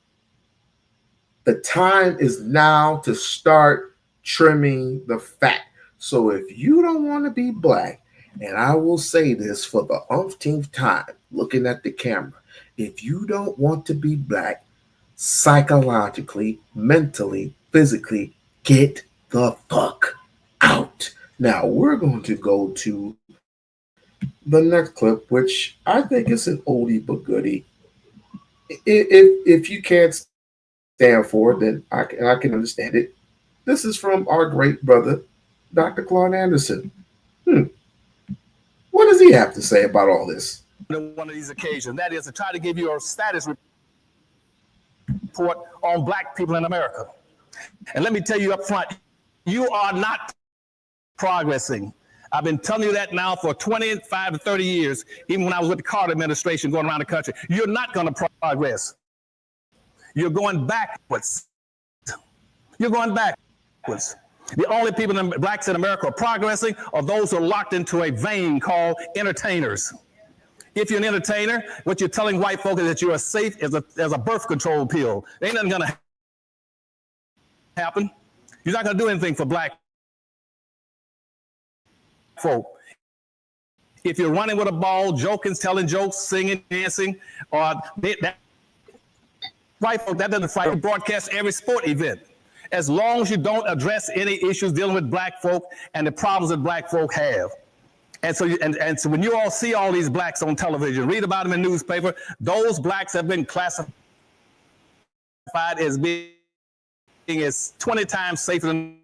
The time is now to start trimming the fat. So if you don't want to be black, and I will say this for the umpteenth time, looking at the camera, If you don't want to be black, psychologically, mentally, physically, get the fuck out. Now we're going to go to the next clip, which I think is an oldie but goodie. If you can't stand for it, then I can understand it. This is from our great brother, Dr. Claude Anderson. What does he have to say about all this? One of these occasions, that is to try to give you a status report on black people in America. And let me tell you up front, you are not progressing. I've been telling you that now for 25 to 30 years, even when I was with the Carter administration going around the country. You're not going to progress. You're going backwards. You're going backwards. The only people, blacks in America, are progressing are those who are locked into a vein called entertainers. If you're an entertainer, what you're telling white folk is that you are safe as a birth control pill. There ain't nothing going to happen. You're not going to do anything for black folk. If you're running with a ball, joking, telling jokes, singing, dancing, or white folk, that doesn't fight. You broadcast every sport event. As long as you don't address any issues dealing with black folk and the problems that black folk have. And so, so when you all see all these blacks on television, read about them in the newspaper, those blacks have been classified as being as 20 times safer than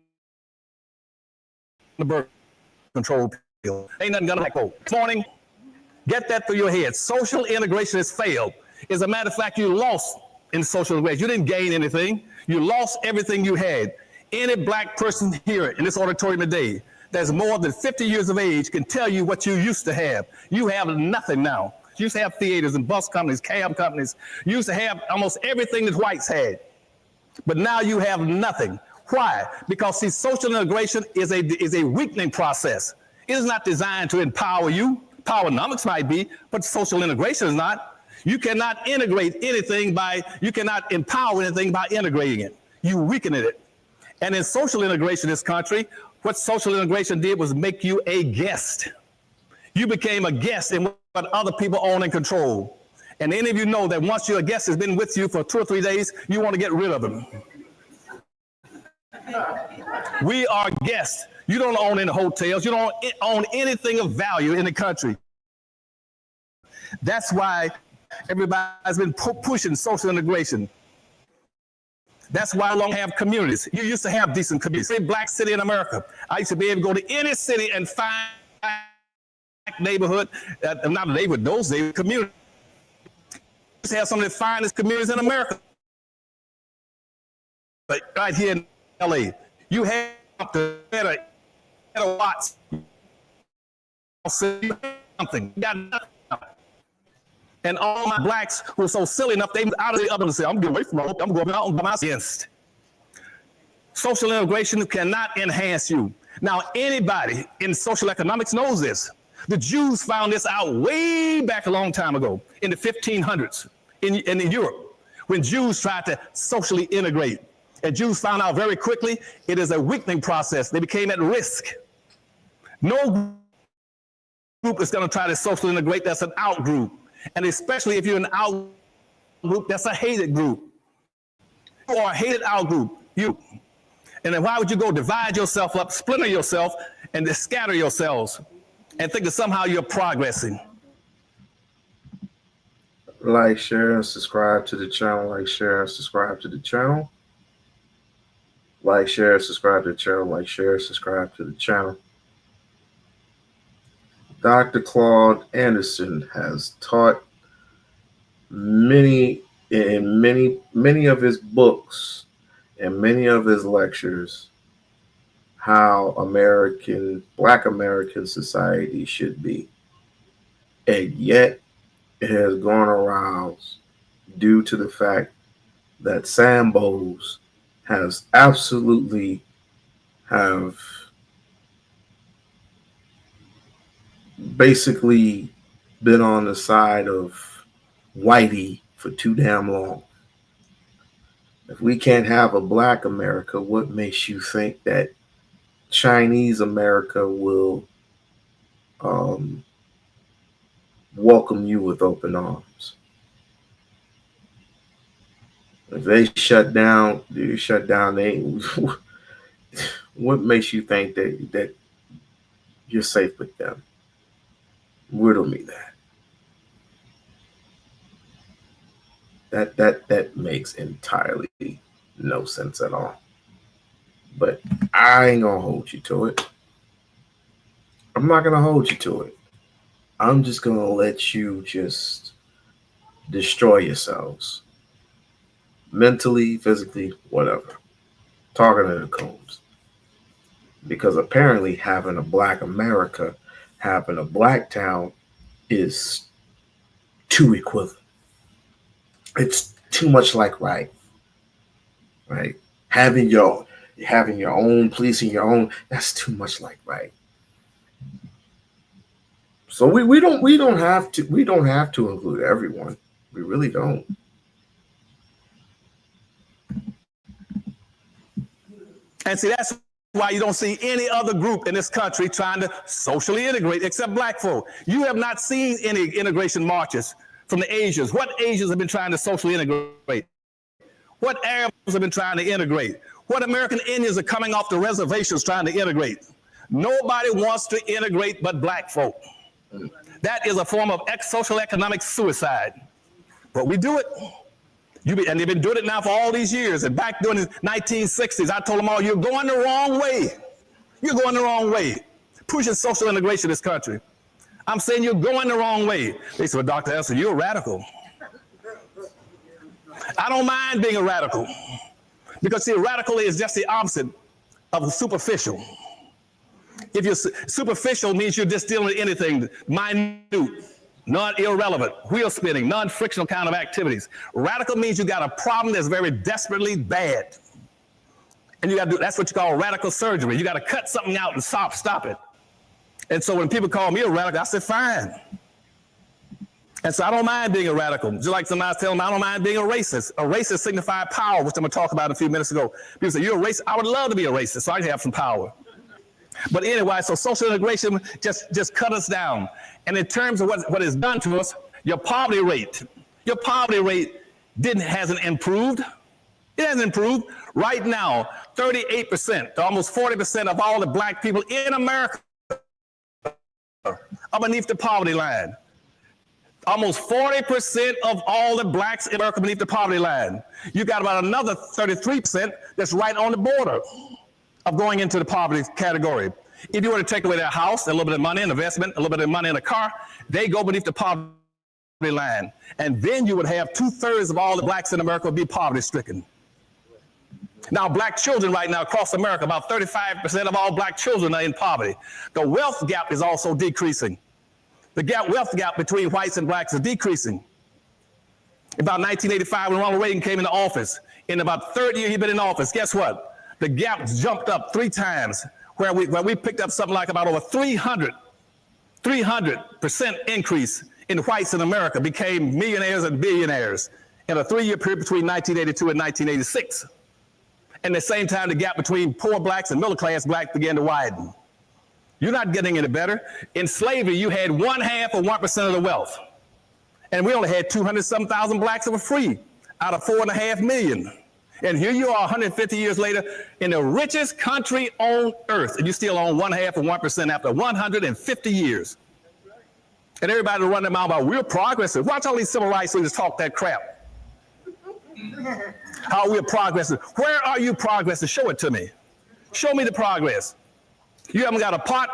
the birth control pill. Ain't nothing gonna black folk. This morning, get that through your head. Social integration has failed. As a matter of fact, you lost in social integration. You didn't gain anything. You lost everything you had. Any black person here in this auditorium today that's more than 50 years of age can tell you what you used to have. You have nothing now. You used to have theaters and bus companies, cab companies. You used to have almost everything that whites had. But now you have nothing. Why? Because see, social integration is a weakening process. It is not designed to empower you. Powernomics might be, but social integration is not. You cannot integrate anything you cannot empower anything by integrating it. You weaken it. And in social integration in this country, what social integration did was make you a guest. You became a guest in what other people own and control. And any of you know that once your guest has been with you for 2 or 3 days, you want to get rid of them. We are guests. You don't own any hotels. You don't own anything of value in the country. That's why everybody's been pushing social integration. That's why I don't have communities. You used to have decent communities. Every black city in America, I used to be able to go to any city and find a black neighborhood, not a neighborhood, those days, community. We used to have some of the finest communities in America. But right here in LA, you have the better Watts, something. You got nothing. And all my blacks who are so silly enough, they out of the oven and say, I'm getting away from my, I'm going out by my against. Social integration cannot enhance you. Now, anybody in social economics knows this. The Jews found this out way back a long time ago in the 1500s in Europe, when Jews tried to socially integrate. And Jews found out very quickly it is a weakening process. They became at risk. No group is going to try to socially integrate that's an out group. And especially if you're an out group, that's a hated group. You are a hated out group. You. And then why would you go divide yourself up, splinter yourself, and then scatter yourselves and think that somehow you're progressing? Like, share, and subscribe to the channel. Like, share, and subscribe to the channel. Like, share, subscribe to the channel. Like, share, subscribe to the channel. Dr. Claude Anderson has taught many of his books and many of his lectures how Black American society should be. And yet it has gone around due to the fact that SAMBOS has absolutely basically been on the side of whitey for too damn long. If we can't have a Black America, what makes you think that Chinese America will welcome you with open arms? If they shut down, what makes you think that you're safe with them? Riddle me that. That makes entirely no sense at all. But I ain't gonna hold you to it. I'm not gonna hold you to it. I'm just gonna let you just destroy yourselves. Mentally, physically, whatever. Talking to the Coons. Because apparently having a black America, having a black town is too equivalent. It's too much like right. Having your own policing, your own, that's too much like right. So we don't have to include everyone. We really don't. And see, that's why you don't see any other group in this country trying to socially integrate except black folk. You have not seen any integration marches from the Asians. What Asians have been trying to socially integrate? What Arabs have been trying to integrate? What American Indians are coming off the reservations trying to integrate? Nobody wants to integrate but black folk. That is a form of social economic suicide. But we do it. And they've been doing it now for all these years. And back during the 1960s, I told them all, you're going the wrong way. You're going the wrong way. Pushing social integration in this country. I'm saying you're going the wrong way. They said, well, Dr. Elson, you're a radical. I don't mind being a radical. Because, see, radical is just the opposite of superficial. If you're superficial, means you're just dealing with anything minute, non-irrelevant, wheel spinning, non-frictional kind of activities. Radical means you got a problem that's very desperately bad. And you got to do, that's what you call radical surgery. You got to cut something out and stop it. And so when people call me a radical, I said, fine. And so I don't mind being a radical. Just like somebody's telling me, I don't mind being a racist. A racist signifies power, which I'm going to talk about a few minutes ago. People say, you're a racist? I would love to be a racist, so I can have some power. But anyway, so social integration just cut us down. And in terms of what it's done to us, your poverty rate hasn't improved. It hasn't improved. Right now, 38% to almost 40% of all the black people in America are beneath the poverty line. Almost 40% of all the blacks in America beneath the poverty line. You got about another 33% that's right on the border of going into the poverty category. If you were to take away their house, a little bit of money in investment, a little bit of money in a car, they go beneath the poverty line. And then you would have 2/3 of all the blacks in America would be poverty stricken. Now, black children right now across America, about 35% of all black children are in poverty. The wealth gap is also decreasing. The wealth gap between whites and blacks is decreasing. About 1985, when Ronald Reagan came into office, in about third year he'd been in office, guess what? The gap jumped up 3 times, where we picked up something like about over 300% increase in whites in America, became millionaires and billionaires in a 3-year period between 1982 and 1986. And at the same time, the gap between poor blacks and middle class blacks began to widen. You're not getting any better. In slavery, you had 1/2 of 1% of the wealth. And we only had 200-some thousand blacks that were free out of 4.5 million. And here you are 150 years later in the richest country on earth, and you still own 1/2 of 1% after 150 years. And everybody running their mouth about we're progressive. Watch all these civil rights leaders talk that crap. How we're progressive. Where are you progressive? Show it to me. Show me the progress. You haven't got a pot.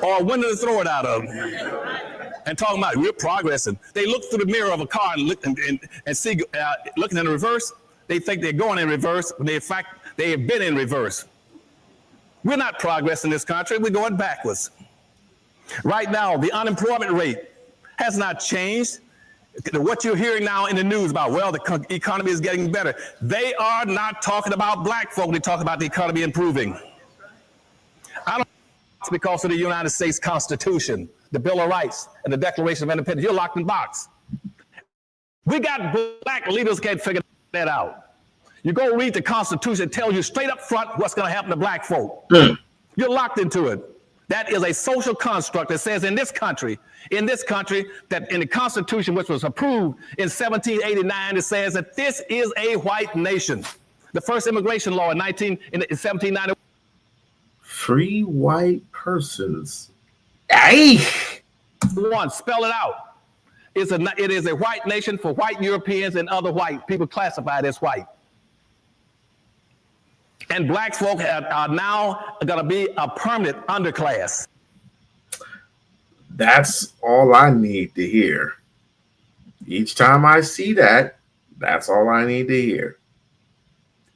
Or a window to throw it out of. And talking about we're progressing. They look through the mirror of a car and see, looking in the reverse, they think they're going in reverse, but in fact, they have been in reverse. We're not progressing in this country, we're going backwards. Right now, the unemployment rate has not changed. What you're hearing now in the news about, well, the economy is getting better. They are not talking about black folk, they talk about the economy improving. I don't it's because of the United States Constitution, the Bill of Rights, and the Declaration of Independence. You're locked in box. We got black leaders can't figure that out. You go read the Constitution, it tells you straight up front what's going to happen to black folk. You're locked into it. That is a social construct that says in this country, that in the Constitution, which was approved in 1789, it says that this is a white nation. The first immigration law in 1790. Free white persons. Hey! One, spell it out. It is a white nation for white Europeans and other white people classified as white. And black folk are now going to be a permanent underclass. That's all I need to hear. Each time I see that, that's all I need to hear.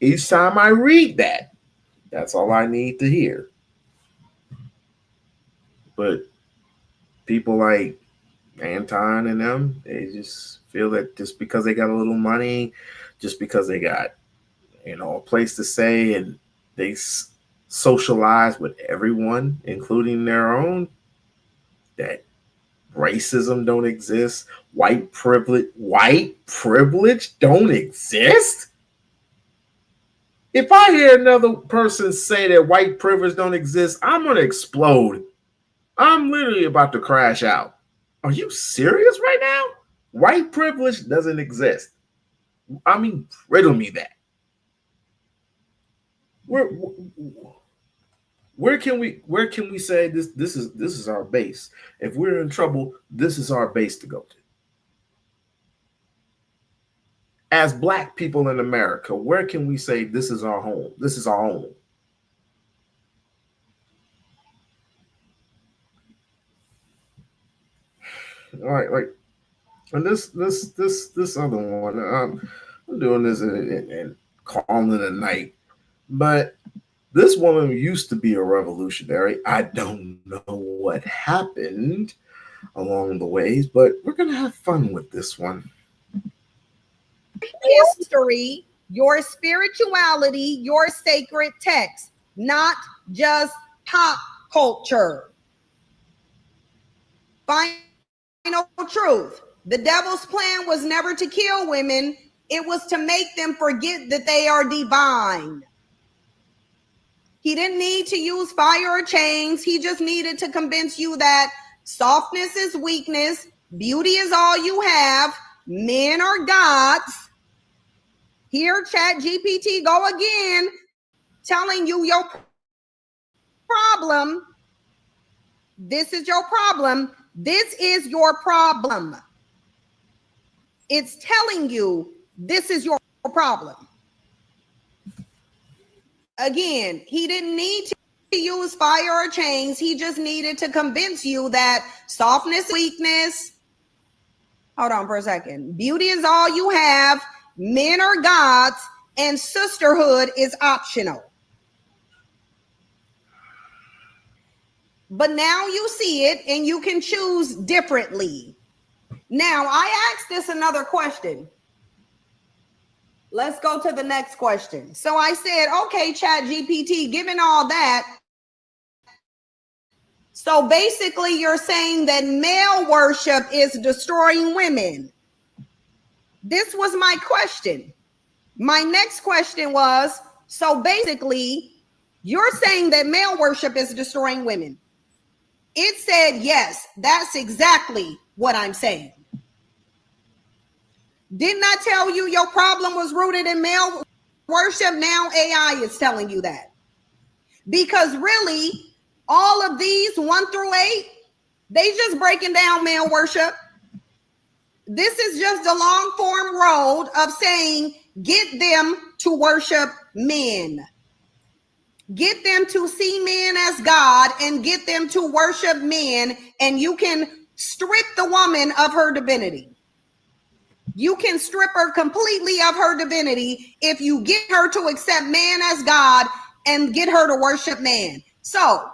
Each time I read that, that's all I need to hear. But people like Anton and them, they just feel that just because they got a little money, just because they got, a place to stay, and they socialize with everyone, including their own, that racism don't exist, white privilege don't exist. If I hear another person say that white privilege don't exist, I'm going to explode. I'm literally about to crash out. Are you serious right now? White privilege doesn't exist. I mean, riddle me that. Where can we say this is our base? If we're in trouble, this is our base to go to. As black people in America, where can we say this is our home? This is our home. All right, like, and this other one, I'm doing this and calling it a night. But this woman used to be a revolutionary. I don't know what happened along the ways, but we're going to have fun with this one. History, your spirituality, your sacred text, not just pop culture. Final truth. The devil's plan was never to kill women. It was to make them forget that they are divine. He didn't need to use fire or chains. He just needed to convince you that softness is weakness, beauty is all you have, men are gods. Here, Chat GPT go again, telling you your problem. This is your problem. This is your problem. It's telling you this is your problem. Again, he didn't need to use fire or chains. He just needed to convince you that softness, weakness. Hold on for a second. Beauty is all you have. Men are gods, and sisterhood is optional. But now you see it, and you can choose differently. Now, I asked this another question. Let's go to the next question. So I said, okay, Chat GPT, given all that, so basically you're saying that male worship is destroying women. This was my question. My next question was, so basically you're saying that male worship is destroying women. It said, yes, that's exactly what I'm saying. Didn't I tell you your problem was rooted in male worship? Now AI is telling you that. Because really, all of these 1 through 8, they just breaking down male worship. This is just a long form road of saying, get them to worship men. Get them to see men as God and get them to worship men, and you can strip the woman of her divinity. You can strip her completely of her divinity if you get her to accept man as God and get her to worship man. So,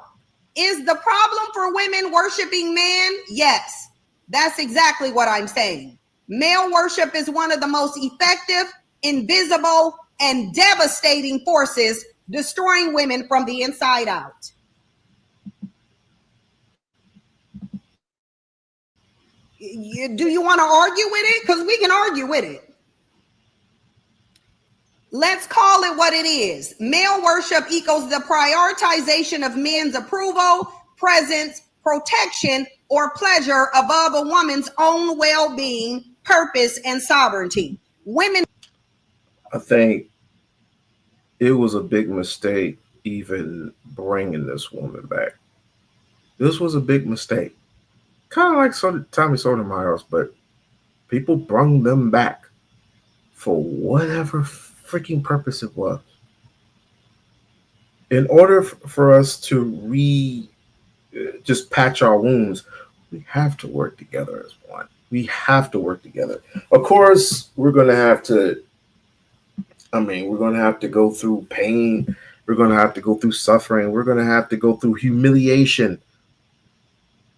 is the problem for women worshiping men? Yes, that's exactly what I'm saying. Male worship is one of the most effective, invisible, and devastating forces destroying women from the inside out. Do you want to argue with it? Because we can argue with it. Let's call it what it is. Male worship equals the prioritization of men's approval, presence, protection, or pleasure above a woman's own well-being, purpose, and sovereignty. Women. I think it was a big mistake even bringing this woman back. This was a big mistake. Kind of like Tommy Sotomayor's, but people brung them back for whatever freaking purpose it was. In order for us to just patch our wounds, we have to work together as one. We have to work together. Of course, we're going to have to, we're going to have to go through pain. We're going to have to go through suffering. We're going to have to go through humiliation.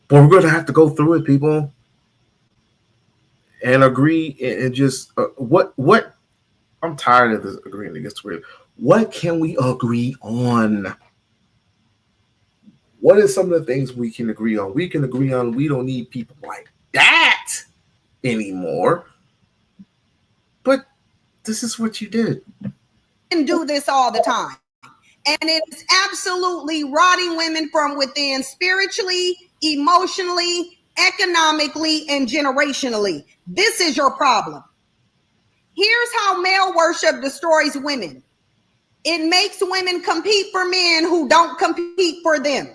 But we're going to have to go through it, people. And agree and just, what, I'm tired of this agreeing to disagree. What can we agree on? What are some of the things we can agree on? We can agree on we don't need people like that anymore. But this is what you did. And do this all the time. And it's absolutely rotting women from within, spiritually, emotionally, economically, and generationally. This is your problem. Here's how male worship destroys women. It makes women compete for men who don't compete for them.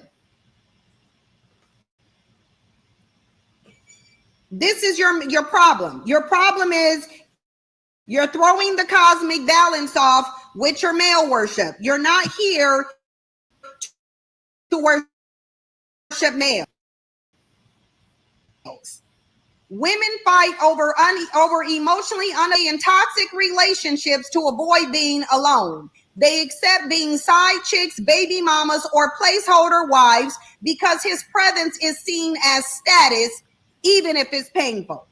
This is your problem. Your problem is you're throwing the cosmic balance off with your male worship. You're not here to worship males. Women fight over emotionally and toxic relationships to avoid being alone. They accept being side chicks, baby mamas, or placeholder wives because his presence is seen as status, even if it's painful.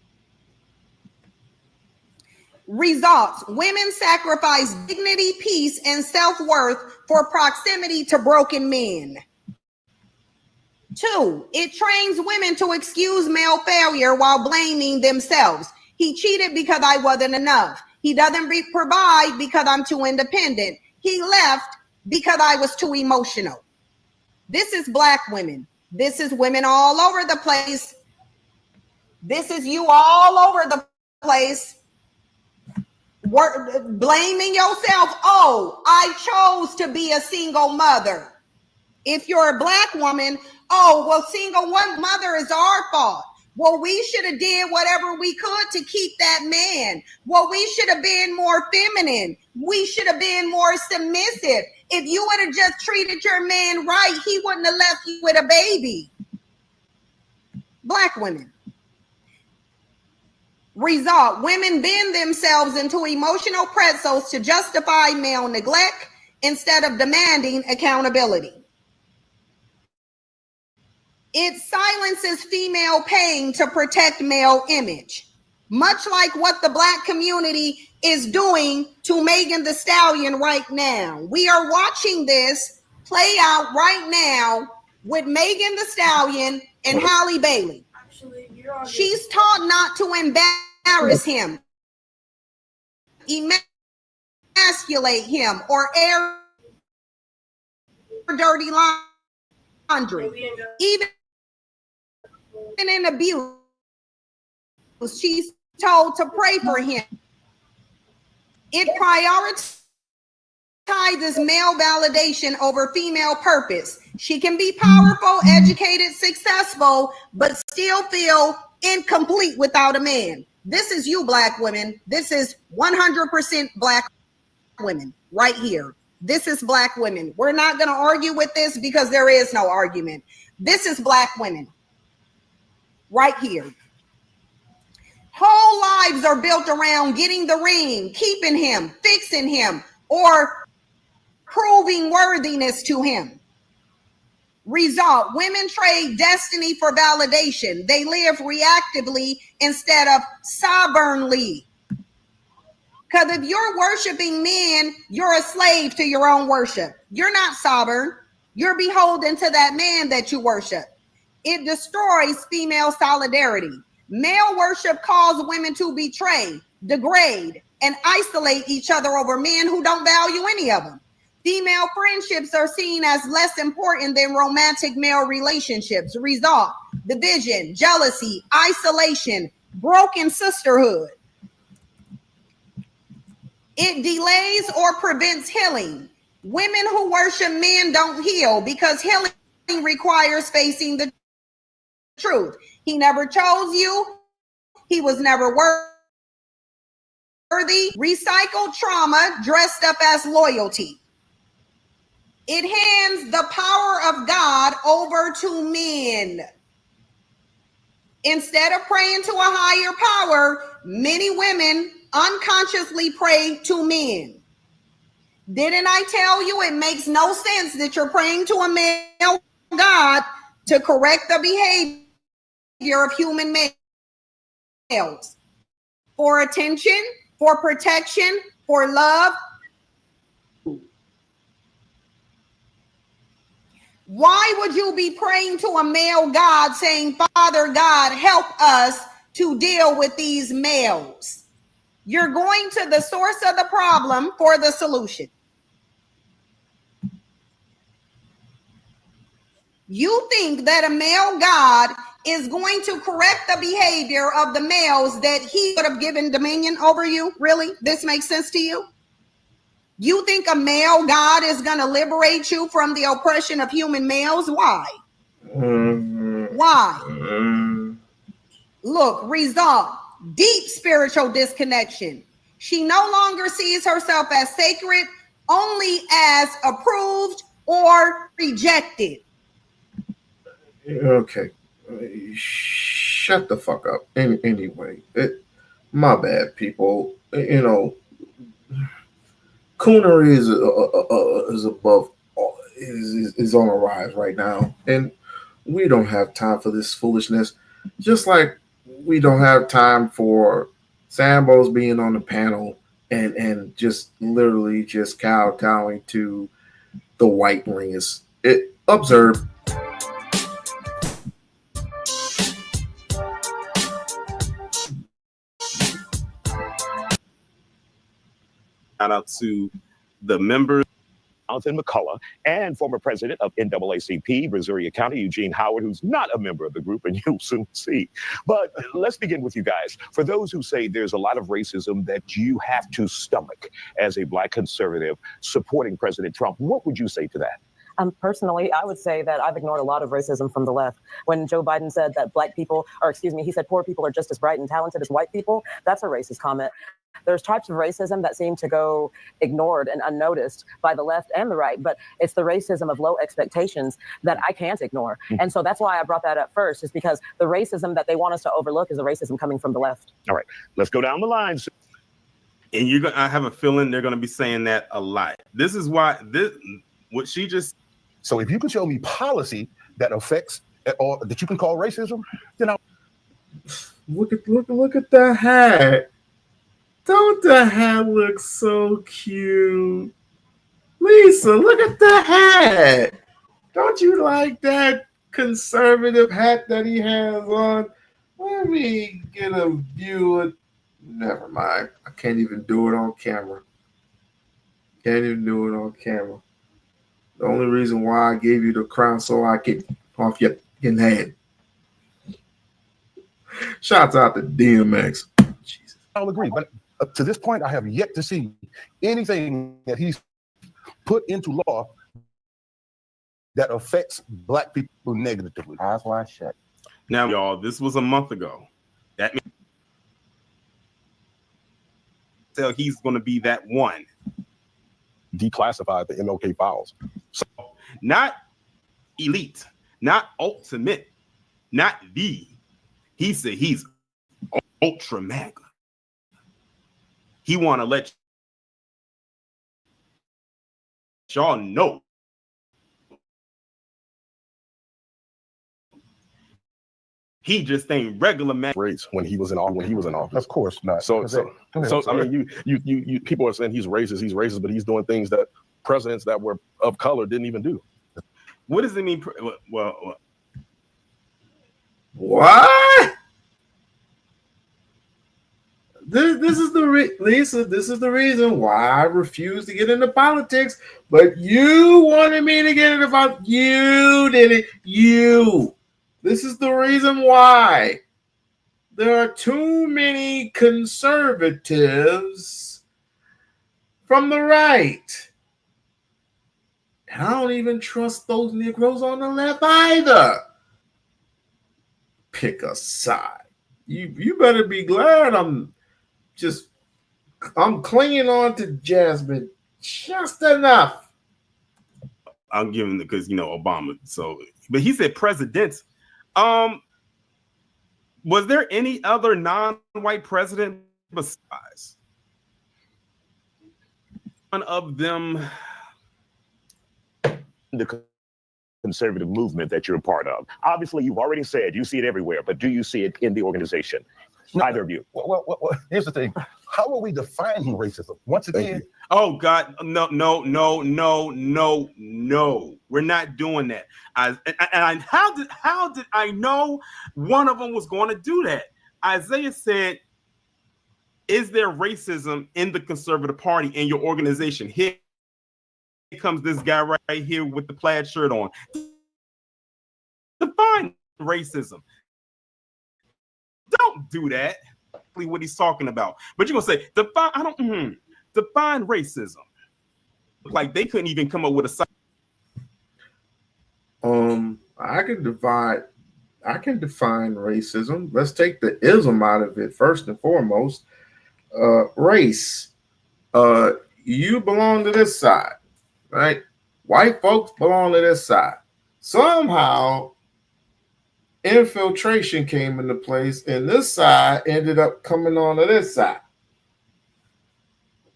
Results: women sacrifice dignity, peace, and self-worth for proximity to broken men. 2, it trains women to excuse male failure while blaming themselves. He cheated because I wasn't enough. He doesn't provide because I'm too independent. He left because I was too emotional. This is Black women. This is women all over the place. This is you all over the place. Blaming yourself. Oh, I chose to be a single mother. If you're a Black woman, oh, well, single one mother is our fault. Well, we should have did whatever we could to keep that man. Well, we should have been more feminine. We should have been more submissive. If you would have just treated your man right, he wouldn't have left you with a baby. Black women. Result: women bend themselves into emotional pretzels to justify male neglect instead of demanding accountability. It silences female pain to protect male image, much like what the Black community is doing to Megan Thee Stallion right now. We are watching this play out right now with Megan Thee Stallion and Halle Bailey. She's taught not to embarrass him, emasculate him, or air dirty laundry. Even in abuse, she's told to pray for him. It prioritizes male validation over female purpose. She can be powerful, educated, successful, but still feel incomplete without a man. This is you, Black women. This is 100% Black women right here. This is Black women. We're not going to argue with this because there is no argument. This is Black women right here. Whole lives are built around getting the ring, keeping him, fixing him, or proving worthiness to him. Result: women trade destiny for validation. They live reactively instead of sovereignly. Because if you're worshiping men, you're a slave to your own worship. You're not sovereign. You're beholden to that man that you worship. It destroys female solidarity. Male worship calls women to betray, degrade, and isolate each other over men who don't value any of them. Female friendships are seen as less important than romantic male relationships. Result: division, jealousy, isolation, broken sisterhood. It delays or prevents healing. Women who worship men don't heal because healing requires facing the truth. He never chose you. He was never worthy. Recycled trauma dressed up as loyalty. It hands the power of God over to men. Instead of praying to a higher power, many women unconsciously pray to men. Didn't I tell you it makes no sense that you're praying to a male God to correct the behavior of human males? For attention, for protection, for love. Why would you be praying to a male God saying, Father God, help us to deal with these males? You're going to the source of the problem for the solution. You think that a male God is going to correct the behavior of the males that he would have given dominion over you? Really? This makes sense to you? You think a male God is going to liberate you from the oppression of human males? Why? Why? Look, result: deep spiritual disconnection. She no longer sees herself as sacred, only as approved or rejected. Okay. Shut the fuck up. Anyway, my bad, people. You know, coonery is above, is on a rise right now, and we don't have time for this foolishness. Just like we don't have time for SAMBOS being on the panel and just literally just kowtowing to the white ringers. Observe. Shout out to the members. Jonathan McCullough and former president of NAACP, Brazoria County, Eugene Howard, who's not a member of the group, and you'll soon see. But let's begin with you guys. For those who say there's a lot of racism that you have to stomach as a Black conservative supporting President Trump, what would you say to that? Personally, I would say that I've ignored a lot of racism from the left. When Joe Biden said that he said poor people are just as bright and talented as white people, that's a racist comment. There's types of racism that seem to go ignored and unnoticed by the left and the right, but it's the racism of low expectations that I can't ignore. And so that's why I brought that up first, is because the racism that they want us to overlook is the racism coming from the left. All right, let's go down the line. And I have a feeling they're going to be saying that a lot. This is why what she just. So if you can show me policy that affects or that you can call racism, then I'll look at the hat. Don't the hat look so cute? Lisa, look at the hat. Don't you like that conservative hat that he has on? Let me get a view of. Never mind. I can't even do it on camera. Can't even do it on camera. The only reason why I gave you the crown so I get off your head. Shouts out to DMX. Jesus. I'll agree, but up to this point, I have yet to see anything that he's put into law that affects Black people negatively. Eyes wide shut. Now, y'all, this was a month ago. That means he's going to be that one. Declassified the MLK files. So, not elite, not ultimate, not the. He said he's ultra mega. He want to let y'all know. He just ain't regular man. Race when he was in office. Of course not. So I mean, you people are saying he's racist, but he's doing things that presidents that were of color didn't even do. What does it mean? Well, what? this is Lisa. This is the reason why I refuse to get into politics. But you wanted me to get into politics. You did it. You. This is the reason why there are too many conservatives from the right. And I don't even trust those Negroes on the left either. Pick a side. You better be glad I'm clinging on to Jasmine just enough. I'm giving it because Obama. So, but he said presidents. Was there any other non-white president besides one of them? The conservative movement that you're a part of. Obviously, you've already said you see it everywhere, but do you see it in the organization? Neither of you. Well, here's the thing. How are we defining racism? Once again. Oh God, no. We're not doing that. How did I know one of them was going to do that? Isaiah said, is there racism in the conservative party in your organization? Here comes this guy right here with the plaid shirt on. Define racism. Don't do that. What he's talking about, but you're gonna say define. Define racism. Like they couldn't even come up with a side. I can define racism. Let's take the ism out of it first and foremost. Race. You belong to this side, right? White folks belong to this side. Somehow infiltration came into place, and this side ended up coming on to this side.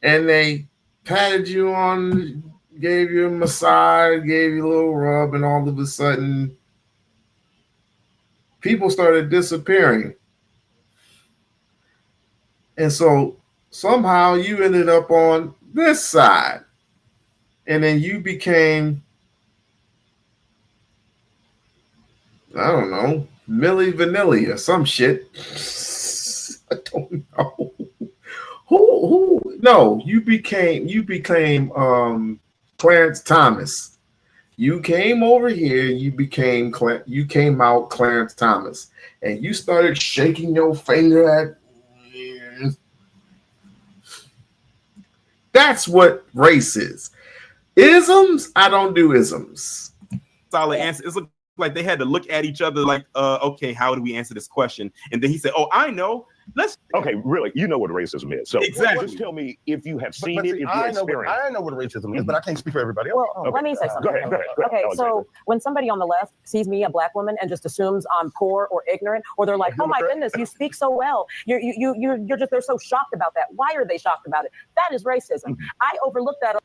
And they patted you on, gave you a massage, gave you a little rub, and all of a sudden, people started disappearing. And so somehow you ended up on this side. And then you became, I don't know, Milli Vanilli or some shit. I don't know. Who? No, you became Clarence Thomas. You came over here. You came out Clarence Thomas, and you started shaking your finger at. That's what race is. Isms. I don't do isms. Solid answer. It's like they had to look at each other like, okay, how do we answer this question? And then he said, oh, I know. Okay, really, you know what racism is. So exactly. Just tell me if you have seen see, it, I know what racism is, but I can't speak for everybody else. Well, let me say something. Go ahead. Okay, so when somebody on the left sees me, a black woman, and just assumes I'm poor or ignorant, or they're like, "Oh my goodness, you speak so well," they're so shocked about that. Why are they shocked about it? That is racism. I overlooked that.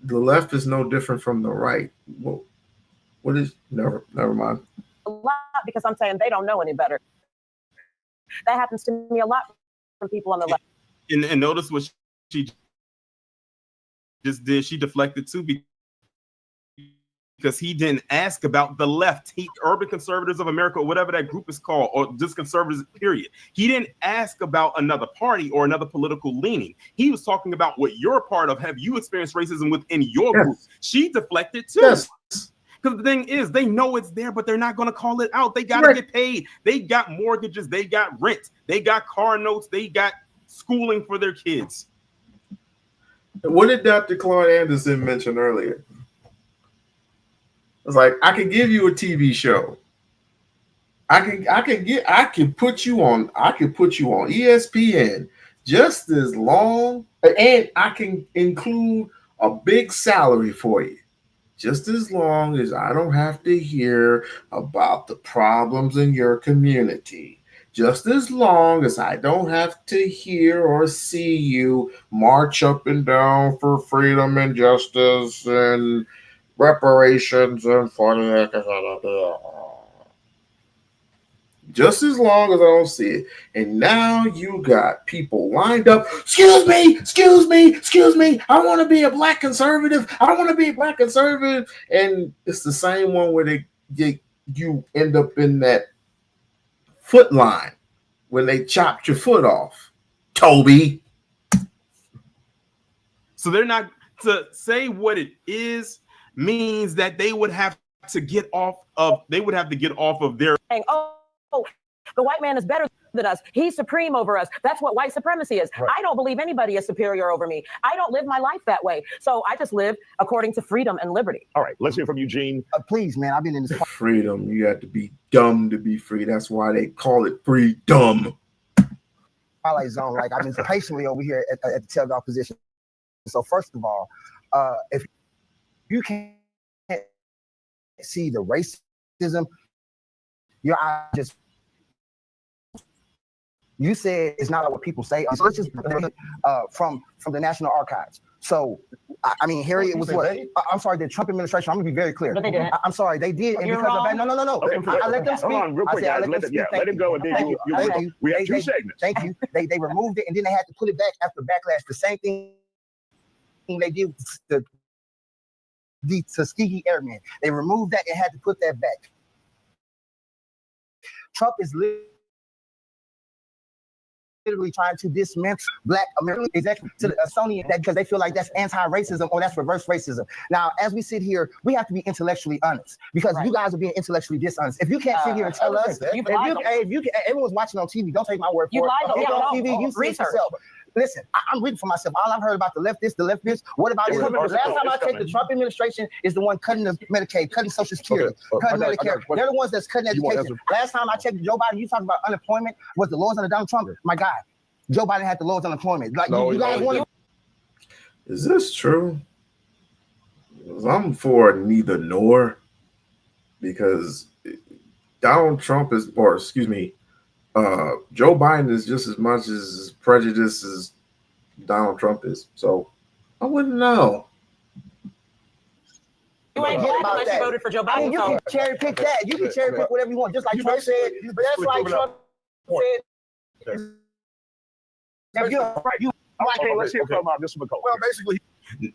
The left is no different from the right. Well, what is never mind. A lot because I'm saying they don't know any better. That happens to me a lot from people on the left. And notice what she just did. She deflected too because he didn't ask about the left. Urban Conservatives of America, or whatever that group is called, or just conservatives, period. He didn't ask about another party or another political leaning. He was talking about what you're a part of. Have you experienced racism within your group? She deflected too. Yes. Because the thing is, they know it's there, but they're not going to call it out. They got to get paid. They got mortgages. They got rent. They got car notes. They got schooling for their kids. What did Dr. Claude Anderson mention earlier? It's like, I can give you a TV show. I can put you on ESPN just as long, and I can include a big salary for you. Just as long as I don't have to hear about the problems in your community. Just as long as I don't have to hear or see you march up and down for freedom and justice and reparations and just as long as I don't see it. And now you got people lined up. Excuse me. I want to be a black conservative. And it's the same one where you end up in that foot line when they chopped your foot off, Toby. So they're not to say what it is means that they would have to get off of their saying, oh, the white man is better than us. He's supreme over us. That's what white supremacy is. Right. I don't believe anybody is superior over me. I don't live my life that way. So I just live according to freedom and liberty. All right, let's hear from Eugene. Please, man, I've been in this freedom. You have to be dumb to be free. That's why they call it freedom. Twilight zone. Like, I've been patiently over here at the tailgate position. So first of all, if you can't see the racism, your eyes just. You said it's not what people say. So let's just from the National Archives. So I mean, Harriet was what? I'm sorry, the Trump administration. I'm gonna be very clear. But they didn't. I'm sorry, they did, and because of that, no. Okay, I let them speak. Hold on, real quick, guys. Let him go, and then you. We have 2 segments. Thank you. They removed it, and then they had to put it back after backlash. The same thing they did with the Tuskegee Airmen. They removed that and had to put that back. Trump is literally trying to dismantle Black America, exactly, to the Sony, that because they feel like that's anti-racism or that's reverse racism. Now, as we sit here, we have to be intellectually honest because you guys are being intellectually dishonest. If you can't sit here and tell us, everyone's watching on TV. Don't take my word for it. If you're on TV, you see it yourself. Listen, I'm reading for myself. All I've heard about the leftists. What about this? Last time I checked, the Trump administration is the one cutting the Medicaid, cutting Social Security, cutting Medicare. They're the ones that's cutting education. Last time I checked, Joe Biden, you talking about unemployment, was the lowest under Donald Trump. My God, Joe Biden had the lowest unemployment. Like, you guys want to. Is this true? I'm for neither nor, because Donald Trump is, or excuse me, Joe Biden is just as much as prejudiced as Donald Trump is. So I wouldn't know. You ain't black unless you voted for Joe Biden. I mean, you can cherry pick that. You can cherry pick whatever you want. Just like Trump said. That's like Trump said. Let's hear from Mr. McCullough. Well, basically,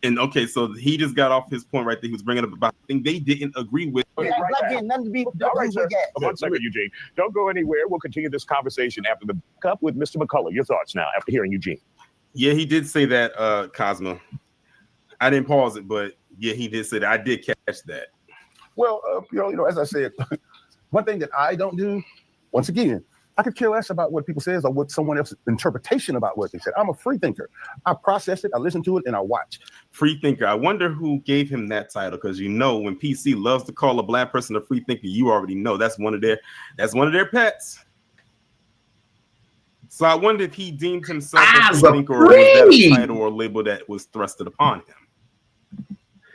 and okay, so he just got off his point right there. He was bringing up about thing they didn't agree with. Black getting nothing to be. All right, sir. 1 second, Eugene. Don't go anywhere. We'll continue this conversation after the cup with Mr. McCullough. Your thoughts now after hearing Eugene. Yeah, he did say that, Cosmo. I didn't pause it, but yeah, he did say that. I did catch that. Well, you know, as I said, one thing that I don't do, once again, I could care less about what people says or what someone else's interpretation about what they said. I'm a free thinker. I process it, I listen to it, and I watch. Free thinker. I wonder who gave him that title, because you know when PC loves to call a black person a free thinker, you already know that's one of their pets. So I wonder if he deemed himself a free thinker, or was that a title or label that was thrusted upon him?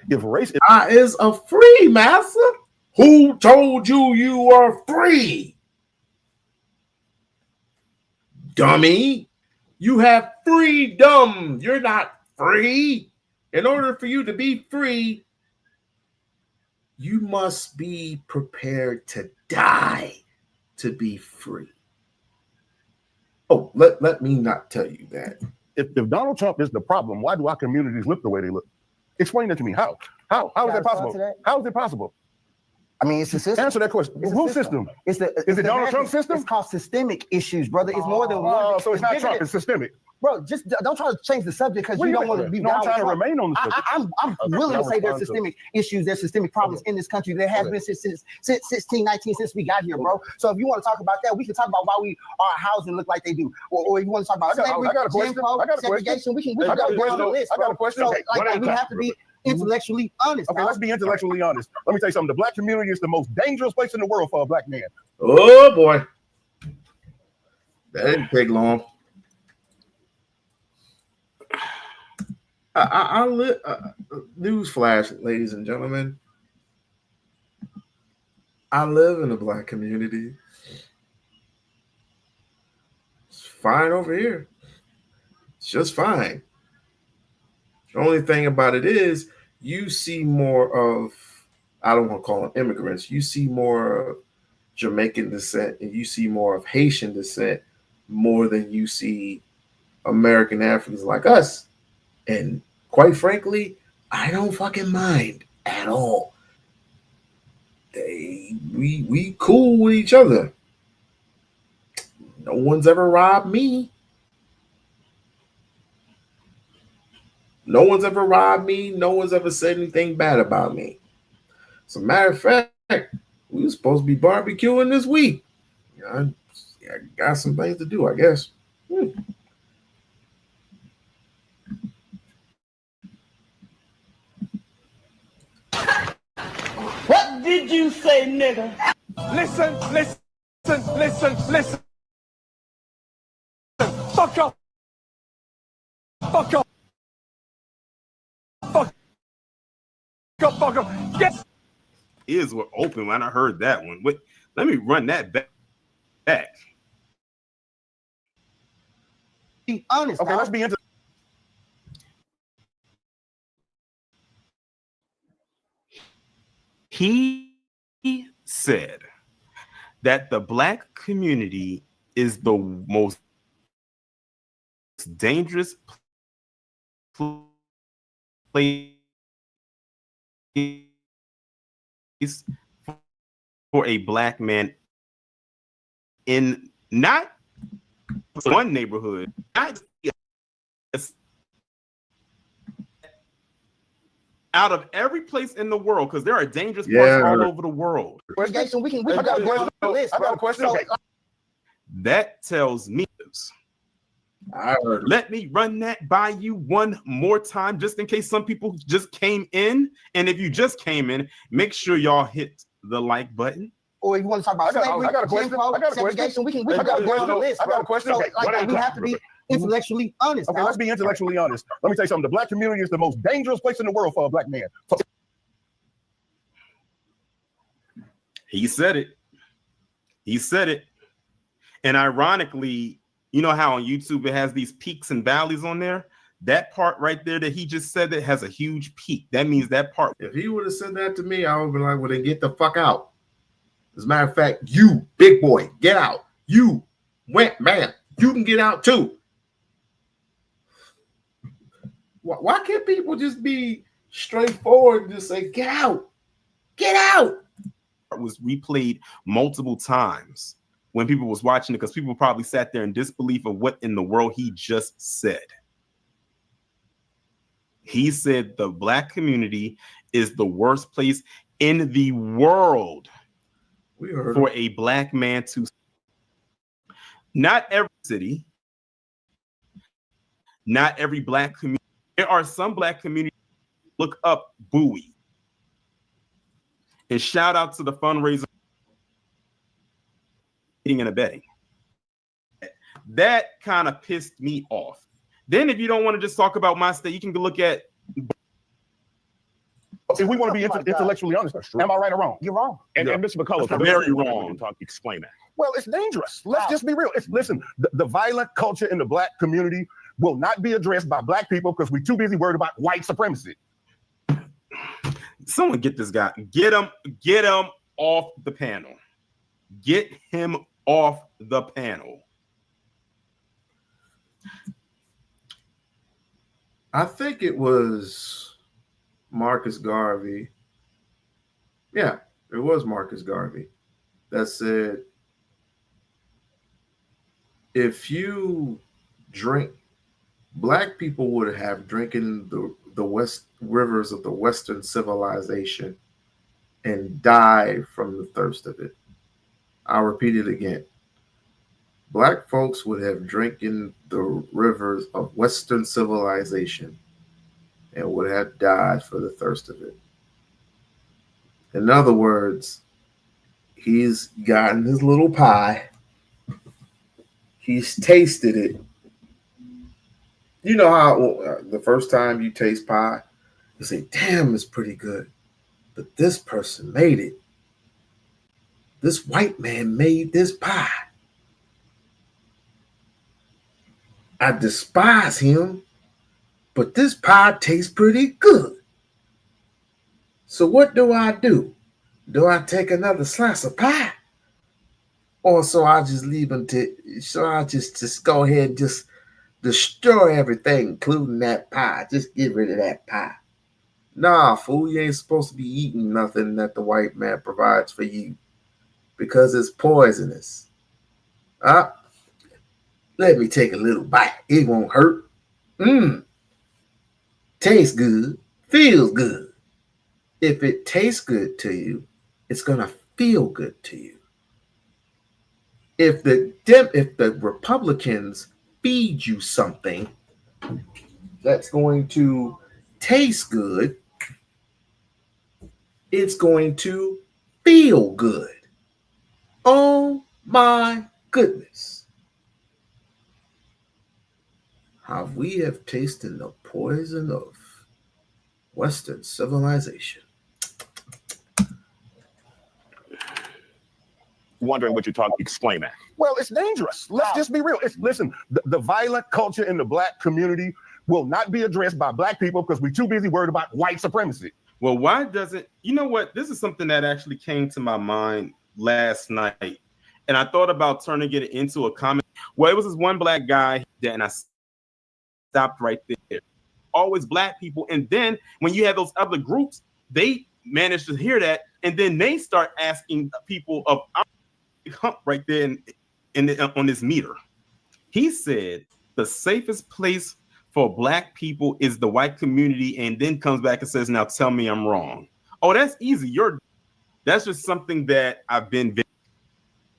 If race is a free master, who told you you are free? Dummy, you have freedom. You're not free. In order for you to be free, you must be prepared to die to be free. Oh, let me not tell you that. If Donald Trump is the problem, why do our communities look the way they look? Explain that to me. How is that possible? How is it possible? I mean, it's a system. Answer that question. Whose system? Is it Donald Trump's system? It's called systemic issues, brother. It's more than one. Oh, so it's not Trump. It's systemic. Bro, just don't try to change the subject because you don't want to be. No, I'm trying to remain on the subject. I'm willing to say there's systemic issues, there's systemic problems in this country. There has been since 1619, since we got here, bro. So if you want to talk about that, we can talk about why our housing look like they do. Or if you want to talk about slavery, segregation, we can go down the list. I got a question. So we have to be intellectually honest. Okay, let's be intellectually honest. Let me tell you something. The black community is the most dangerous place in the world for a black man. Oh boy, that didn't take long. Newsflash, ladies and gentlemen. I live in a black community. It's fine over here. It's just fine. The only thing about it is you see more of, I don't want to call them immigrants, you see more of Jamaican descent and you see more of Haitian descent more than you see American Africans like us. And quite frankly, I don't fucking mind at all. We cool with each other. No one's ever robbed me. No one's ever robbed me. No one's ever said anything bad about me. As a matter of fact, we were supposed to be barbecuing this week. I got some things to do, I guess. What did you say, nigga? Listen. Fuck your. Yes. Ears were open when I heard that one. Wait, let me run that back. Be honest. Okay, let's be into. He said that the black community is the most dangerous place for a black man in not one neighborhood, not out of every place in the world, because there are dangerous parts all over the world. Jason, we can got a list. I got a question. Okay. That tells me. Let me run that by you one more time, just in case some people just came in. And if you just came in, make sure y'all hit the like button. Or if you want to talk about I got a question. segregation, we can go down the list. I got a question. So, Okay. we have to be intellectually honest. Okay, let's be intellectually honest. Let me tell you something. The black community is the most dangerous place in the world for a black man. He said it. He said it. And ironically, you know how on YouTube it has these peaks and valleys on there? That part right there that he just said that has a huge peak. That means that part. If he would have said that to me, I would have been like, well, then get the fuck out. As a matter of fact, you, big boy, get out. You, went man, you can get out too. Why can't people just be straightforward and just say, get out? Get out. It was replayed multiple times when people was watching it, because people probably sat there in disbelief of what in the world he just said. He said the black community is the worst place in the world for a black man to. Not every city, not every black community. There are some black communities. Look up Bowie. And shout out to the fundraiser and abetting. That kind of pissed me off. Then if you don't want to just talk about my state, you can look at. If we want to be intellectually honest, am I right or wrong? You're wrong. And Mr. McCullough, very wrong. Explain that. Well, it's dangerous. Let's just be real. Listen, the violent culture in the black community will not be addressed by black people because we're too busy worried about white supremacy. Someone get this guy. Get him off the panel. Get him off the panel. I think it was Marcus Garvey. Yeah, it was Marcus Garvey that said, if you drink, black people would have drinking the west rivers of the Western civilization and die from the thirst of it. I'll repeat it again. Black folks would have drinking the rivers of Western civilization and would have died for the thirst of it. In other words, he's gotten his little pie. He's tasted it. You know how the first time you taste pie, you say, damn, it's pretty good. But this person made it. This white man made this pie. I despise him, but this pie tastes pretty good. So what do? Do I take another slice of pie? Or so I just leave him so I just go ahead and just destroy everything, including that pie. Just get rid of that pie. Nah, fool, you ain't supposed to be eating nothing that the white man provides for you because it's poisonous. Let me take a little bite. It won't hurt. Tastes good. Feels good. If it tastes good to you, it's gonna feel good to you. If the Republicans feed you something that's going to taste good, it's going to feel good. Oh my goodness. How we have tasted the poison of Western civilization. Wondering what you're talking. Explain that. Well, it's dangerous. Let's just be real. Listen, the violent culture in the black community will not be addressed by black people because we're too busy worried about white supremacy. Well, why doesn't, you know what? This is something that actually came to my mind last night. And I thought about turning it into a comment. Well, it was this one black guy and I stopped right there. Always black people. And then when you have those other groups, they manage to hear that. And then they start asking people of our hump right there on this meter. He said the safest place for black people is the white community, and then comes back and says, now tell me I'm wrong. Oh, that's easy. That's just something that I've been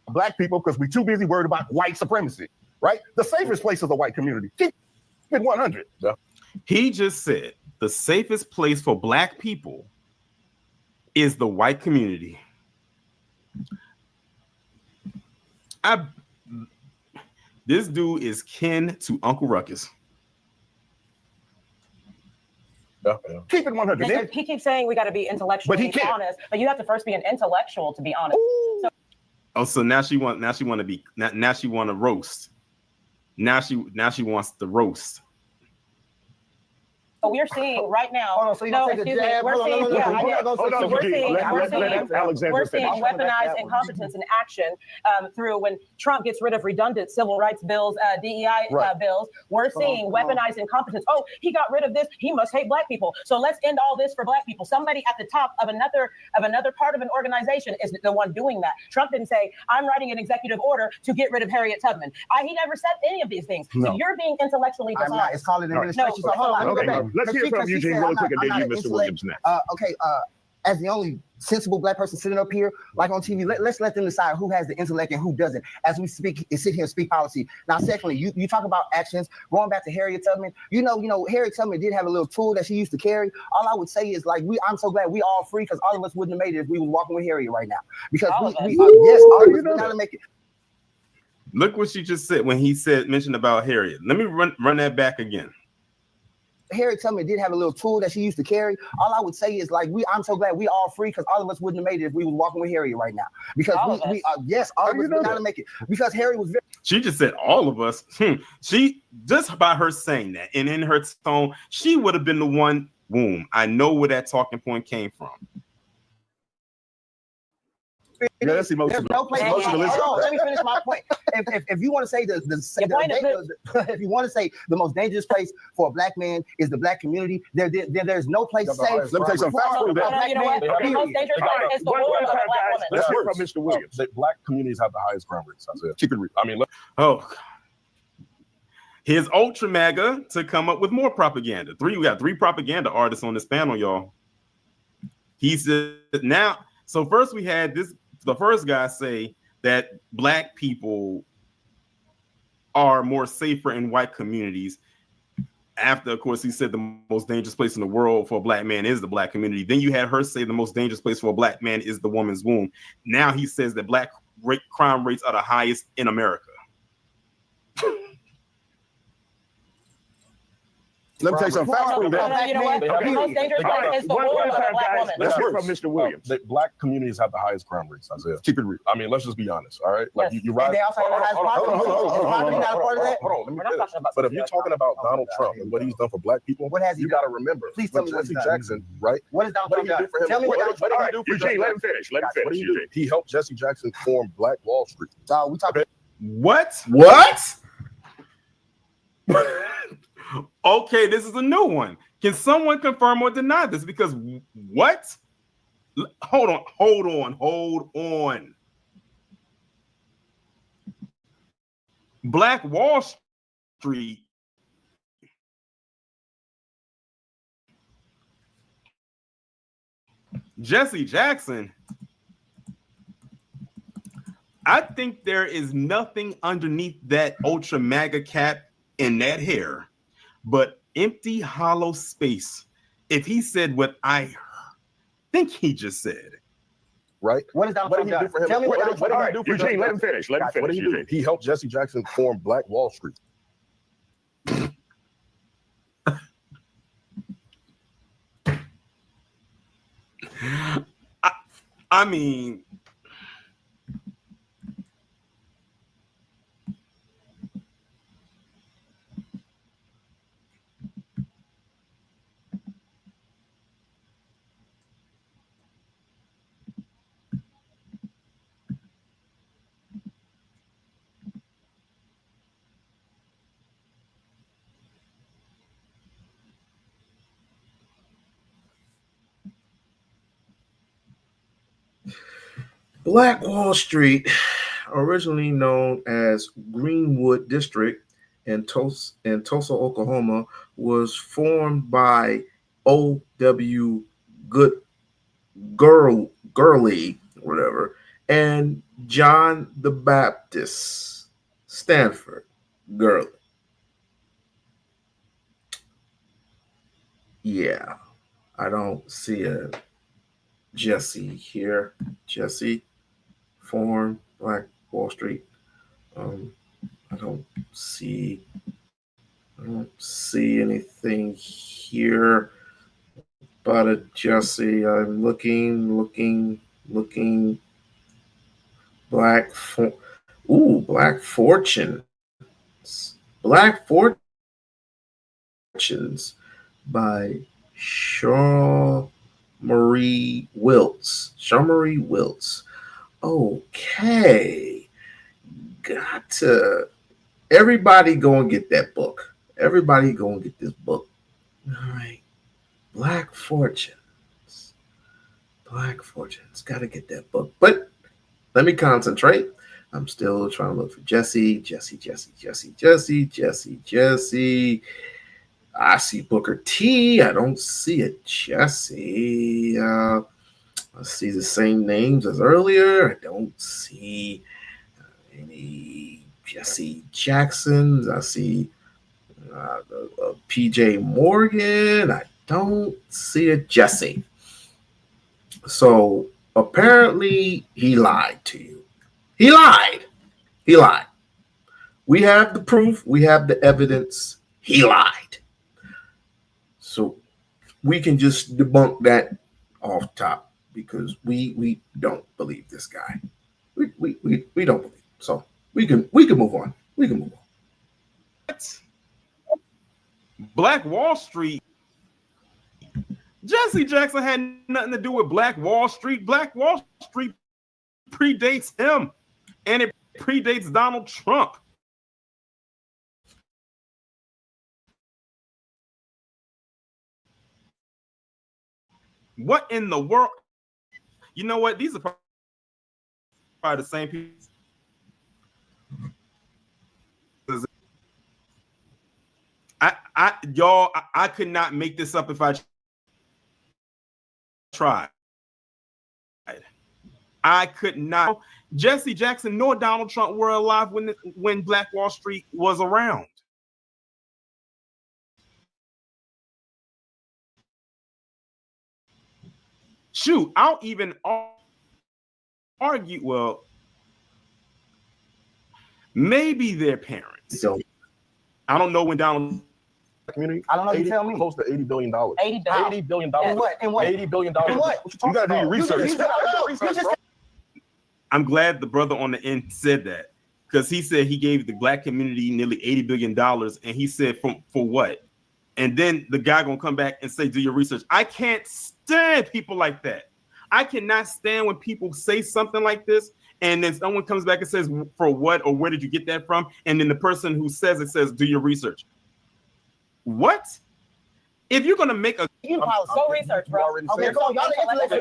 black people because we're too busy worried about white supremacy, right? The safest place is the white community. Keep it 100. Yeah. He just said the safest place for black people is the white community. This dude is kin to Uncle Ruckus. Keep it 100. He keeps saying we got to be intellectually honest, but you have to first be an intellectual to be honest. So now she want to roast. Now she wants to roast. So we're seeing right now. Hold on, so we're seeing weaponized incompetence in action through when Trump gets rid of redundant civil rights bills, DEI bills. We're seeing weaponized incompetence. Oh, he got rid of this. He must hate black people. So let's end all this for black people. Somebody at the top of another part of an organization is the one doing that. Trump didn't say, I'm writing an executive order to get rid of Harriet Tubman. He never said any of these things. So you're being intellectually dishonest. It's called an administration. So hold on, let me go back. Let's hear from Eugene really quick, and then you, Mr. Williams, next. As the only sensible black person sitting up here, like on TV, let's let them decide who has the intellect and who doesn't. As we speak, sit here and speak policy. Now, secondly, you talk about actions. Going back to Harriet Tubman, you know, Harriet Tubman did have a little tool that she used to carry. All I would say is I'm so glad we all free because all of us wouldn't have made it if we were walking with Harriet right now. Because all of us gotta make it. Look what she just said when he mentioned about Harriet. Let me run that back again. Harriet Tubman did have a little tool that she used to carry. All I would say is I'm so glad we all free because all of us wouldn't have made it if we were walking with Harriet right now. Because all of us would not make it. Because Harriet was very. She just said all of us. She just by her saying that and in her tone, she would have been the one. Boom. I know where that talking point came from. Yeah, that's emotional. There's no place. Let me finish my point. If you want to say if you want to say the most dangerous place for a black man is the black community, there's no place safe. Let me take some facts from that. You know what? The most dangerous part is the war of a black woman. Let's hear from Mr. Williams. Black communities have the highest crime rates. Keep it real. Here's Ultra MAGA to come up with more propaganda. We got three propaganda artists on this panel, y'all. He said now. So first we had the first guy say that black people are more safer in white communities. After, of course, he said the most dangerous place in the world for a black man is the black community. Then you had her say the most dangerous place for a black man is the woman's womb. Now he says that black crime rates are the highest in America. Let me take some facts from that. You know what? The most dangerous part is the war of a black woman. Let's hear from Mr. Williams. Black communities have the highest crime rates, Isaiah. Keep it real. Let's just be honest, all right? Like you right. They also have the highest poverty. Hold on. Let me finish. But if you're talking about Donald Trump and what he's done for black people, what has he you got to remember. Please tell me what Jesse Jackson, right? What is Donald Trump done? Tell me what Donald Trump done. Eugene, let him finish. Let him finish. He helped Jesse Jackson form Black Wall Street. So we talking. What? Okay, this is a new one. Can someone confirm or deny this? Because what? Hold on. Black Wall Street Jesse Jackson, I think there is nothing underneath that ultra MAGA cap in that hair but empty hollow space. If he said what I think he just said. Right? What is that? What did he do for him? Tell me What what did he do for Eugene, Jesse let him Jackson? finish. Let him What did finish. he do? He helped Jesse Jackson form Black Wall Street. I mean, Black Wall Street, originally known as Greenwood District in Tulsa, Oklahoma, was formed by O.W. Gurley, whatever, and John the Baptist Stanford Gurley. Yeah, I don't see a Jesse here. Jesse formed Black Wall Street. I don't see anything here about a Jesse. I'm looking. Black Fortunes. Black Fortunes by Shaw Marie Wiltz. Okay. Got to. Everybody go and get that book. Everybody go and get this book. All right. Black Fortunes. Got to get that book. But let me concentrate. I'm still trying to look for Jesse. I see Booker T. I don't see a Jesse. I see the same names as earlier. I don't see any Jesse Jacksons. I see PJ Morgan. I don't see a Jesse. So apparently he lied to you. He lied. We have the proof. We have the evidence. He lied. So we can just debunk that off top because we don't believe this guy. We don't believe. So we can move on. Black Wall Street. Jesse Jackson had nothing to do with Black Wall Street. Black Wall Street predates him, and it predates Donald Trump. What in the world? You know what? These are probably the same people. I could not make this up if I tried. I could not. Jesse Jackson nor Donald Trump were alive when Black Wall Street was around. Shoot, I'll even argue. Well, maybe their parents. So I don't know when Donald. Community. I don't know. You tell me. Close to $80 billion. $80 billion. And what? $80 billion. And what? You got to do your research. I'm glad the brother on the end said that because he said he gave the black community nearly $80 billion, and he said for what? And then the guy gonna come back and say, "Do your research." I can't stand people like that. I cannot stand when people say something like this, and then someone comes back and says, "For what?" or "Where did you get that from?" And then the person who says it says, "Do your research." What? If you're gonna make a go research, bro. Okay, so y'all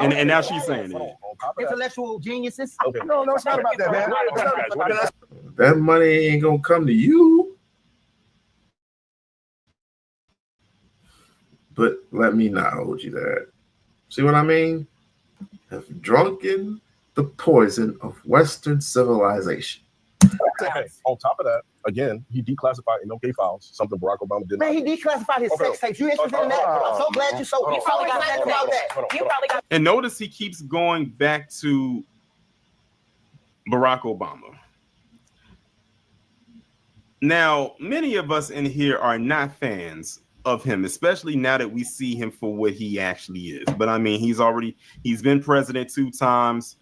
and now she's saying it. Intellectual geniuses. Okay. No, it's not about that, man. that money ain't gonna come to you. But let me not hold you there. See what I mean? Have drunken the poison of Western civilization. Hey, on top of that, again, he declassified MLK files, something Barack Obama did. Man, he declassified his sex tapes. You interested in that? I'm so glad you so probably got about that. You probably got. And notice he keeps going back to Barack Obama. Now, many of us in here are not fans of him, especially now that we see him for what he actually is. But I mean, he's been president 2 times.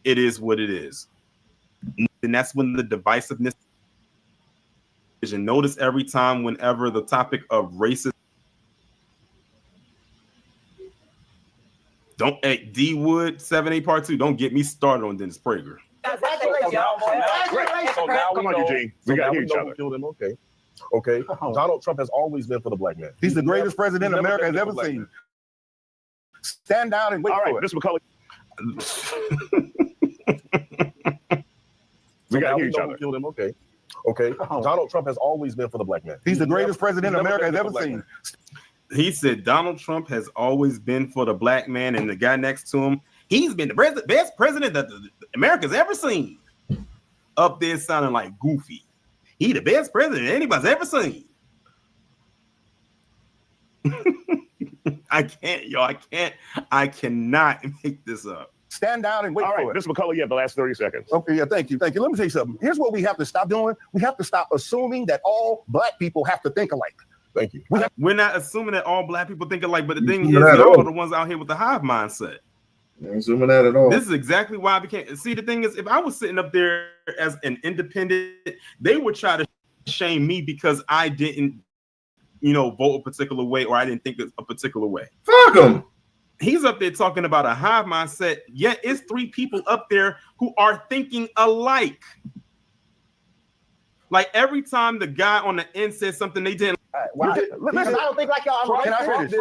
It is what it is. And that's when the divisiveness. And notice every time, whenever the topic of racism. Don't at D Wood 7A Part 2. Don't get me started on Dennis Prager. So now we know, Eugene. We got to hear each other. Okay. Okay. Donald Trump has always been for the black man. He's the greatest president America has ever seen. Stand down and wait for it. Mr. McCullough. We got to hear each other. Okay. Okay. Donald Trump has always been for the black man. He's the greatest president America has ever seen. He said Donald Trump has always been for the black man, and the guy next to him, he's been the best president that America's ever seen. Up there sounding like Goofy. He the best president anybody's ever seen. I can't, y'all. I cannot make this up. Stand down and wait for it. Mr. McCullough, you have the last 30 seconds. Okay, yeah, thank you. Let me tell you something. Here's what we have to stop doing. We have to stop assuming that all black people have to think alike. Thank you. We're not assuming that all black people think alike, but the thing is, y'all are the ones out here with the hive mindset. I'm assuming that at all. This is exactly why I became. See, the thing is, if I was sitting up there as an independent, they would try to shame me because I didn't, vote a particular way or I didn't think a particular way. Fuck him. He's up there talking about a hive mindset, yet it's 3 people up there who are thinking alike. Like every time the guy on the end says something they didn't. Listen, I don't think like y'all. Can I finish?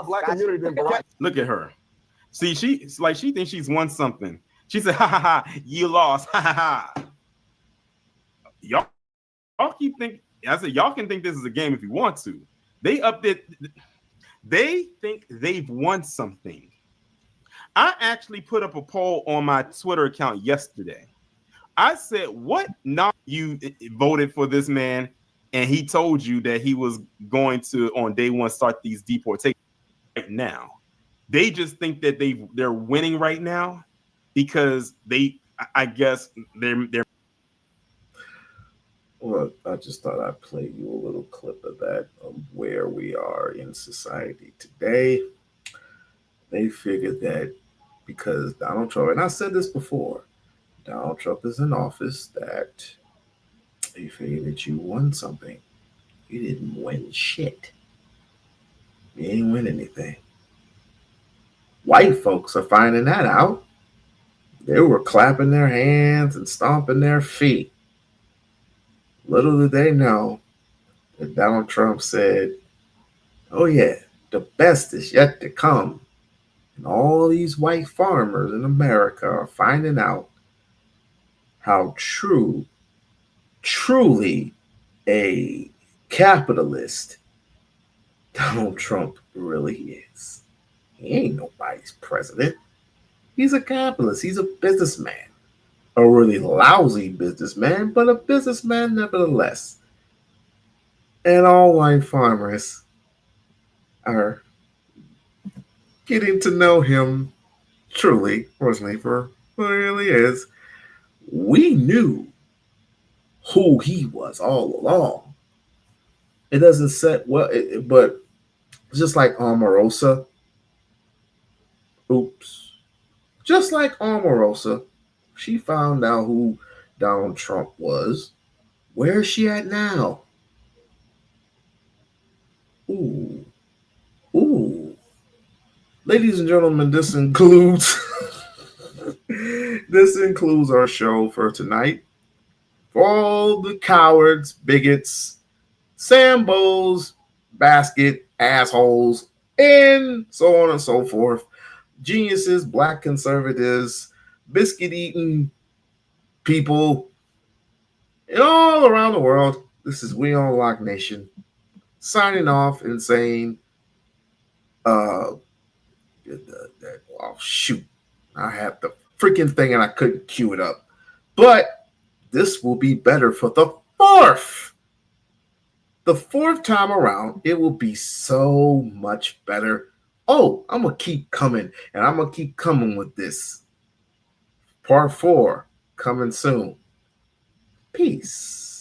Black community than Barack. Look at her. See, she thinks she's won something. She said, "Ha ha ha, you lost." Ha ha ha. Y'all keep thinking. I said, y'all can think this is a game if you want to. They up there. They think they've won something. I actually put up a poll on my Twitter account yesterday. I said, what not you voted for this man, and he told you that he was going to, on day 1, start these deportations right now. They just think that they're winning right now because I guess they're. Well, I just thought I'd play you a little clip of that, of where we are in society today. They figured that because Donald Trump, and I said this before, Donald Trump is in office, that they figured that you won something. You didn't win shit. You didn't win anything. White folks are finding that out. They were clapping their hands and stomping their feet. Little did they know that Donald Trump said, oh yeah, the best is yet to come. And all these white farmers in America are finding out how truly a capitalist Donald Trump really is. He ain't nobody's president. He's a capitalist. He's a businessman. A really lousy businessman, but a businessman nevertheless. And all white farmers are getting to know him truly, personally, for who he really is. We knew who he was all along. It doesn't set well, but just like Omarosa. Oops. Just like Omarosa, she found out who Donald Trump was. Where is she at now? Ooh. Ladies and gentlemen, this includes our show for tonight. For all the cowards, bigots, SAMBOS, basket, assholes, and so on and so forth. Geniuses, black conservatives, biscuit-eating people, and all around the world. This is We-On-Loc Nation signing off and saying, oh shoot, I have the freaking thing and I couldn't cue it up. But this will be better for the fourth time around. It will be so much better. Oh, I'm gonna keep coming, and I'm gonna keep coming with this. Part 4 coming soon. Peace.